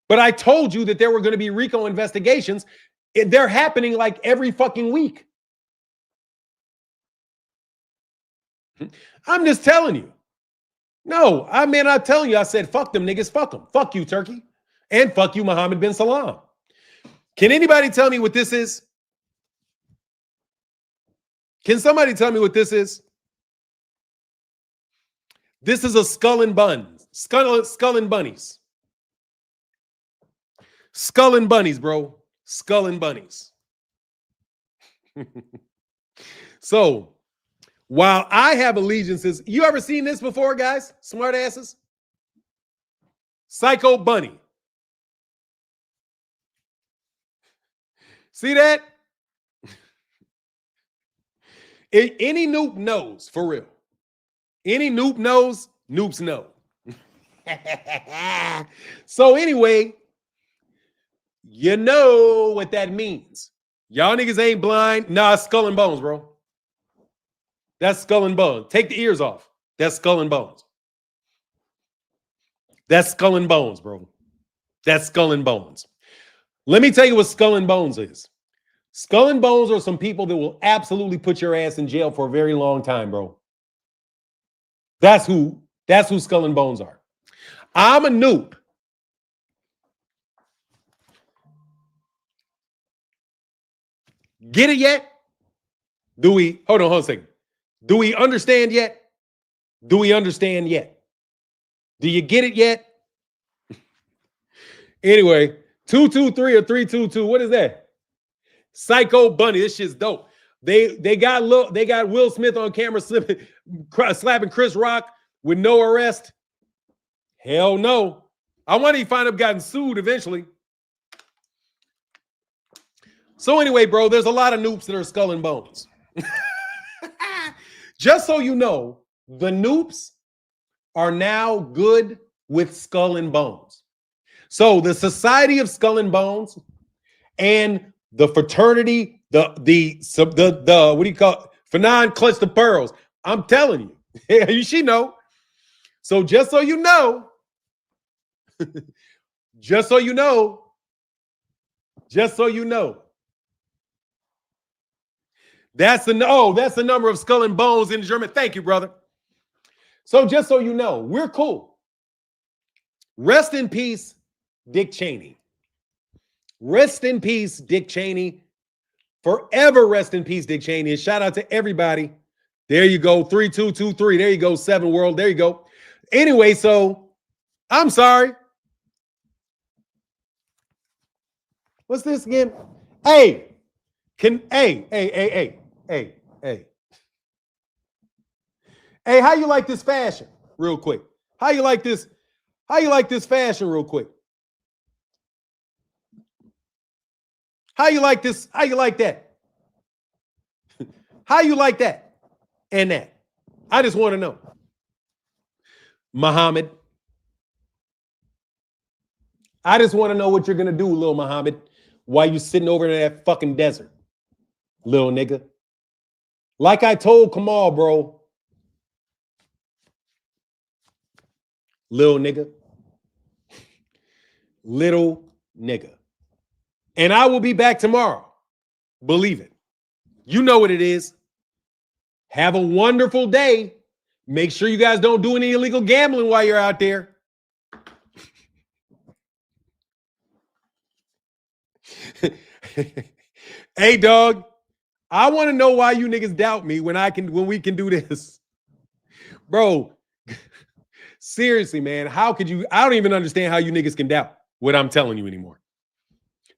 But I told you that there were going to be RICO investigations. They're happening like every fucking week. I'm just telling you. No, I mean, I'm telling you, I said, fuck them niggas, fuck them. Fuck you, Turkey. And fuck you, Mohammed bin Salam. Can anybody tell me what this is? Can somebody tell me what this is? This is a skull and buns. Skull and bunnies. Skull and bunnies, bro. Skull and bunnies. So, while I have allegiances, you ever seen this before, guys? Smart asses? Psycho bunny. See that? Any noob knows, for real. Any noob knows, noobs know. So anyway, you know what that means. Y'all niggas ain't blind. Nah, skull and bones, bro. That's skull and bones. Take the ears off. That's skull and bones. That's skull and bones, bro. That's skull and bones. Let me tell you what skull and bones is. Skull and bones are some people that will absolutely put your ass in jail for a very long time, bro. That's who skull and bones are. I'm a noob. Get it yet? Hold on a second. Do we understand yet? Do we understand yet? Do you get it yet? Anyway, 223 or 322. What is that? Psycho bunny. This shit's dope. They got Will Smith on camera slapping Chris Rock with no arrest. Hell no. I wonder if he find up gotten sued eventually. So anyway, bro, there's a lot of noobs that are skull and bones. Just so you know, the noobs are now good with skull and bones. So the Society of Skull and Bones and the fraternity, the what do you call it? Fanon clutch the pearls. I'm telling you, she know. So just so you know, just so you know, that's the number of skull and bones in German. Thank you, brother. So just so you know, we're cool. Rest in peace, Dick Cheney. Rest in peace, Dick Cheney. Forever rest in peace, Dick Cheney. And shout out to everybody. There you go. 3223. There you go. 7 World. There you go. Anyway, so I'm sorry. What's this again? Hey, hey. Hey, how you like this fashion? Real quick. How you like this fashion real quick? How you like this? How you like that? How you like that? And that? I just want to know. Muhammad. I just want to know what you're going to do, little Muhammad, while you sitting over in that fucking desert, little nigga. Like I told Kamal, bro. Little nigga. Little nigga. And I will be back tomorrow. Believe it. You know what it is. Have a wonderful day. Make sure you guys don't do any illegal gambling while you're out there. Hey, dog. I want to know why you niggas doubt me when we can do this. Bro, seriously, man, how could you? I don't even understand how you niggas can doubt what I'm telling you anymore.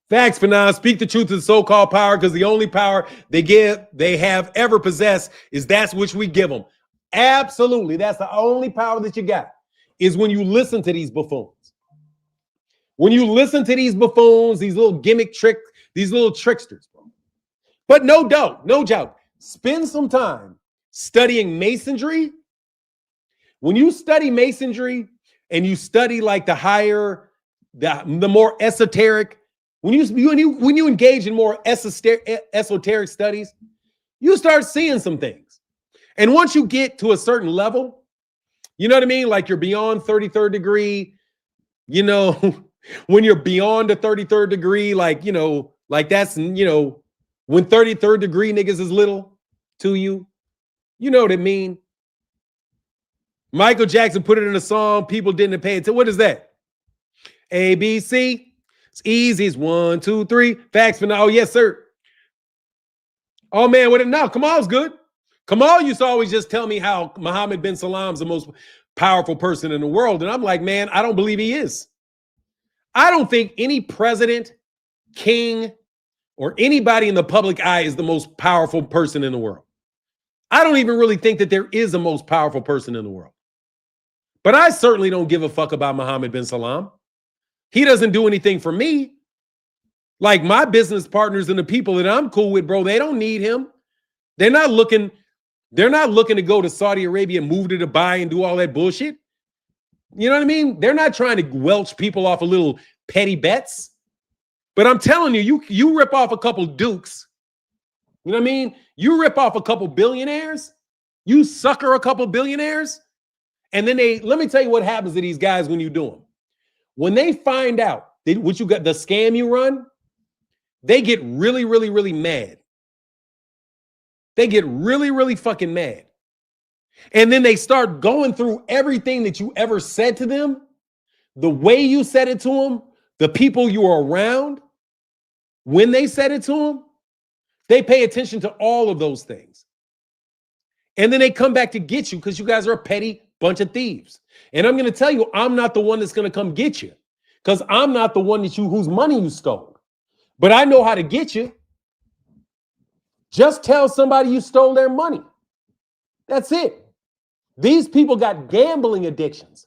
Facts, Fanon. Speak the truth to the so-called power, because the only power they have ever possessed is that which we give them. Absolutely. That's the only power that you got, is when you listen to these buffoons. When you listen to these buffoons, these little gimmick tricks, these little tricksters, bro. But no doubt, spend some time studying masonry. When you study masonry and you study like the higher, the more esoteric, when you engage in more esoteric studies, you start seeing some things. And once you get to a certain level, you know what I mean? Like you're beyond 33rd degree, you know, when you're beyond the 33rd degree, like, you know, like that's, you know, when 33rd degree niggas is little to you, you know what I mean? Michael Jackson put it in a song. People didn't pay attention. What is that? A, B, C. It's easy. It's 1, 2, 3. Facts for now. Oh, yes, sir. Oh, man, what it now? Kamal's good. Kamal used to always just tell me how Mohammed bin Salam's the most powerful person in the world. And I'm like, man, I don't believe he is. I don't think any president, king, or anybody in the public eye is the most powerful person in the world. I don't even really think that there is a most powerful person in the world. But I certainly don't give a fuck about Mohammed bin Salam. He doesn't do anything for me. Like my business partners and the people that I'm cool with, bro, they don't need him. They're not looking to go to Saudi Arabia, move to Dubai and do all that bullshit. You know what I mean? They're not trying to welch people off of little petty bets. But I'm telling you, you rip off a couple dukes. You know what I mean? You rip off a couple billionaires. You sucker a couple billionaires. And then let me tell you what happens to these guys when you do them. When they find out what you got, the scam you run, they get really, really, really mad. They get really, really fucking mad. And then they start going through everything that you ever said to them, the way you said it to them, the people you were around, when they said it to them, they pay attention to all of those things. And then they come back to get you because you guys are a petty bunch of thieves. And I'm going to tell you, I'm not the one that's going to come get you because I'm not the one whose money you stole. But I know how to get you. Just tell somebody you stole their money. That's it. These people got gambling addictions.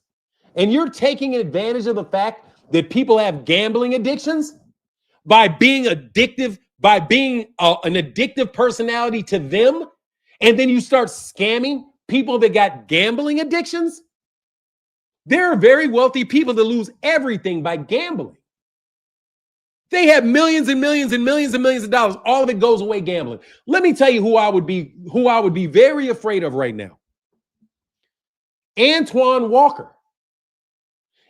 And you're taking advantage of the fact that people have gambling addictions by being addictive, by being an addictive personality to them. And then you start scamming people that got gambling addictions. There are very wealthy people that lose everything by gambling. They have millions and millions and millions and millions of dollars. All of it goes away gambling. Let me tell you who I would be very afraid of right now. Antoine Walker.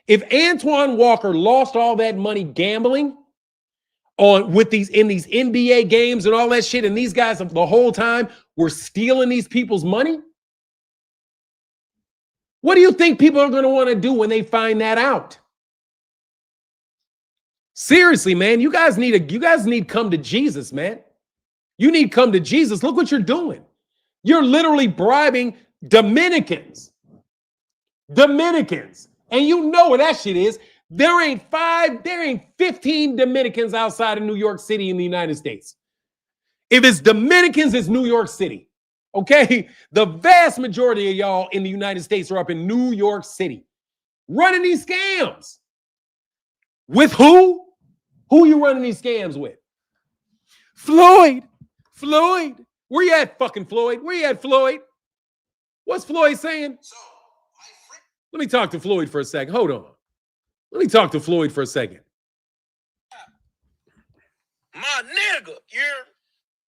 If Antoine Walker lost all that money gambling in these NBA games and all that shit, and these guys the whole time were stealing these people's money, what do you think people are going to want to do when they find that out? Seriously, man, you guys need to come to Jesus, man. You need to come to Jesus. Look what you're doing. You're literally bribing Dominicans. And you know what that shit is. There ain't 15 Dominicans outside of New York City in the United States. If it's Dominicans, it's New York City. Okay? The vast majority of y'all in the United States are up in New York City running these scams. With who? Who you running these scams with? Floyd. Where you at, fucking Floyd? Where you at, Floyd? What's Floyd saying? Let me talk to Floyd for a second. Hold on. Let me talk to Floyd for a second. My nigga,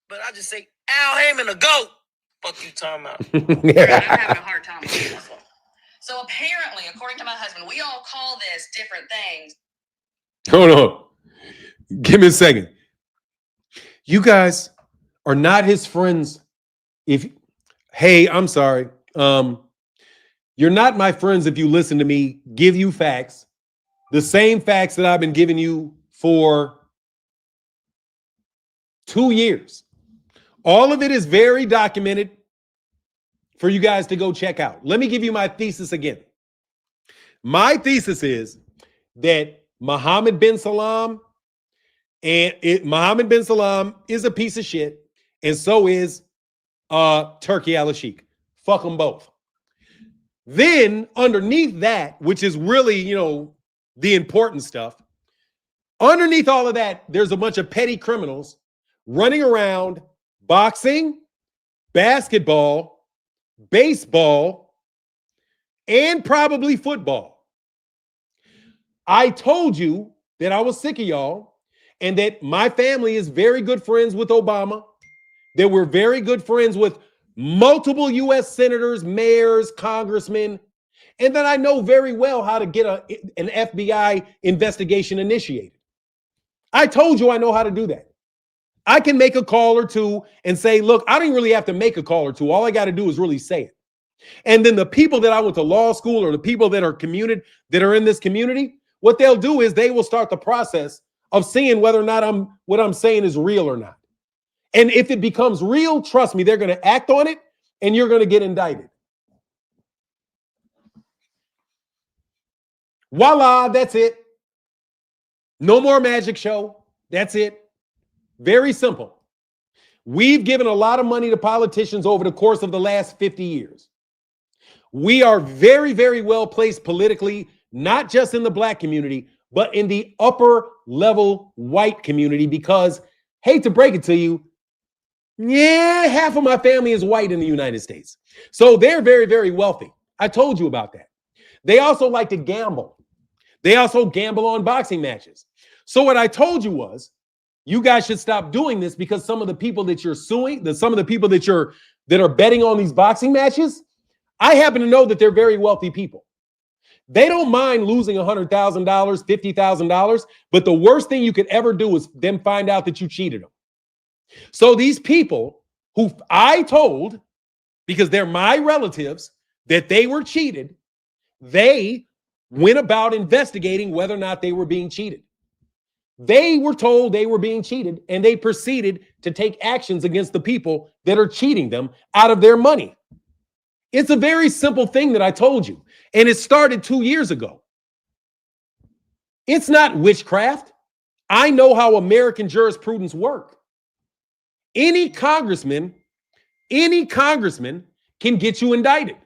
but I just say Al Heyman a goat. Fuck you talking about? I'm having a hard time with this. So apparently, according to my husband, we all call this different things. Hold on. Give me a second. You guys are not his friends. Hey, I'm sorry. You're not my friends if you listen to me give you facts, the same facts that I've been giving you for 2 years. All of it is very documented for you guys to go check out. Let me give you my thesis again. My thesis is that Mohammed bin Salman is a piece of shit, and so is Turkey al-Sheikh. Fuck them both. Then underneath that, which is really, the important stuff, underneath all of that, there's a bunch of petty criminals running around boxing, basketball, baseball, and probably football. I told you that I was sick of y'all and that my family is very good friends with Obama, that we're very good friends with multiple U.S. senators, mayors, congressmen, and that I know very well how to get an FBI investigation initiated. I told you I know how to do that. I can make a call or two and say, look, I don't really have to make a call or two. All I got to do is really say it. And then the people that I went to law school or the people that are in this community, what they'll do is they will start the process of seeing whether or not what I'm saying is real or not. And if it becomes real, trust me, they're going to act on it and you're going to get indicted. Voila, that's it. No more magic show. That's it. Very simple. We've given a lot of money to politicians over the course of the last 50 years. We are very, very well placed politically, not just in the black community, but in the upper level white community because, hate to break it to you, half of my family is white in the United States. So they're very, very wealthy. I told you about that. They also like to gamble. They also gamble on boxing matches. So what I told you was, you guys should stop doing this because some of the people that you're suing, some of the people that are betting on these boxing matches, I happen to know that they're very wealthy people. They don't mind losing $100,000, $50,000, but the worst thing you could ever do is them find out that you cheated them. So these people who I told, because they're my relatives, that they were cheated, they went about investigating whether or not they were being cheated. They were told they were being cheated, and they proceeded to take actions against the people that are cheating them out of their money. It's a very simple thing that I told you, and it started 2 years ago. It's not witchcraft. I know how American jurisprudence works. Any congressman can get you indicted.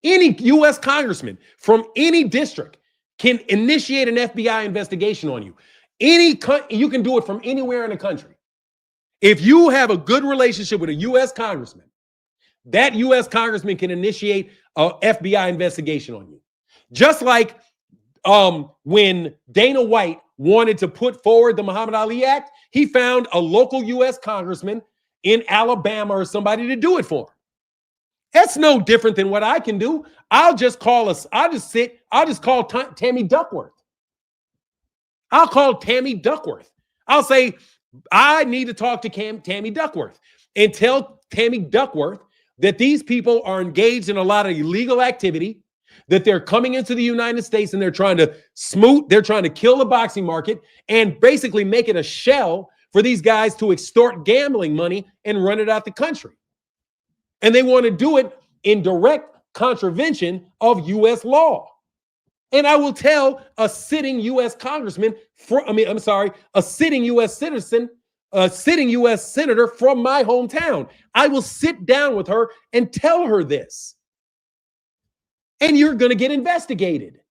Any U.S. congressman from any district can initiate an FBI investigation on you. You can do it from anywhere in the country. If you have a good relationship with a U.S. congressman, that U.S. congressman can initiate an FBI investigation on you. Just like when Dana White wanted to put forward the Muhammad Ali Act, he found a local U.S. congressman in Alabama or somebody to do it for him. That's no different than what I can do. I'll just call Tammy Duckworth. I'll call Tammy Duckworth. I'll say, I need to talk to Tammy Duckworth and tell Tammy Duckworth that these people are engaged in a lot of illegal activity, that they're coming into the United States and they're trying to they're trying to kill the boxing market and basically make it a shell for these guys to extort gambling money and run it out the country. And they want to do it in direct contravention of U.S. law. And I will tell a sitting U.S. congressman, a sitting U.S. citizen, a sitting U.S. senator from my hometown. I will sit down with her and tell her this. And you're going to get investigated.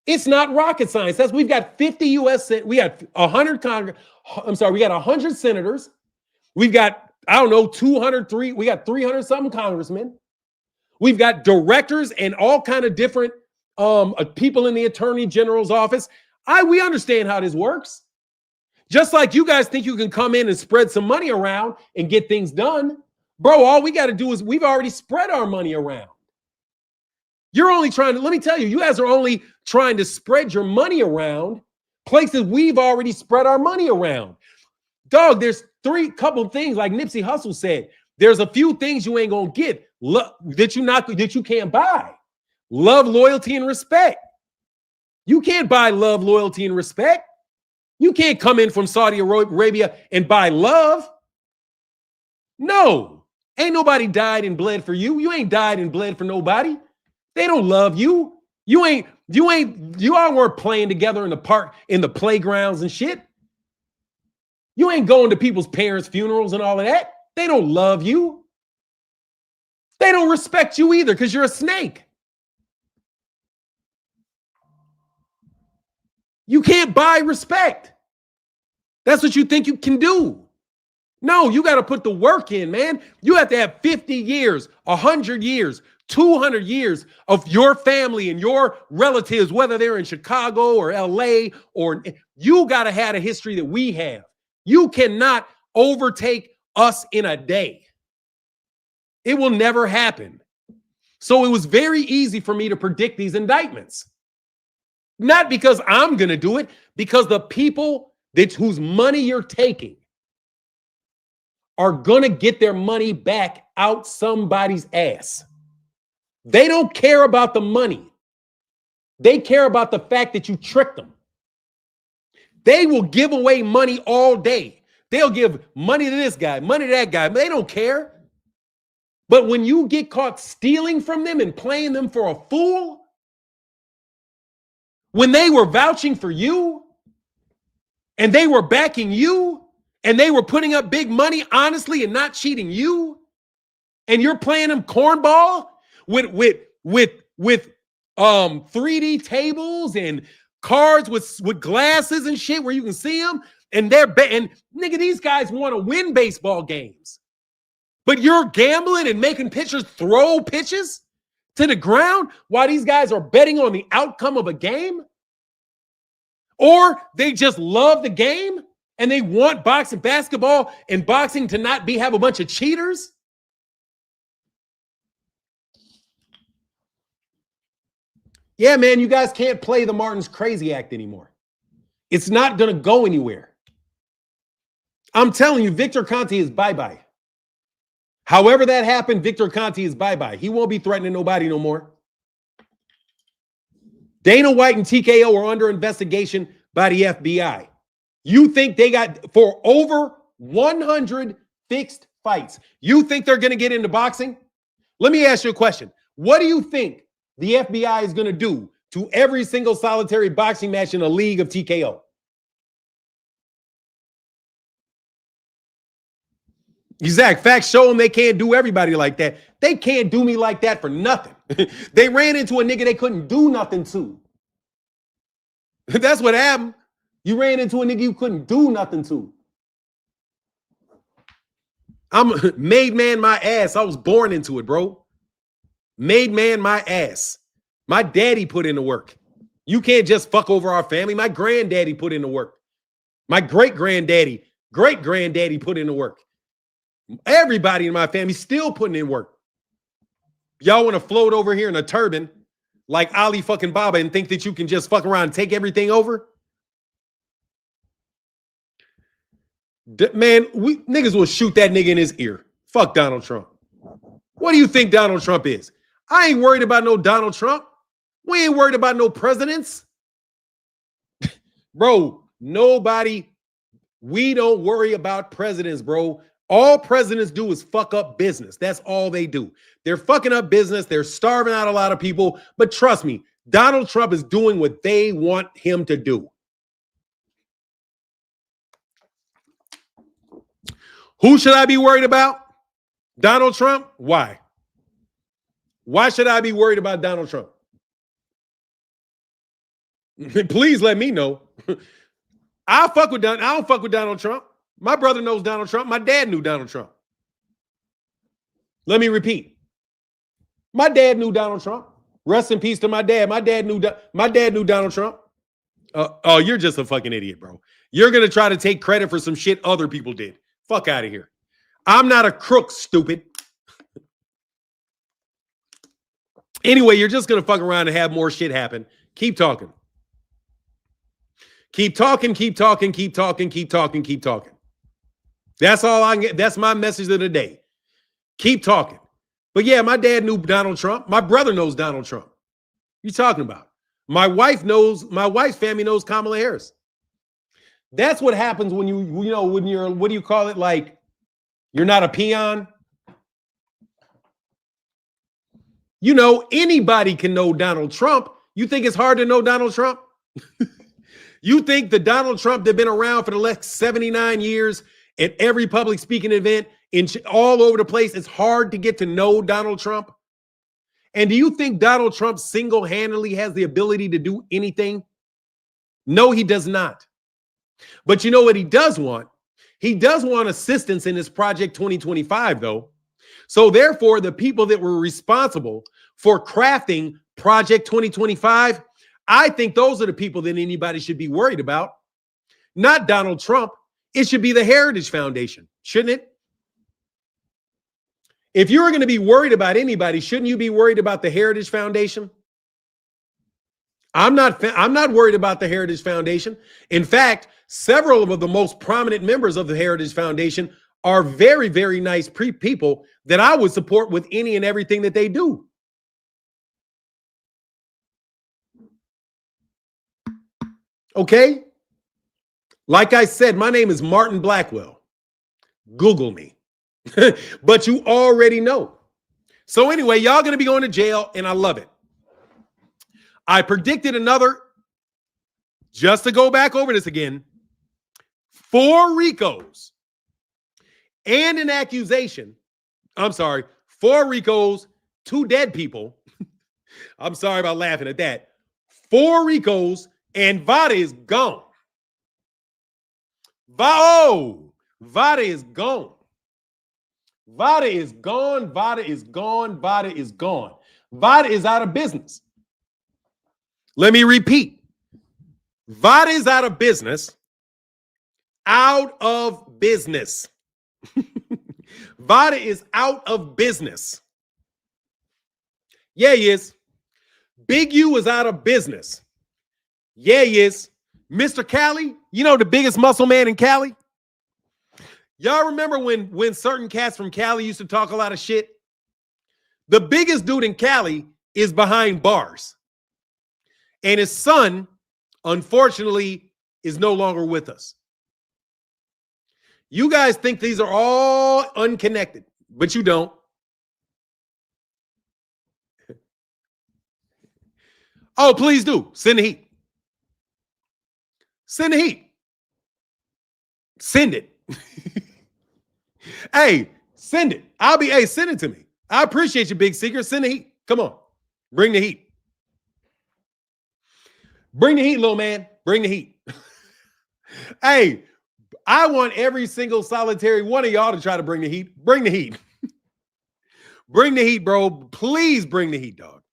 It's not rocket science. We've got 50 U.S. We got 100 we got 100 senators. We've got, 203. We got 300 something congressmen. We've got directors and all kind of different people in the attorney general's office. We understand how this works. Just like you guys think you can come in and spread some money around and get things done. Bro, all we got to do is we've already spread our money around. You're only trying to, let me tell you, you guys are only trying to spread your money around places we've already spread our money around. Dog, there's couple of things like Nipsey Hussle said. There's a few things you ain't gonna get that you can't buy. Love, loyalty, and respect. You can't buy love, loyalty, and respect. You can't come in from Saudi Arabia and buy love. No, ain't nobody died and bled for you. You ain't died and bled for nobody. They don't love you. You all weren't playing together in the park, in the playgrounds and shit. You ain't going to people's parents' funerals and all of that. They don't love you. They don't respect you either because you're a snake. You can't buy respect. That's what you think you can do. No, you got to put the work in, man. You have to have 50 years, 100 years, 200 years of your family and your relatives, whether they're in Chicago or LA, or you got to have a history that we have. You cannot overtake us in a day. It will never happen. So it was very easy for me to predict these indictments. Not because I'm going to do it, because the people whose money you're taking are going to get their money back out somebody's ass. They don't care about the money. They care about the fact that you tricked them. They will give away money all day. They'll give money to this guy, money to that guy. They don't care. But when you get caught stealing from them and playing them for a fool, when they were vouching for you and they were backing you and they were putting up big money honestly and not cheating you, and you're playing them cornball with 3D tables and cards with glasses and shit where you can see them, and they're betting. Nigga, these guys want to win baseball games, but you're gambling and making pitchers throw pitches to the ground while these guys are betting on the outcome of a game. Or they just love the game and they want basketball and boxing to not have a bunch of cheaters. Yeah, man, you guys can't play the Martin's Crazy Act anymore. It's not going to go anywhere. I'm telling you, Victor Conte is bye-bye. However that happened, Victor Conte is bye-bye. He won't be threatening nobody no more. Dana White and TKO are under investigation by the FBI. You think they got, for over 100 fixed fights, you think they're going to get into boxing? Let me ask you a question. What do you think the FBI is going to do to every single solitary boxing match in a league of TKO? Exact. Facts show them they can't do everybody like that. They can't do me like that for nothing. They ran into a nigga they couldn't do nothing to. That's what happened. You ran into a nigga you couldn't do nothing to. I'm made man my ass. I was born into it, bro. Made man my ass. My daddy put in the work. You can't just fuck over our family. My granddaddy put in the work. My great-granddaddy put in the work. Everybody in my family still putting in work. Y'all want to float over here in a turban like Ali fucking Baba and think that you can just fuck around and take everything over? Man, we niggas will shoot that nigga in his ear. Fuck Donald Trump. What do you think Donald Trump is? I ain't worried about no Donald Trump. We ain't worried about no presidents. Bro, nobody, we don't worry about presidents, bro. All presidents do is fuck up business. That's all they do. They're fucking up business. They're starving out a lot of people. But trust me, Donald Trump is doing what they want him to do. Who should I be worried about? Donald Trump? Why? Why should I be worried about Donald Trump? Please let me know. I don't fuck with Donald Trump. My brother knows Donald Trump. My dad knew Donald Trump. Let me repeat. My dad knew Donald Trump. Rest in peace to my dad. My dad knew Donald Trump. Oh, you're just a fucking idiot, bro. You're going to try to take credit for some shit other people did. Fuck out of here. I'm not a crook, stupid. Anyway, you're just going to fuck around and have more shit happen. Keep talking. Keep talking, keep talking, keep talking, keep talking, keep talking. That's all I can get. That's my message of the day. Keep talking. But yeah, my dad knew Donald Trump. My brother knows Donald Trump. What you talking about? My wife's family knows Kamala Harris. That's what happens when when you're, what do you call it? Like, you're not a peon. You know, anybody can know Donald Trump. You think it's hard to know Donald Trump? You think the Donald Trump that's been around for the last 79 years at every public speaking event all over the place, it's hard to get to know Donald Trump? And do you think Donald Trump single-handedly has the ability to do anything? No, he does not. But you know what he does want? He does want assistance in his Project 2025, though. So therefore, the people that were responsible for crafting Project 2025, I think those are the people that anybody should be worried about. Not Donald Trump. It should be the Heritage Foundation, shouldn't it? If you were going to be worried about anybody, shouldn't you be worried about the Heritage Foundation? I'm not worried about the Heritage Foundation. In fact, several of the most prominent members of the Heritage Foundation are very, very nice people that I would support with any and everything that they do. Okay? Like I said, my name is Martin Blackwell. Google me. But you already know. So anyway, y'all going to be going to jail, and I love it. I predicted another, just to go back over this again, 4 RICOs and an accusation. I'm sorry, 4 RICOs, 2 dead people. I'm sorry about laughing at that. 4 RICOs, and Vada is gone. Vada is gone. Vada is gone. Vada is gone. Vada is gone. Vada is out of business. Let me repeat. Vada is out of business. Out of business. Vada is out of business. Yeah, he is. Big U is out of business. Yeah, he is. Mr. Cali, you know, the biggest muscle man in Cali? Y'all remember when certain cats from Cali used to talk a lot of shit? The biggest dude in Cali is behind bars. And his son, unfortunately, is no longer with us. You guys think these are all unconnected, but you don't. Oh, please do. Send the heat. Send the heat. Send it. Hey, send it. Send it to me. I appreciate you, big secret. Send the heat. Come on. Bring the heat. Bring the heat, little man. Bring the heat. Hey, I want every single solitary one of y'all to try to bring the heat. Bring the heat. Bring the heat, bro. Please bring the heat, dog.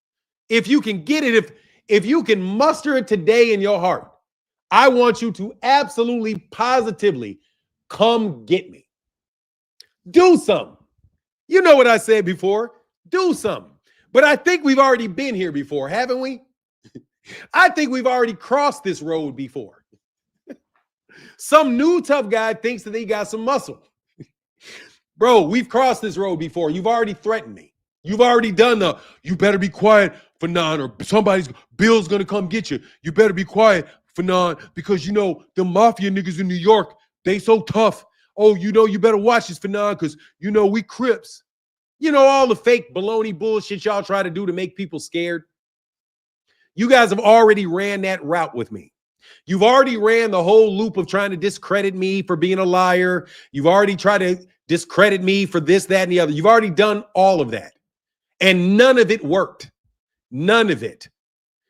If you can get it, If you can muster it today in your heart, I want you to absolutely, positively come get me. Do something. You know what I said before. Do something. But I think we've already been here before, haven't we? I think we've already crossed this road before. Some new tough guy thinks that he got some muscle. Bro, we've crossed this road before. You've already threatened me. You've already done the, you better be quiet for non, or somebody's, Bill's going to come get you. You better be quiet for non, because, you know, the mafia niggas in New York, they so tough. Oh, you know, you better watch this for non, because, you know, we Crips. You know, all the fake baloney bullshit y'all try to do to make people scared. You guys have already ran that route with me. You've already ran the whole loop of trying to discredit me for being a liar. You've already tried to discredit me for this, that, and the other. You've already done all of that. And none of it worked. None of it.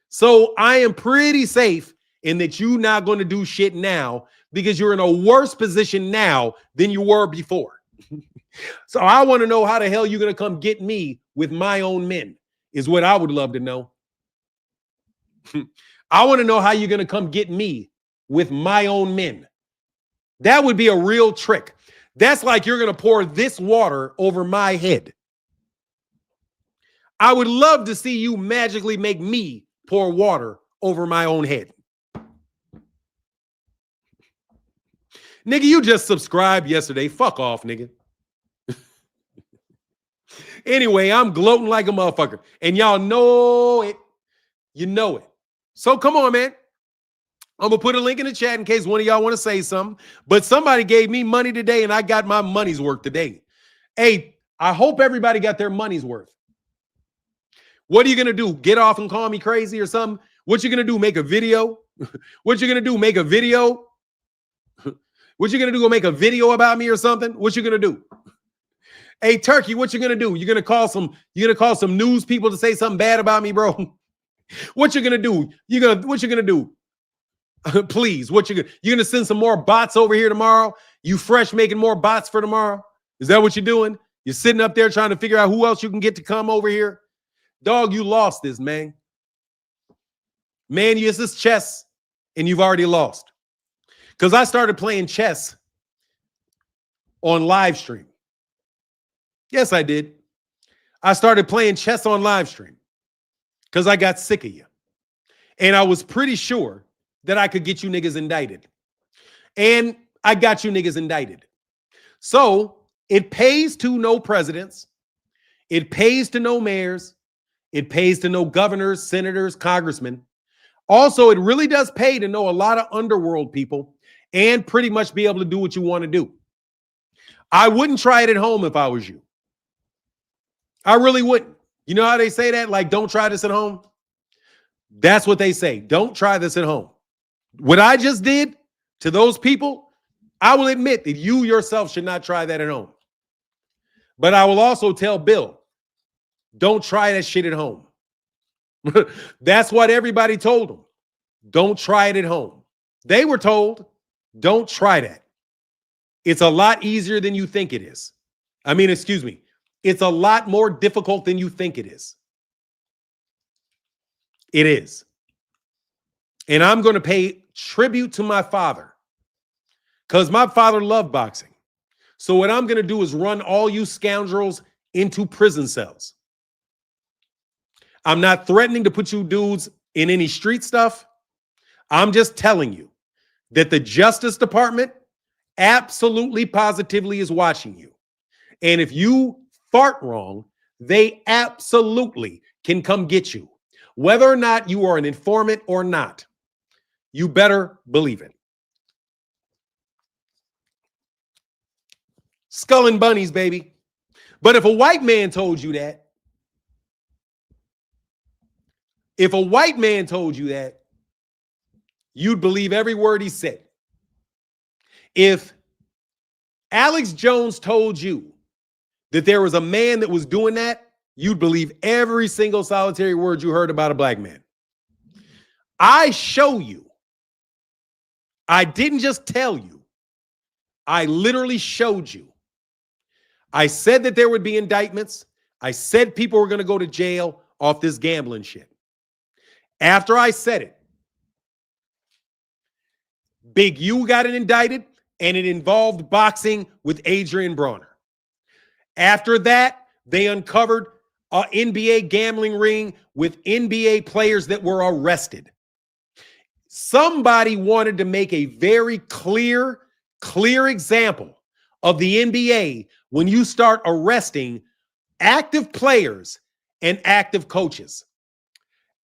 So I am pretty safe in that you're not going to do shit now, because you're in a worse position now than you were before. So I want to know how the hell you're going to come get me with my own men is what I would love to know. I want to know how you're going to come get me with my own men. That would be a real trick. That's like you're going to pour this water over my head. I would love to see you magically make me pour water over my own head. Nigga, you just subscribed yesterday. Fuck off, nigga. Anyway, I'm gloating like a motherfucker. And y'all know it. You know it. So come on, man. I'm going to put a link in the chat in case one of y'all want to say something. But somebody gave me money today, and I got my money's worth today. Hey, I hope everybody got their money's worth. What are you going to do? Get off and call me crazy or something? What you going to do? Make a video? What you going to do? Make a video? What you going to do? Go make a video about me or something? What you going to do? Hey, Turkey, what you going to do? You're going to call some news people to say something bad about me, bro? What you going to do? What you going to do? Please, you're going to send some more bots over here tomorrow? You fresh making more bots for tomorrow? Is that what you're doing? You're sitting up there trying to figure out who else you can get to come over here? Dog, you lost this, man. Man, this is chess, and you've already lost. Because I started playing chess on live stream. Yes, I did. I started playing chess on live stream because I got sick of you. And I was pretty sure that I could get you niggas indicted. And I got you niggas indicted. So it pays to know presidents. It pays to know mayors. It pays to know governors, senators, congressmen. Also, it really does pay to know a lot of underworld people and pretty much be able to do what you want to do. I wouldn't try it at home if I was you. I really wouldn't. You know how they say that? Like, don't try this at home. That's what they say. Don't try this at home. What I just did to those people, I will admit that you yourself should not try that at home. But I will also tell Bill, don't try that shit at home. That's what everybody told them. Don't try it at home. They were told, don't try that. It's a lot easier than you think it is. I mean, excuse me. It's a lot more difficult than you think it is. It is. And I'm going to pay tribute to my father because my father loved boxing. So what I'm going to do is run all you scoundrels into prison cells. I'm not threatening to put you dudes in any street stuff. I'm just telling you that the Justice Department absolutely positively is watching you. And if you fart wrong, they absolutely can come get you. Whether or not you are an informant or not, you better believe it. Skull and bunnies, baby. But if a white man told you that, you'd believe every word he said. If Alex Jones told you that there was a man that was doing that, you'd believe every single solitary word you heard about a black man. I show you. I didn't just tell you. I literally showed you. I said that there would be indictments. I said people were going to go to jail off this gambling shit. After I said it, Big U got indicted, and it involved boxing with Adrian Bronner. After that, they uncovered an NBA gambling ring with NBA players that were arrested. Somebody wanted to make a very clear example of the NBA when you start arresting active players and active coaches.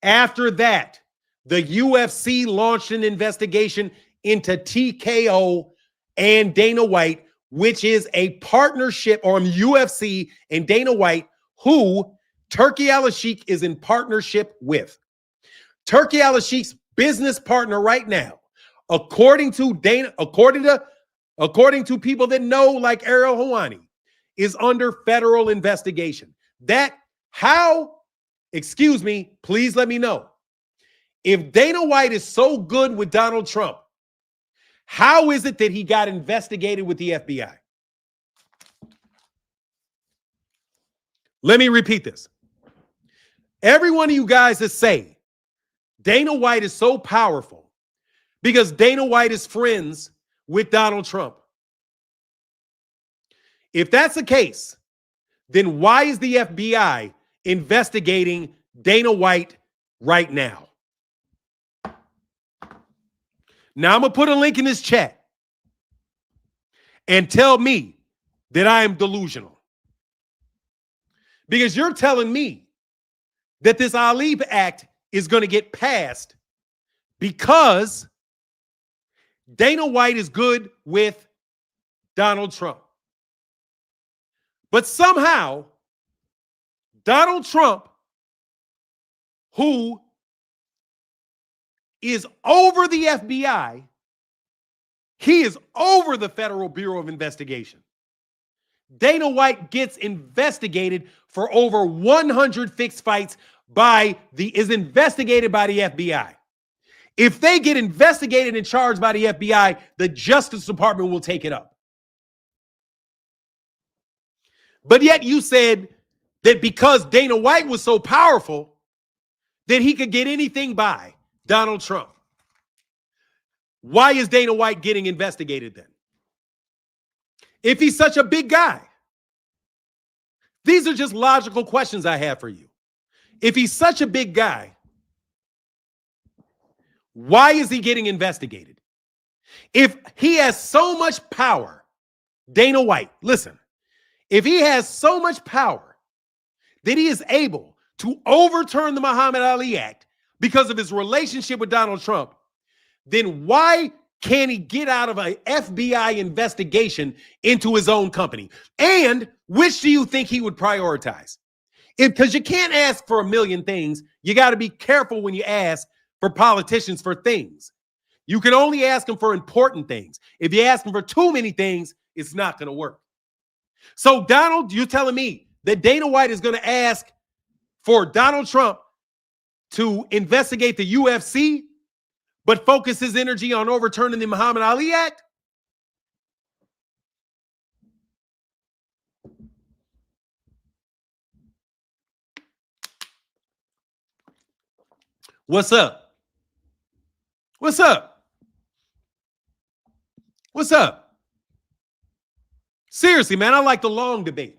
After that, the UFC launched an investigation into TKO and Dana White, which is a partnership, or UFC and Dana White, who Turki Al-Sheikh is in partnership with. Turki Al-Sheikh's business partner right now, according to people that know, like Ariel Helwani, is under federal investigation. Please let me know. If Dana White is so good with Donald Trump, how is it that he got investigated with the FBI? Let me repeat this. Every one of you guys that say Dana White is so powerful because Dana White is friends with Donald Trump. If that's the case, then why is the FBI investigating Dana White right now? Now, I'm going to put a link in this chat and tell me that I am delusional. Because you're telling me that this Ali Act is going to get passed because Dana White is good with Donald Trump. But somehow, Donald Trump, who is over the FBI, he is over the Federal Bureau of Investigation. Dana White gets investigated for over 100 fixed fights is investigated by the FBI. If they get investigated and charged by the FBI, the Justice Department will take it up. But yet you said that because Dana White was so powerful that he could get anything by Donald Trump. Why is Dana White getting investigated then? If he's such a big guy. These are just logical questions I have for you. If he's such a big guy, why is he getting investigated? If he has so much power, Dana White, listen, if he has so much power that he is able to overturn the Muhammad Ali Act because of his relationship with Donald Trump, then why can't he get out of an FBI investigation into his own company? And which do you think he would prioritize? Because you can't ask for a million things. You got to be careful when you ask for politicians for things. You can only ask them for important things. If you ask them for too many things, it's not going to work. So Donald, you're telling me that Dana White is going to ask for Donald Trump to investigate the UFC, but focus his energy on overturning the Muhammad Ali Act? What's up? What's up? What's up? Seriously, man, I like the long debate.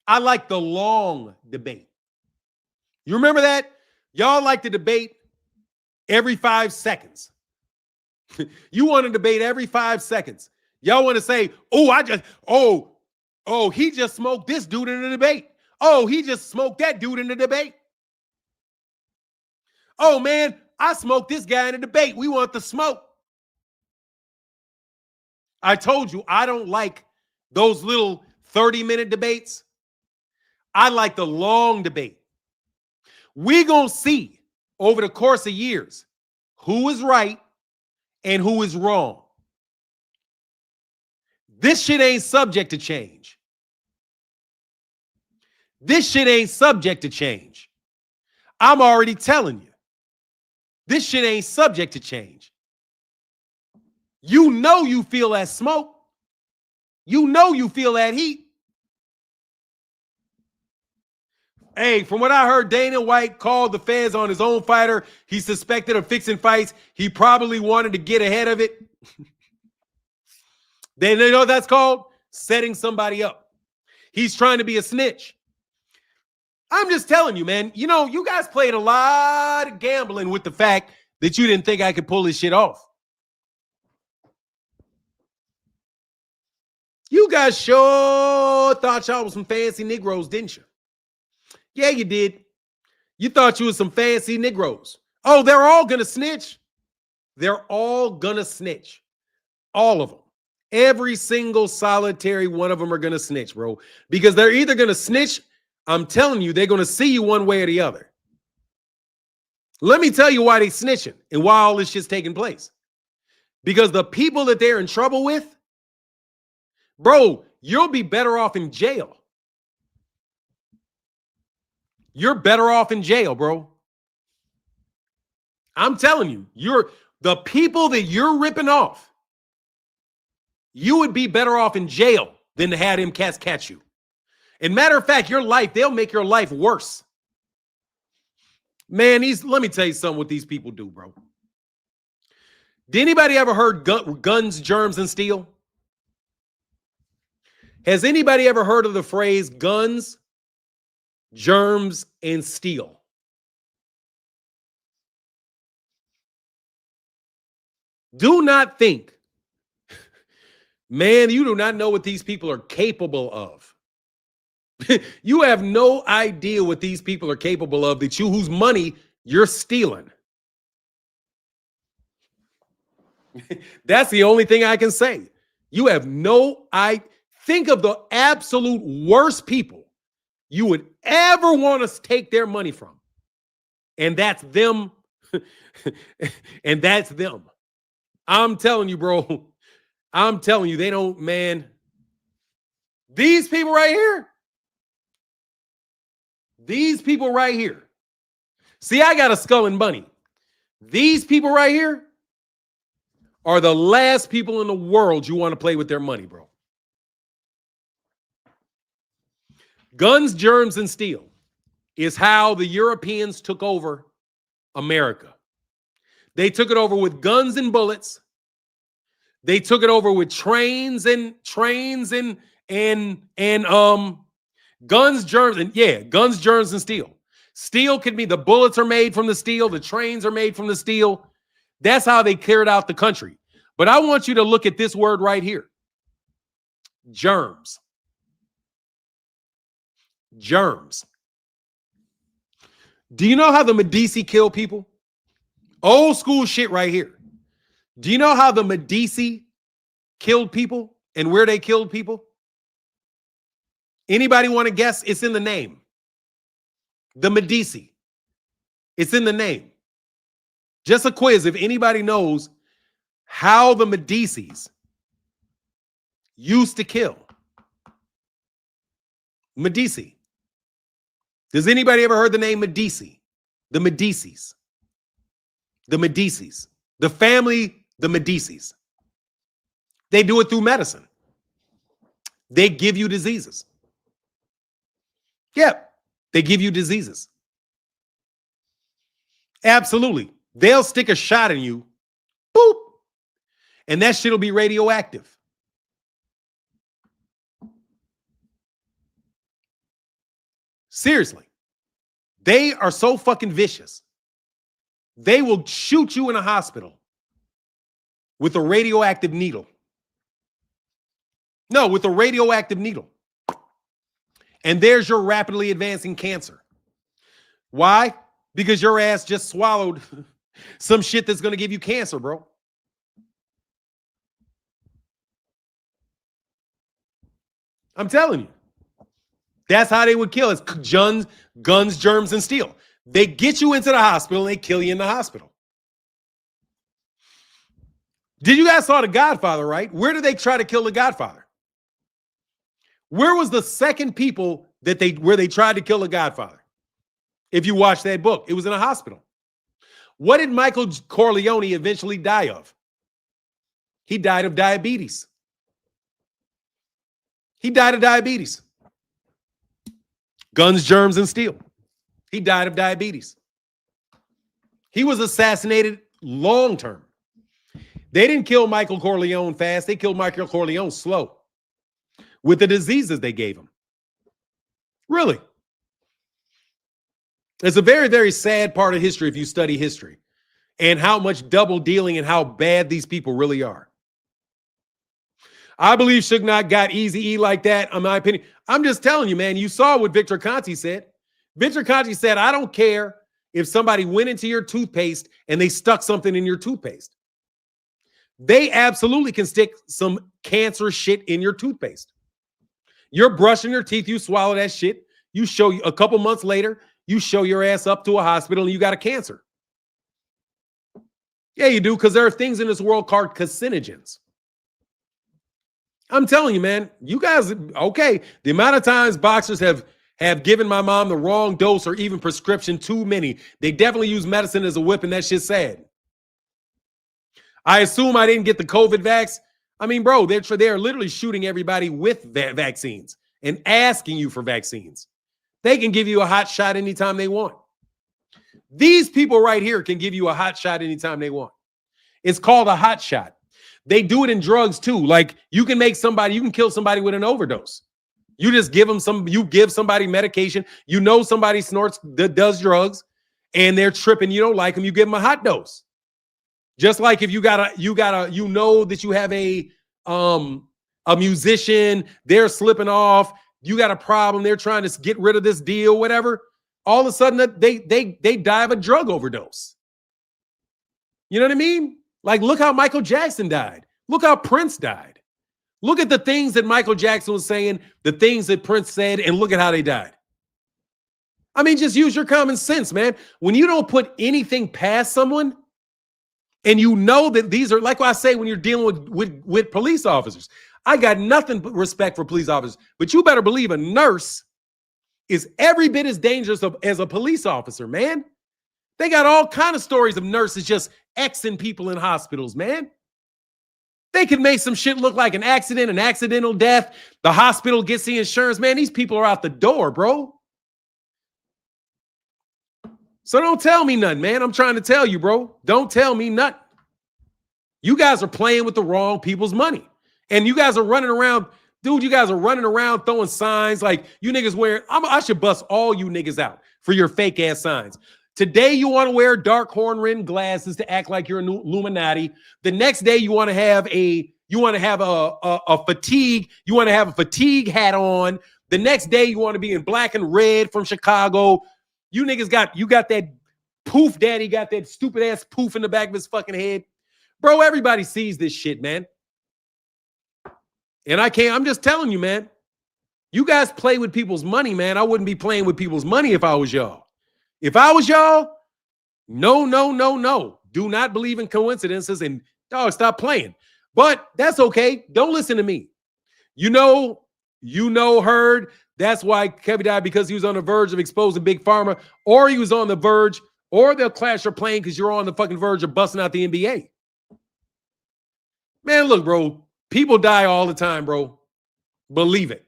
I like the long debate. You remember that? Y'all like to debate every 5 seconds. You want to debate every 5 seconds. Y'all want to say, he just smoked this dude in the debate. Oh, he just smoked that dude in the debate. Oh, man, I smoked this guy in a debate. We want the smoke. I told you, I don't like those little 30-minute debates. I like the long debate. We're going to see over the course of years who is right and who is wrong. This shit ain't subject to change. This shit ain't subject to change. I'm already telling you. This shit ain't subject to change. You know you feel that smoke. You know you feel that heat. Hey, from what I heard, Dana White called the feds on his own fighter. He suspected of fixing fights. He probably wanted to get ahead of it. They know what that's called? Setting somebody up. He's trying to be a snitch. I'm just telling you, man. You know, you guys played a lot of gambling with the fact that you didn't think I could pull this shit off. You guys sure thought y'all was some fancy Negroes, didn't you? Yeah, you did. You thought you was some fancy Negroes. Oh, they're all going to snitch. They're all going to snitch. All of them. Every single solitary one of them are going to snitch, bro. Because they're either going to snitch, I'm telling you, they're going to see you one way or the other. Let me tell you why they snitching and why all this shit's taking place. Because the people that they're in trouble with, bro, you'll be better off in jail. You're better off in jail, bro. I'm telling you, you're the people that you're ripping off. You would be better off in jail than to have them cats catch you. And matter of fact, your life, they'll make your life worse. Man, let me tell you something what these people do, bro. Did anybody ever heard guns, germs, and steel? Has anybody ever heard of the phrase guns, germs, and steel? Do not think, man, you do not know what these people are capable of. You have no idea what these people are capable of, that you whose money you're stealing. That's the only thing I can say. You have no idea. Think of the absolute worst people you would ever want to take their money from. And that's them. And that's them. I'm telling you, bro. I'm telling you, they don't, man. These people right here. These people right here. See, I got a skull and bunny. These people right here are the last people in the world you want to play with their money, bro. Guns, germs, and steel is how the Europeans took over America. They took it over with guns and bullets. They took it over with trains and guns, germs, and guns, germs, and steel. Steel could be the bullets are made from the steel. The trains are made from the steel. That's how they cleared out the country. But I want you to look at this word right here. Germs. Germs. Do you know how the Medici killed people? Old school shit right here. Do you know how the Medici killed people and where they killed people? Anybody want to guess? It's in the name. The Medici. It's in the name. Just a quiz if anybody knows how the Medicis used to kill. Medici. Does anybody ever heard the name Medici? The Medicis. The Medicis. The family, the Medicis. They do it through medicine. They give you diseases. Yeah, they give you diseases. Absolutely. They'll stick a shot in you. Boop. And that shit will be radioactive. Seriously. They are so fucking vicious. They will shoot you in a hospital with a radioactive needle. No, with a radioactive needle. And there's your rapidly advancing cancer. Why? Because your ass just swallowed some shit that's going to give you cancer, bro. I'm telling you. That's how they would kill us. Guns, germs, and steel. They get you into the hospital and they kill you in the hospital. Did you guys saw The Godfather, right? Where did they try to kill the Godfather? Where was the second people where they tried to kill the Godfather? If you watch that book, it was in a hospital. What did Michael Corleone eventually die of? He died of diabetes. He died of diabetes. Guns, germs, and steel. He died of diabetes. He was assassinated long term. They didn't kill Michael Corleone fast. They killed Michael Corleone slow with the diseases they gave him. Really. It's a very, very sad part of history if you study history and how much double dealing and how bad these people really are. I believe Suge Knight got Eazy-E like that, in my opinion. I'm just telling you, man, you saw what Victor Conti said. Victor Conti said, I don't care if somebody went into your toothpaste and they stuck something in your toothpaste. They absolutely can stick some cancerous shit in your toothpaste. You're brushing your teeth, you swallow that shit. You show you a couple months later, you show your ass up to a hospital and you got a cancer. Yeah, you do, because there are things in this world called carcinogens. I'm telling you, man, you guys, okay, the amount of times boxers have given my mom the wrong dose or even prescription, too many. They definitely use medicine as a whip, and that shit's sad. I assume I didn't get the COVID vax. I mean, bro, they're literally shooting everybody with vaccines and asking you for vaccines. They can give you a hot shot anytime they want. These people right here can give you a hot shot anytime they want. It's called a hot shot. They do it in drugs too. Like you can kill somebody with an overdose. You just give somebody medication. You know somebody snorts, does drugs, and they're tripping. You don't like them. You give them a hot dose. Just like if you know that you have a musician, they're slipping off. You got a problem. They're trying to get rid of this deal, whatever. All of a sudden, they die of a drug overdose. You know what I mean? Like, look how Michael Jackson died. Look how Prince died. Look at the things that Michael Jackson was saying, the things that Prince said, and look at how they died. I mean, just use your common sense, man. When you don't put anything past someone, and you know that these are, like I say, when you're dealing with police officers, I got nothing but respect for police officers, but you better believe a nurse is every bit as dangerous as a police officer, man. They got all kind of stories of nurses just Xing people in hospitals, man. They can make some shit look like an accident, an accidental death. The hospital gets the insurance, man. These people are out the door, bro. So don't tell me nothing, man. I'm trying to tell you, bro. Don't tell me nothing. You guys are playing with the wrong people's money. And you guys are running around, dude, you guys are running around throwing signs like you niggas wearing, I should bust all you niggas out for your fake ass signs. Today you want to wear dark horn-rimmed glasses to act like you're an Illuminati. The next day you want to have a fatigue, you want to have a fatigue hat on. The next day you want to be in black and red from Chicago. You niggas got that poof, daddy got that stupid ass poof in the back of his fucking head. Bro, everybody sees this shit, man. And I'm just telling you, man. You guys play with people's money, man. I wouldn't be playing with people's money if I was y'all. If I was y'all, no. Do not believe in coincidences and dog, stop playing. But that's okay. Don't listen to me. You know, Heard. That's why Kevin died, because he was on the verge of exposing Big Pharma, or he was on the verge, or they'll clash your plane because you're on the fucking verge of busting out the NBA. Man, look, bro, people die all the time, bro. Believe it.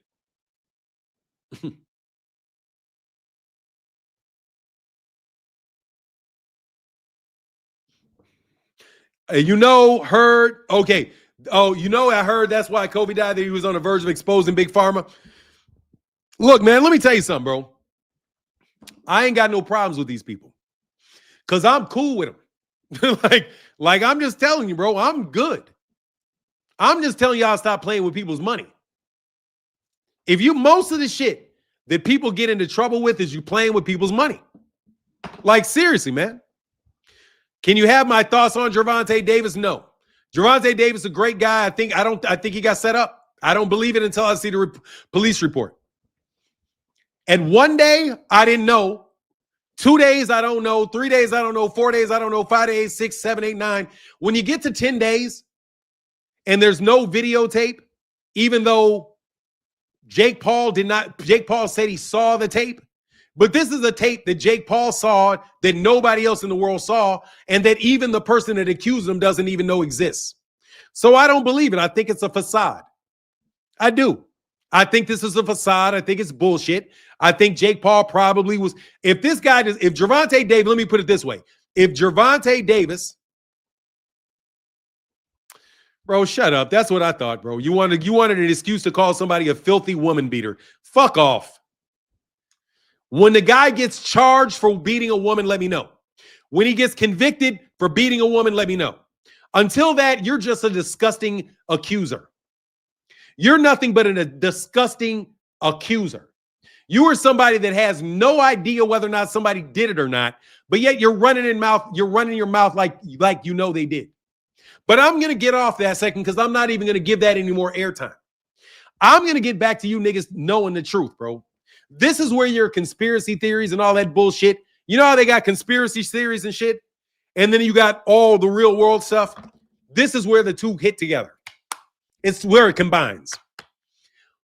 Heard. Okay. Oh, I heard that's why Kobe died, that he was on the verge of exposing Big Pharma. Look, man, let me tell you something, bro. I ain't got no problems with these people because I'm cool with them. like I'm just telling you, bro, I'm good. I'm just telling y'all stop playing with people's money. Most of the shit that people get into trouble with is you playing with people's money. Like, seriously, man. Can you have my thoughts on Gervonta Davis? No. Gervonta Davis is a great guy. I think he got set up. I don't believe it until I see the police report. And one day, I didn't know. 2 days, I don't know. 3 days, I don't know. 4 days, I don't know. 5 days, 6, 7, 8, 9. When you get to 10 days and there's no videotape, even though Jake Paul said he saw the tape, but this is a tape that Jake Paul saw that nobody else in the world saw, and that even the person that accused him doesn't even know exists. So I don't believe it. I think it's a facade. I do. I think this is a facade. I think it's bullshit. I think Jake Paul probably was. If this guy does, if Gervonta Davis, let me put it this way. If Gervonta Davis, bro, shut up. That's what I thought, bro. You wanted an excuse to call somebody a filthy woman beater. Fuck off. When the guy gets charged for beating a woman, let me know. When he gets convicted for beating a woman, let me know. Until that, you're just a disgusting accuser. You're nothing but a disgusting accuser. You are somebody that has no idea whether or not somebody did it or not, but yet you're running your mouth like you know they did. But I'm going to get off that second because I'm not even going to give that any more airtime. I'm going to get back to you niggas knowing the truth, bro. This is where your conspiracy theories and all that bullshit, you know how they got conspiracy theories and shit? And then you got all the real world stuff. This is where the two hit together. It's where it combines.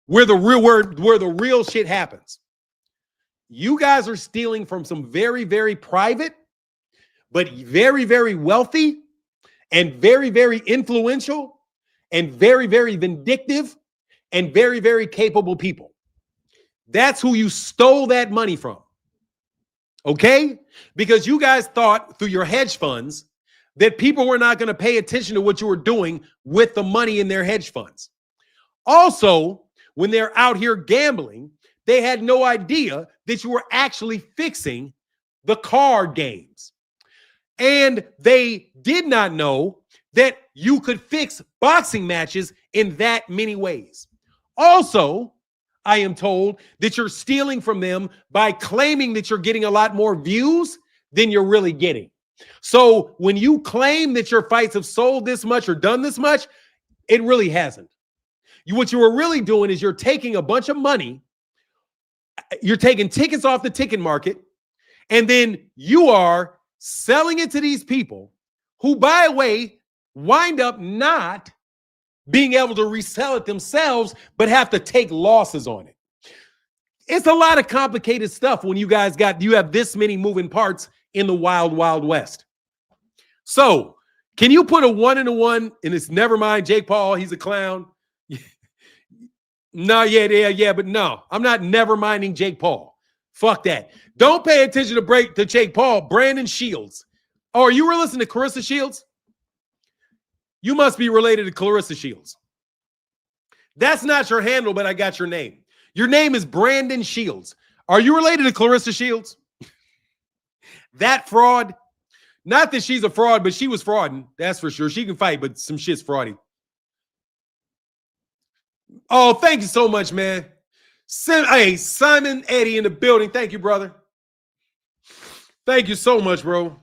Where the real shit happens. You guys are stealing from some very, very private, but very, very wealthy and very, very influential and very, very vindictive and very, very capable people. That's who you stole that money from. Okay? Because you guys thought through your hedge funds that people were not going to pay attention to what you were doing with the money in their hedge funds. Also, when they're out here gambling, they had no idea that you were actually fixing the card games. And they did not know that you could fix boxing matches in that many ways. Also, I am told that you're stealing from them by claiming that you're getting a lot more views than you're really getting. So when you claim that your fights have sold this much or done this much, it really hasn't. What you were really doing is you're taking a bunch of money, you're taking tickets off the ticket market, and then you are selling it to these people who, by the way, wind up not being able to resell it themselves, but have to take losses on it. It's a lot of complicated stuff when you have this many moving parts in the wild, wild west. So can you put a 1 and a 1 and it's never mind Jake Paul, he's a clown. No, yeah, but no, I'm not never minding Jake Paul. Fuck that. Don't pay attention to Jake Paul. Brandon Shields. Oh, are you listening to Clarissa Shields? You must be related to Clarissa Shields. That's not your handle, but I got your name. Your name is Brandon Shields. Are you related to Clarissa Shields? That fraud? Not that she's a fraud, but she was frauding. That's for sure. She can fight, but some shit's fraudy. Oh, thank you so much, man. Hey, Simon Eddie in the building. Thank you, brother. Thank you so much, bro.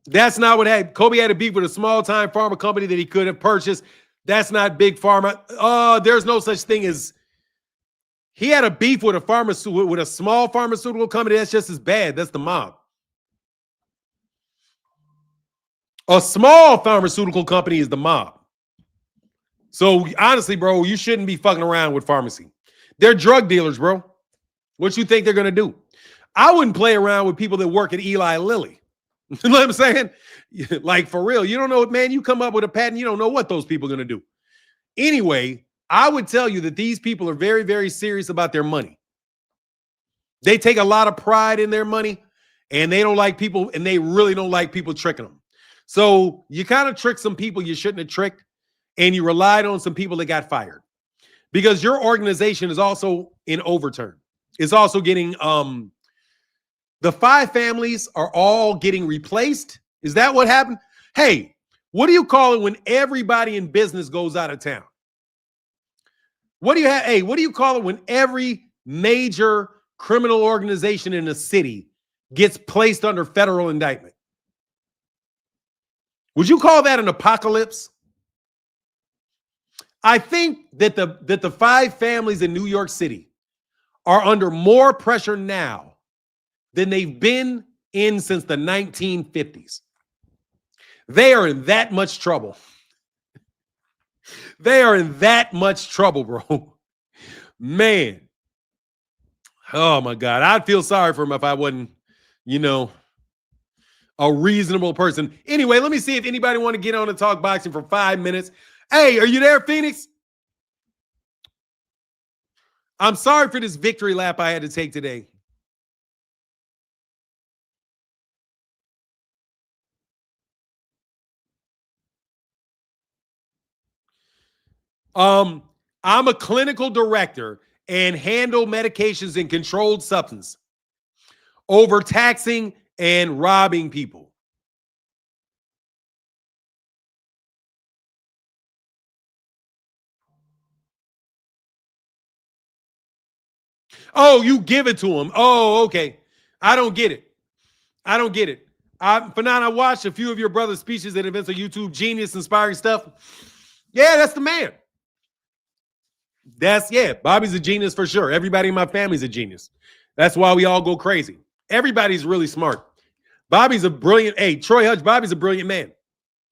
That's not what happened. Kobe had a beef with a small-time pharma company that he could have purchased. That's not big pharma. There's no such thing as he had a beef with a small pharmaceutical company. That's just as bad. That's the mob. A small pharmaceutical company is the mob. So honestly, bro, you shouldn't be fucking around with pharmacy. They're drug dealers, bro. What you think they're going to do? I wouldn't play around with people that work at Eli Lilly. You know what I'm saying? Like, for real. You don't know, man, you come up with a patent, you don't know what those people are going to do. Anyway, I would tell you that these people are very, very serious about their money. They take a lot of pride in their money, and they don't like people, and they really don't like people tricking them. So you kind of tricked some people you shouldn't have tricked, and you relied on some people that got fired. Because your organization is also in overturn. It's also getting the 5 families are all getting replaced. Is that what happened? Hey, what do you call it when everybody in business goes out of town? What do you have? Hey, what do you call it when every major criminal organization in a city gets placed under federal indictment? Would you call that an apocalypse? I think that the 5 families in New York City are under more pressure now than they've been in since the 1950s. They are in that much trouble. They are in that much trouble, bro. Man. Oh, my God. I'd feel sorry for him if I wasn't, a reasonable person. Anyway, let me see if anybody want to get on and talk boxing for 5 minutes. Hey, are you there, Phoenix? I'm sorry for this victory lap I had to take today. I'm a clinical director and handle medications and controlled substance, overtaxing and robbing people. Oh, you give it to him. Oh, okay. I don't get it. Fanan, I watched a few of your brother's speeches at events on YouTube. Genius, inspiring stuff. Yeah, that's the man. Bobby's a genius for sure. Everybody in my family's a genius. That's why we all go crazy. Everybody's really smart. Bobby's a brilliant, Troy Hutch, Bobby's a brilliant man.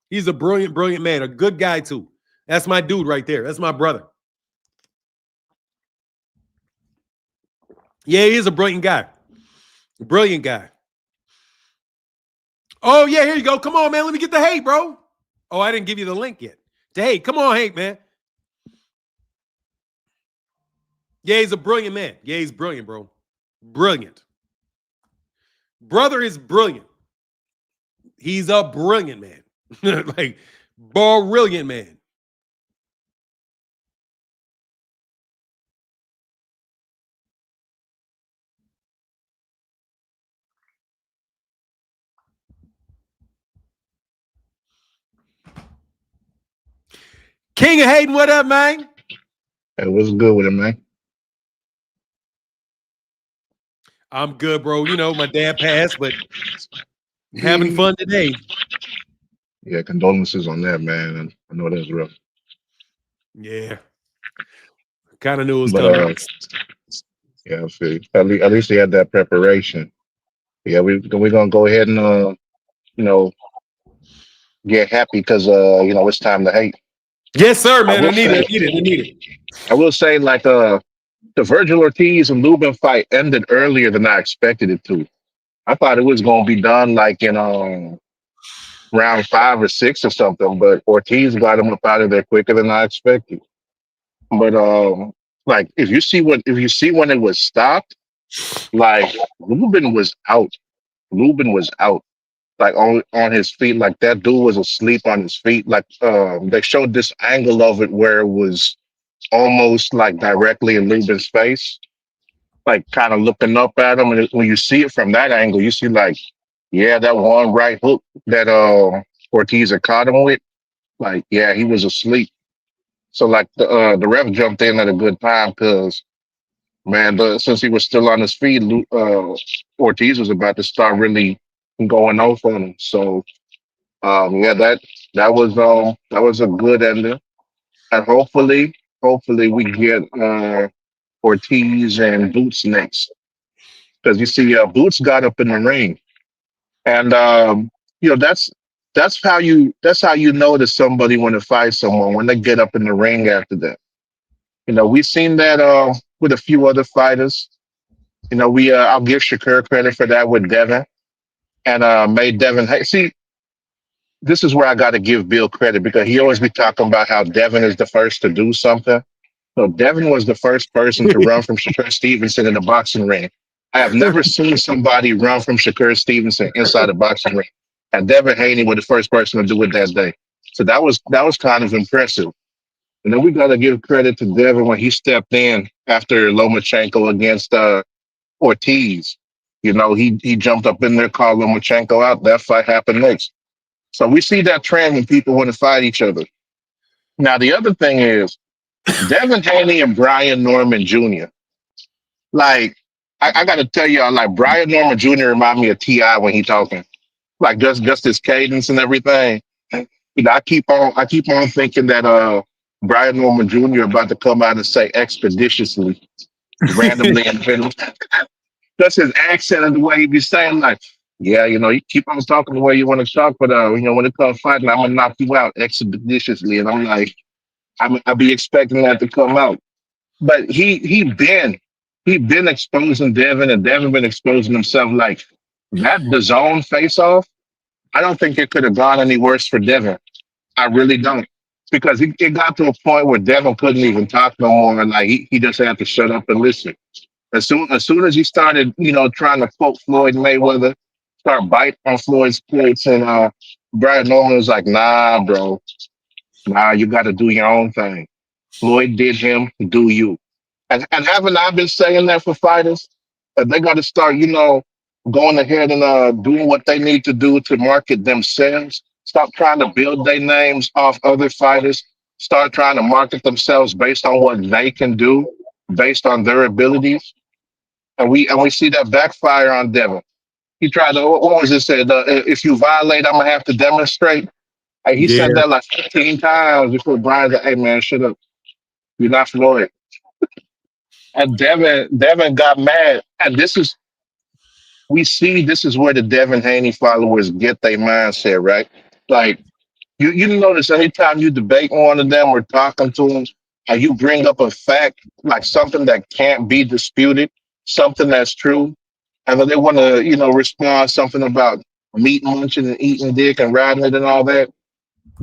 He's a brilliant, brilliant man. A good guy, too. That's my dude right there. That's my brother. Yeah, he is a brilliant guy. Brilliant guy. Oh, yeah, here you go. Come on, man. Let me get the hate, bro. Oh, I didn't give you the link yet. The hate. Come on, hate, man. Yeah, he's a brilliant man. Yeah, he's brilliant, bro. Brilliant. Brother is brilliant. He's a brilliant man. Like, brilliant man. King of Hayden, what up, man? Hey, what's good with him, man? I'm good, bro. You know, my dad passed, but having fun today. Yeah, condolences on that, man. I know that's rough. Yeah. Kind of knew it was But coming. yeah, I feel at least he had that preparation. Yeah, we're gonna go ahead and get happy because it's time to hate. Yes, sir, man. I will need say- it. I will say, like, the Virgil Ortiz and Lubin fight ended earlier than I expected it to. I thought it was gonna be done like in round 5 or 6 or something, but Ortiz got him up out of there quicker than I expected. But like if you see when it was stopped, like Lubin was out. Lubin was out, like on his feet. Like that dude was asleep on his feet. Like they showed this angle of it where it was almost like directly in Lubin's face, like kind of looking up at him. And when you see it from that angle, you see like, yeah, that one right hook that Ortiz had caught him with. Like, yeah, he was asleep. So like the ref jumped in at a good time because man, since he was still on his feet, Ortiz was about to start really going off on him. So yeah, that was a good ending, and hopefully we get Ortiz and Boots next because you see, Boots got up in the ring, and that's how you know that somebody want to fight someone when they get up in the ring after that. We've seen that with a few other fighters. I'll give Shakur credit for that with Devin and made Devin. Hey, see, this is where I got to give Bill credit because he always be talking about how Devin is the first to do something. So Devin was the first person to run from Shakur Stevenson in the boxing ring. I have never seen somebody run from Shakur Stevenson inside the boxing ring, and Devin Haney was the first person to do it that day. So that was kind of impressive. And then we got to give credit to Devin when he stepped in after Lomachenko against Ortiz. He jumped up in there, called Lomachenko out. That fight happened next. So we see that trend when people want to fight each other. Now, the other thing is Devin Haney and Brian Norman Jr. Like, I got to tell y'all, like, Brian Norman Jr. remind me of T.I. when he talking. Like, just his cadence and everything. I keep on thinking that Brian Norman Jr. about to come out and say expeditiously, randomly in the middle. That's his accent and the way he be saying, like, yeah, you keep on talking the way you want to talk, but when it comes fighting, I'm gonna knock you out expeditiously. And I'm like, I be expecting that to come out. But he been exposing Devin, and Devin been exposing himself. Like that the zone face off. I don't think it could have gone any worse for Devin. I really don't. because it got to a point where Devin couldn't even talk no more, and like he just had to shut up and listen. As soon as he started, trying to quote Floyd Mayweather, start biting on Floyd's quotes, and Brian Norman was like, "Nah, bro, nah, you got to do your own thing. Floyd did him, do you." And haven't I been saying that for fighters? That they got to start, going ahead and doing what they need to do to market themselves. Stop trying to build their names off other fighters. Start trying to market themselves based on what they can do, based on their abilities. And we see that backfire on Devin. He tried to, what was it said? If you violate, I'm gonna have to demonstrate. Hey, he Yeah. said that like 15 times before Brian said, "Hey man, shut up. You're not Floyd." And Devin got mad. And this is where the Devin Haney followers get their mindset, right? Like you notice anytime you debate one of them or talking to them, and you bring up a fact, like something that can't be disputed, something that's true, and then they want to, respond something about meat munching and eating dick and riding it and all that.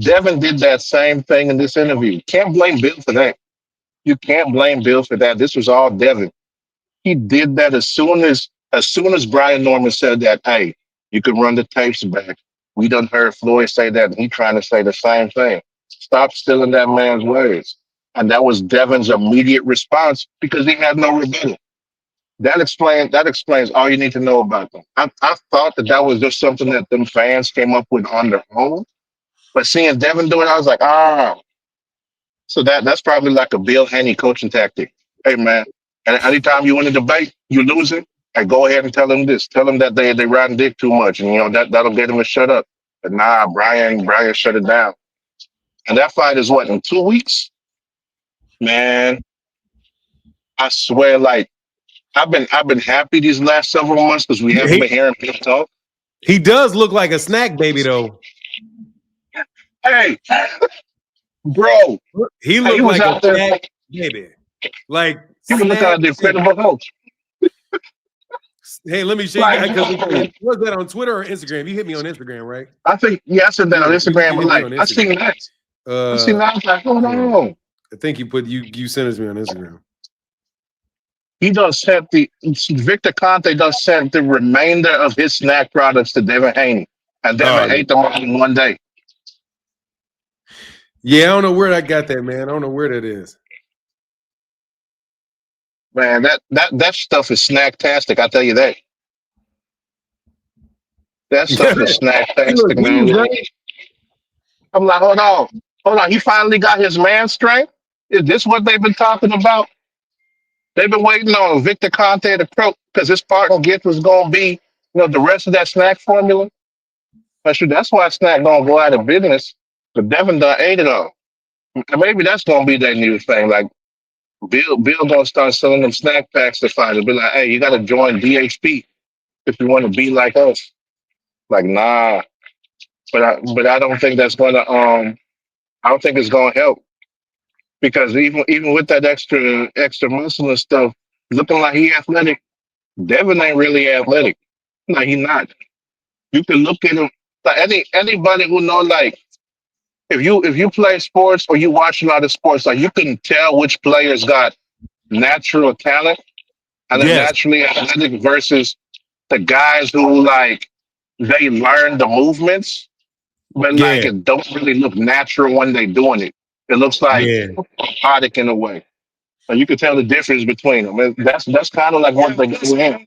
Devin did that same thing in this interview. Can't blame Bill for that. You can't blame Bill for that. This was all Devin. He did that as soon as Brian Norman said that, hey, you can run the tapes back. We done heard Floyd say that, and he trying to say the same thing. Stop stealing that man's words. And that was Devin's immediate response because he had no rebuttal. That explains all you need to know about them. I thought that was just something that them fans came up with on their own. But seeing Devin do it, I was like, so that's probably like a Bill Haney coaching tactic. Hey man, and anytime you win a debate, you losing, and go ahead and tell them this. Tell them that they riding dick too much, and that'll get them to shut up. But nah, Brian shut it down. And that fight is what, in 2 weeks? Man, I swear, like I've been happy these last several months because we haven't been hearing people talk. He does look like a snack baby, though. Hey, bro, He he looked was like out a there. snack baby. Like, He was looking at the Incredible Hulk. hey, let me show you. Like, Was that on Twitter or Instagram? You hit me on Instagram, right? I think, I said that on You Instagram, hit but me like, on I seen Instagram. that. I seen that. I was like, hold on. I think you sent us me on Instagram. He does sent Victor Conte does sent the remainder of his snack products to Devin Haney, and Devin ate them all in one day. Yeah, I don't know where I got that, man. I don't know where that is. Man, that stuff is snacktastic. I tell you that. That stuff is snacktastic, man. I'm like, hold on. He finally got his man strength. Is this what they've been talking about? They've been waiting on Victor Conte to croak because his partner gift was gonna be, the rest of that snack formula. That's why snack gonna go out of business. But Devin done ate it all. And maybe that's gonna be their new thing. Like Bill gonna start selling them snack packs to fighters. Be like, hey, you gotta join DHP if you want to be like us. Like, nah. But I don't think that's gonna I don't think it's gonna help. Because even with that extra muscle and stuff, looking like he athletic, Devin ain't really athletic. Like he not. You can look at him like anybody who know, like, if you play sports or you watch a lot of sports, like you can tell which players got natural talent and they're naturally athletic versus the guys who, like, they learn the movements, but like it don't really look natural when they doing it. It looks like robotic in a way. And you can tell the difference between them. And that's kind of like what they do in.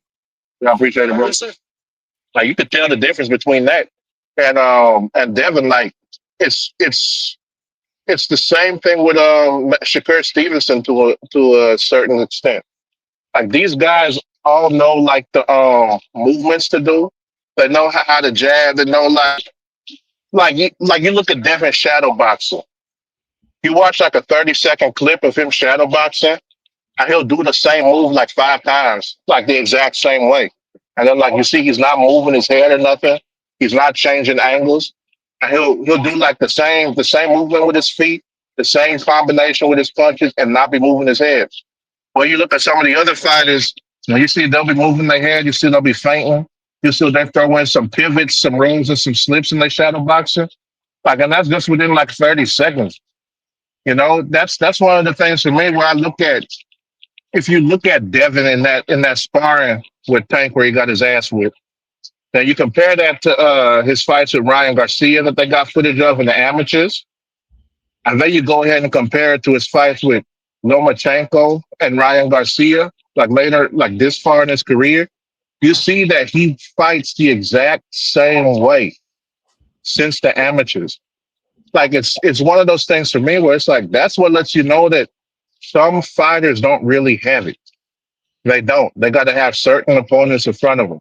Yeah, I appreciate it, bro. Like you could tell the difference between that and Devin. Like it's the same thing with Shakur Stevenson to a certain extent. Like these guys all know like the movements to do. They know how to jab. They know you look at Devin shadow boxing. You watch like a 30-second clip of him shadow boxing, and he'll do the same move like 5 times, like the exact same way. And then like you see, he's not moving his head or nothing. He's not changing angles. And he'll do like the same movement with his feet, the same combination with his punches, and not be moving his head. Well, you look at some of the other fighters, when you see they'll be moving their head, you see they'll be fainting. You see they throw in some pivots, some rolls, and some slips in their shadow boxing. Like, and that's just within like 30 seconds. You know, that's one of the things for me where I look at, if you look at Devin in that sparring with Tank where he got his ass whipped. Now you compare that to his fights with Ryan Garcia that they got footage of in the amateurs, and then you go ahead and compare it to his fights with Lomachenko and Ryan Garcia, like later, like this far in his career. You see that he fights the exact same way since the amateurs. Like it's one of those things for me where it's like that's what lets you know that some fighters don't really have it. They don't. They got to have certain opponents in front of them,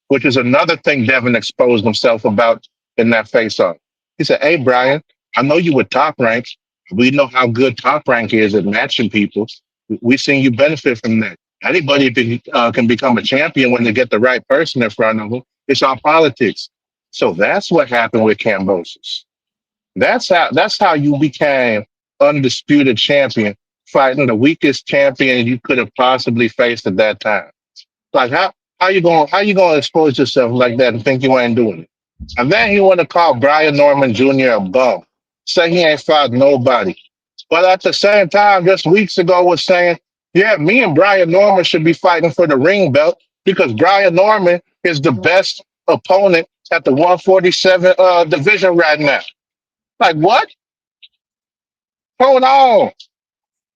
which is another thing Devin exposed himself about in that face-off. He said, "Hey, Brian, I know you were top rank. We know how good top rank is at matching people. We've seen you benefit from that. Can become a champion when they get the right person in front of them. It's all politics." So that's what happened with Cambosis. That's how you became undisputed champion, fighting the weakest champion you could have possibly faced at that time. Like how you gonna expose yourself like that and think you ain't doing it? And then he want to call Brian Norman Jr. a bum, say he ain't fought nobody. But at the same time, just weeks ago was saying, yeah, me and Brian Norman should be fighting for the ring belt because Brian Norman is the best opponent at the 147 division right now. Like what? Hold on.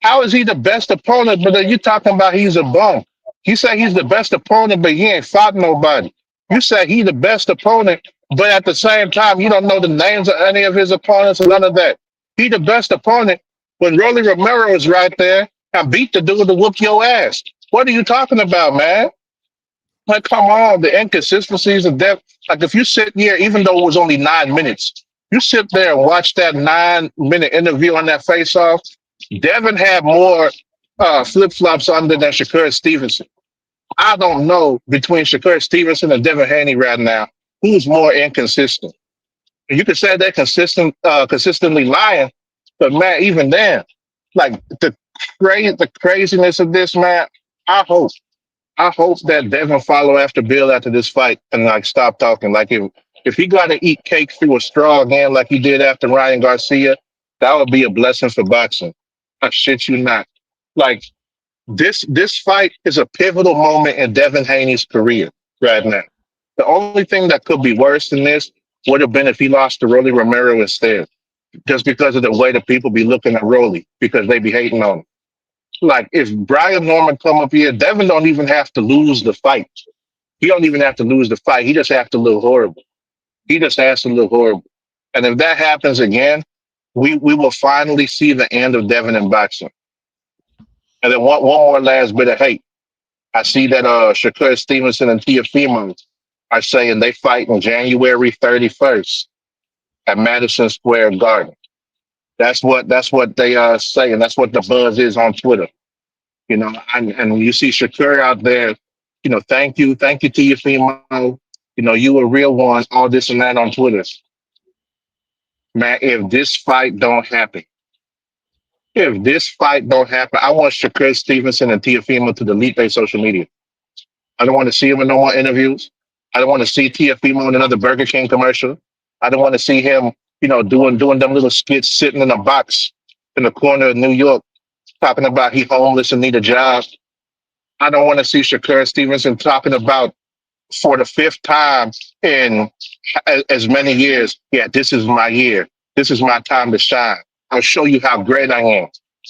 How is he the best opponent? But then you talking about he's a bum. You say he's the best opponent, but he ain't fought nobody. You say he the best opponent, but at the same time, you don't know the names of any of his opponents and none of that. He the best opponent when Rolly Romero is right there and beat the dude to whoop your ass. What are you talking about, man? Like, come on, the inconsistencies and depth. Like, if you sit here, even though it was only 9 minutes, you sit there and watch that 9 minute interview on that face off. Devin had more flip flops under than Shakur Stevenson. I don't know between Shakur Stevenson and Devin Haney right now who's more inconsistent. You could say they're consistently lying, but man, even then, like the craziness of this, man. I hope I hope that Devin follow after Bill after this fight and like stop talking. Like if he got to eat cake through a straw again, like he did after Ryan Garcia, that would be a blessing for boxing. I shit you not. Like this fight is a pivotal moment in Devin Haney's career right now. The only thing that could be worse than this would have been if he lost to Rolly Romero instead, just because of the way that people be looking at Rolly because they be hating on him. Like if Brian Norman come up here, Devin don't even have to lose the fight. He don't even have to lose the fight. He just have to look horrible. He just has to look horrible. And if that happens again, we will finally see the end of Devin in boxing. And then one more last bit of hate. I see that Shakur Stevenson and Teofimo are saying they fight on January 31st at Madison Square Garden. That's what they say, and that's what the buzz is on Twitter. You know, and you see Shakur out there, you know, thank you Teofimo. You know, you a real one, all this and that on Twitter. Man, if this fight don't happen, I want Shakur Stevenson and Teofimo to delete their social media. I don't want to see him in no more interviews. I don't want to see Teofimo in another Burger King commercial. I don't want to see him, you know, doing them little skits sitting in a box in the corner of New York talking about he homeless and need a job. I don't want to see Shakur Stevenson talking about for the fifth time in as many years, yeah, this is my year. This is my time to shine. I'll show you how great I am.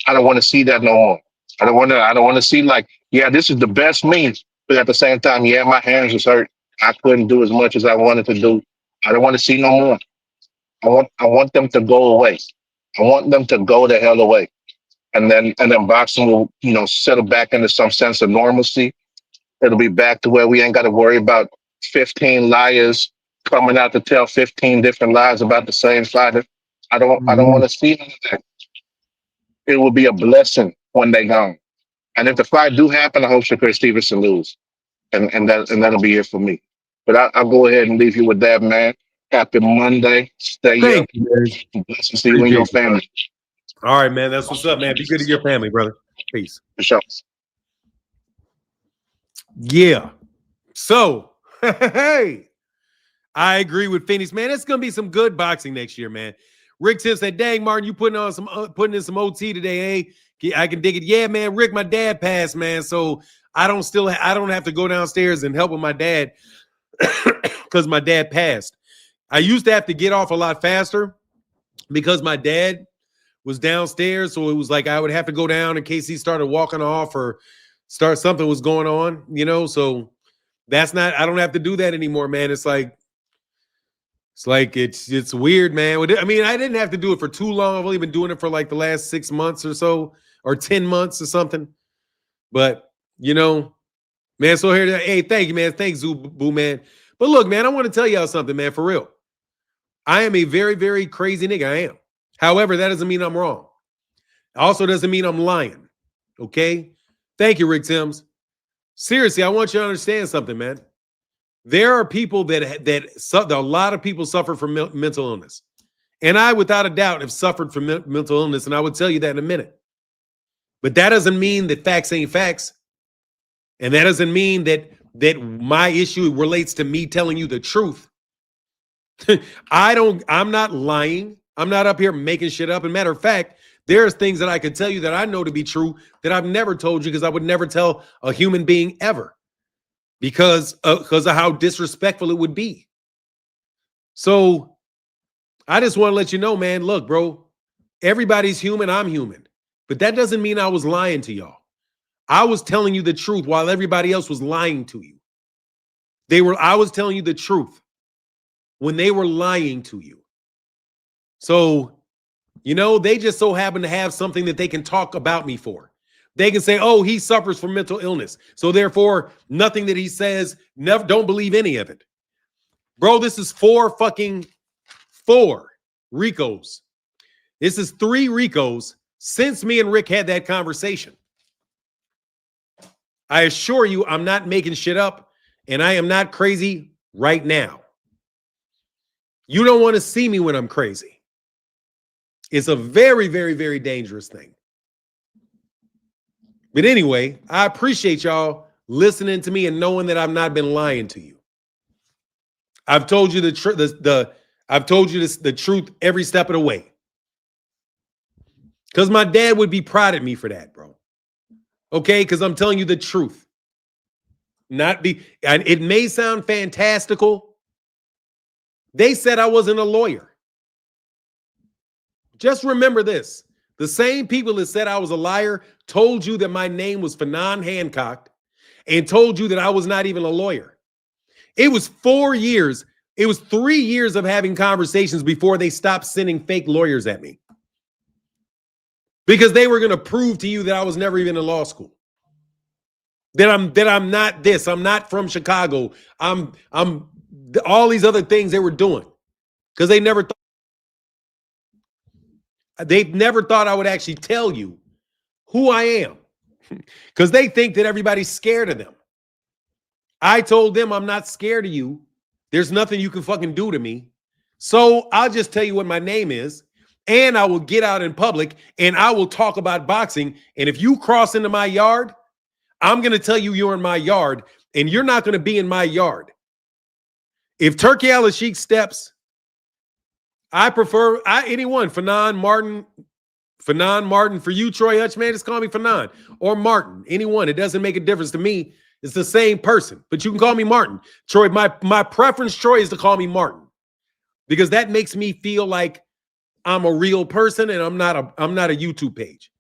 I don't want to see that no more. I don't want to see like, yeah, this is the best me. But at the same time, yeah, my hands was hurt. I couldn't do as much as I wanted to do. I don't want to see no more. I want them to go away. I want them to go the hell away. And then boxing will, you know, settle back into some sense of normalcy. It'll be back to where we ain't got to worry about 15 liars coming out to tell 15 different lies about the same fighter. I don't want to see that. It will be a blessing when they gone. And if the fight do happen, I hope Shakur Stevenson lose. And that'll be it for me. But I'll go ahead and leave you with that, man. Happy Monday. Stay Thank up. you, man. Blessings to you and your family. All right, man. That's what's up, man. Be good to your family, brother. Peace. For sure. Yeah. So, hey, I agree with Phoenix, man. It's going to be some good boxing next year, man. Rick Tim said, dang, Martin, you putting in some OT today, eh? I can dig it. Yeah, man, Rick, my dad passed, man. So I don't have to go downstairs and help with my dad because my dad passed. I used to have to get off a lot faster because my dad was downstairs. So it was like I would have to go down in case he started walking off or something was going on, you know. So I don't have to do that anymore, man. It's weird, man. I mean, I didn't have to do it for too long. I've only been doing it for like the last 6 months or so, or 10 months or something. But, you know, man, so here, hey, thank you, man. Thanks, Boo, man. But look, man, I want to tell y'all something, man, for real. I am a very, very crazy nigga. I am. However, that doesn't mean I'm wrong. It also doesn't mean I'm lying. Okay? Thank you, Rick Timms. Seriously, I want you to understand something, man. There are people a lot of people suffer from mental illness. And I, without a doubt, have suffered from mental illness, and I would tell you that in a minute. But that doesn't mean that facts ain't facts. And that doesn't mean that my issue relates to me telling you the truth. I'm not lying. I'm not up here making shit up. As a matter of fact, there's things that I could tell you that I know to be true that I've never told you because I would never tell a human being ever. Because of how disrespectful it would be. So I just want to let you know, man, look, bro, everybody's human. I'm human. But that doesn't mean I was lying to y'all. I was telling you the truth while everybody else was lying to you. I was telling you the truth when they were lying to you. So, you know, they just so happen to have something that they can talk about me for. They can say, oh, he suffers from mental illness. So therefore, nothing that he says, don't believe any of it. Bro, this is 4 Ricos. This is 3 Ricos since me and Rick had that conversation. I assure you, I'm not making shit up, and I am not crazy right now. You don't want to see me when I'm crazy. It's a very, very, very dangerous thing. But anyway, I appreciate y'all listening to me and knowing that I've not been lying to you. I've told you the truth every step of the way. Because my dad would be proud of me for that, bro. Okay, because I'm telling you the truth. It may sound fantastical. They said I wasn't a lawyer. Just remember this. The same people that said I was a liar told you that my name was Fanon Hancock and told you that I was not even a lawyer. It was 4 years. It was 3 years of having conversations before they stopped sending fake lawyers at me. Because they were going to prove to you that I was never even in law school. That I'm not this. I'm not from Chicago. I'm all these other things they were doing. Because they never thought I would actually tell you who I am. Because they think that everybody's scared of them. I told them I'm not scared of you. There's nothing you can fucking do to me. So I'll just tell you what my name is. And I will get out in public and I will talk about boxing. And if you cross into my yard, I'm going to tell you you're in my yard and you're not going to be in my yard. If Turkey Al-Sheikh steps, I prefer anyone. Fanon Martin. For you, Troy Hutch, man, just call me Fanon or Martin. Anyone. It doesn't make a difference to me. It's the same person, but you can call me Martin. Troy, my preference, Troy, is to call me Martin because that makes me feel like I'm a real person and I'm not a YouTube page.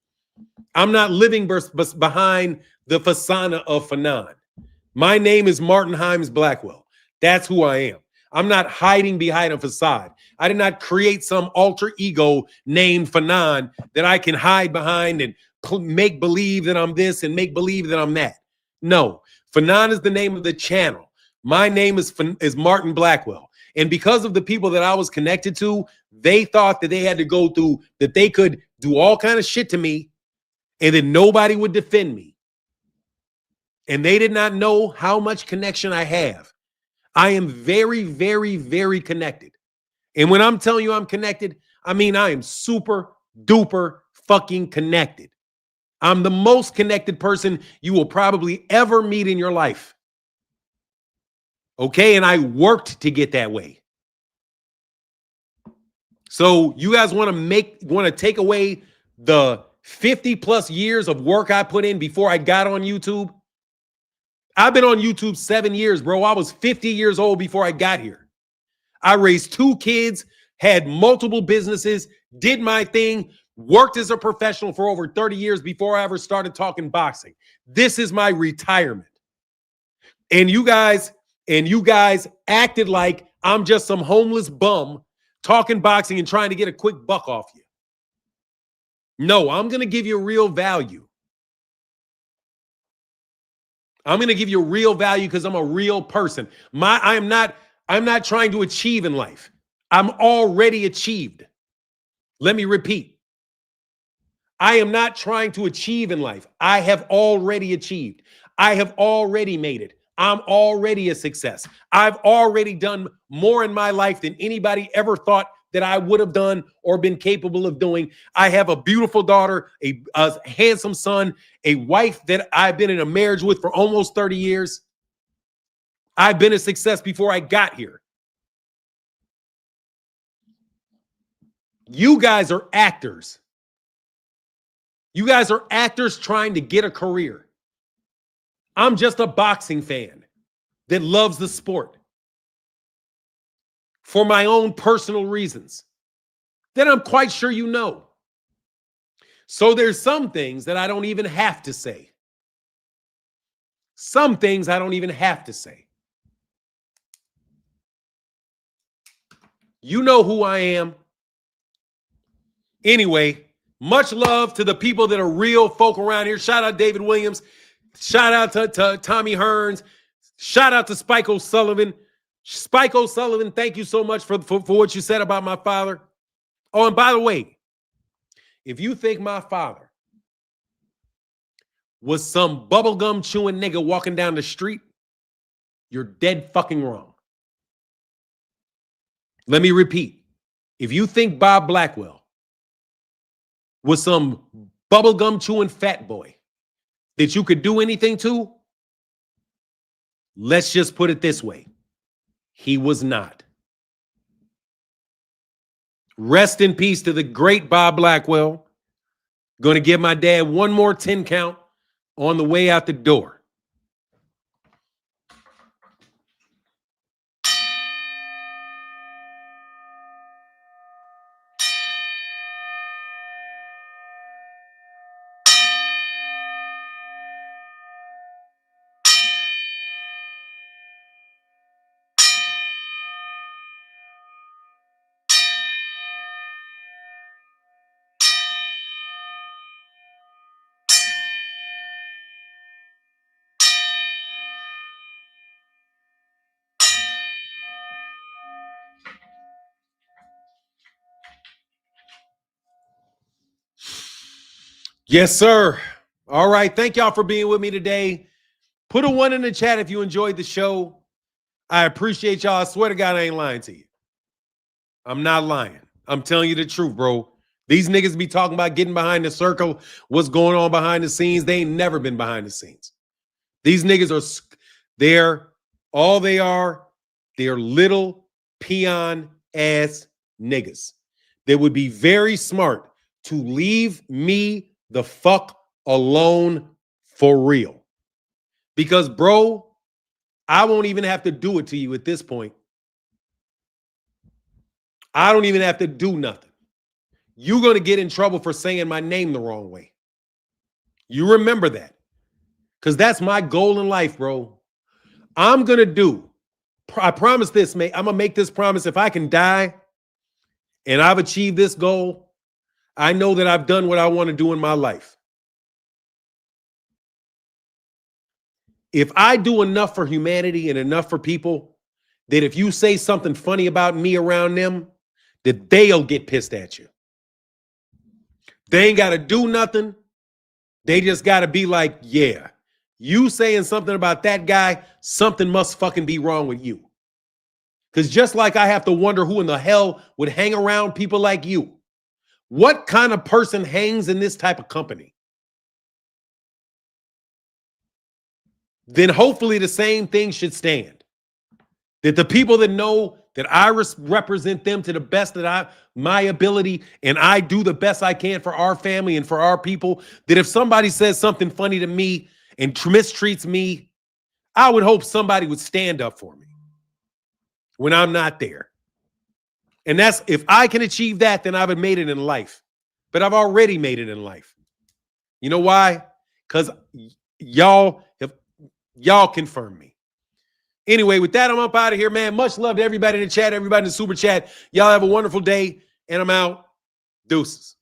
I'm not living behind the facade of Fanon. My name is Martin Himes Blackwell. That's who I am. I'm not hiding behind a facade. I did not create some alter ego named Fanon that I can hide behind and make believe that I'm this and make believe that I'm that. No, Fanon is the name of the channel. My name is Martin Blackwell. And because of the people that I was connected to, they thought that they had to go through, that they could do all kind of shit to me and that nobody would defend me. And they did not know how much connection I have. I am very, very, very connected. And when I'm telling you I'm connected, I mean I am super duper fucking connected. I'm the most connected person you will probably ever meet in your life. Okay, and I worked to get that way. So you guys want to take away the 50 plus years of work I put in before I got on YouTube? I've been on YouTube 7 years, bro. I was 50 years old before I got here. I raised 2 kids, had multiple businesses, did my thing, worked as a professional for over 30 years before I ever started talking boxing. This is my retirement. And you guys acted like I'm just some homeless bum talking boxing and trying to get a quick buck off you. No, I'm going to give you real value. I'm going to give you real value because I'm a real person. I'm not trying to achieve in life. I'm already achieved. Let me repeat. I am not trying to achieve in life. I have already achieved. I have already made it. I'm already a success. I've already done more in my life than anybody ever thought that I would have done or been capable of doing. I have a beautiful daughter, a handsome son, a wife that I've been in a marriage with for almost 30 years. I've been a success before I got here. You guys are actors. You guys are actors trying to get a career. I'm just a boxing fan that loves the sport for my own personal reasons that I'm quite sure you know. So there's some things that I don't even have to say. Some things I don't even have to say. You know who I am. Anyway, much love to the people that are real folk around here. Shout out David Williams. Shout out to Tommy Hearns. Shout out to Spike O'Sullivan. Spike O'Sullivan, thank you so much for what you said about my father. Oh, and by the way, if you think my father was some bubblegum chewing nigga walking down the street, you're dead fucking wrong. Let me repeat. If you think Bob Blackwell was some bubblegum chewing fat boy that you could do anything to, let's just put it this way. He was not. Rest in peace to the great Bob Blackwell. Going to give my dad one more 10 count on the way out the door. Yes, sir. All right. Thank y'all for being with me today. Put a 1 in the chat if you enjoyed the show. I appreciate y'all. I swear to God, I ain't lying to you. I'm not lying. I'm telling you the truth, bro. These niggas be talking about getting behind the circle, what's going on behind the scenes. They ain't never been behind the scenes. These niggas they're little peon ass niggas. They would be very smart to leave me the fuck alone for real. Because, bro, I won't even have to do it to you at this point. I don't even have to do nothing. You're going to get in trouble for saying my name the wrong way. You remember that. Because that's my goal in life, bro. I promise this, mate. I'm going to make this promise. If I can die and I've achieved this goal, I know that I've done what I want to do in my life. If I do enough for humanity and enough for people, that if you say something funny about me around them, that they'll get pissed at you. They ain't got to do nothing. They just got to be like, yeah, you saying something about that guy, something must fucking be wrong with you. Because just like I have to wonder who in the hell would hang around people like you. What kind of person hangs in this type of company? Then hopefully the same thing should stand. That the people that know that I represent them to the best that my ability, and I do the best I can for our family and for our people, that if somebody says something funny to me and mistreats me, I would hope somebody would stand up for me when I'm not there. And that's, if I can achieve that, then I've made it in life. But I've already made it in life. You know why? Because y'all confirm me. Anyway, with that, I'm up out of here, man. Much love to everybody in the chat, everybody in the super chat. Y'all have a wonderful day, and I'm out. Deuces.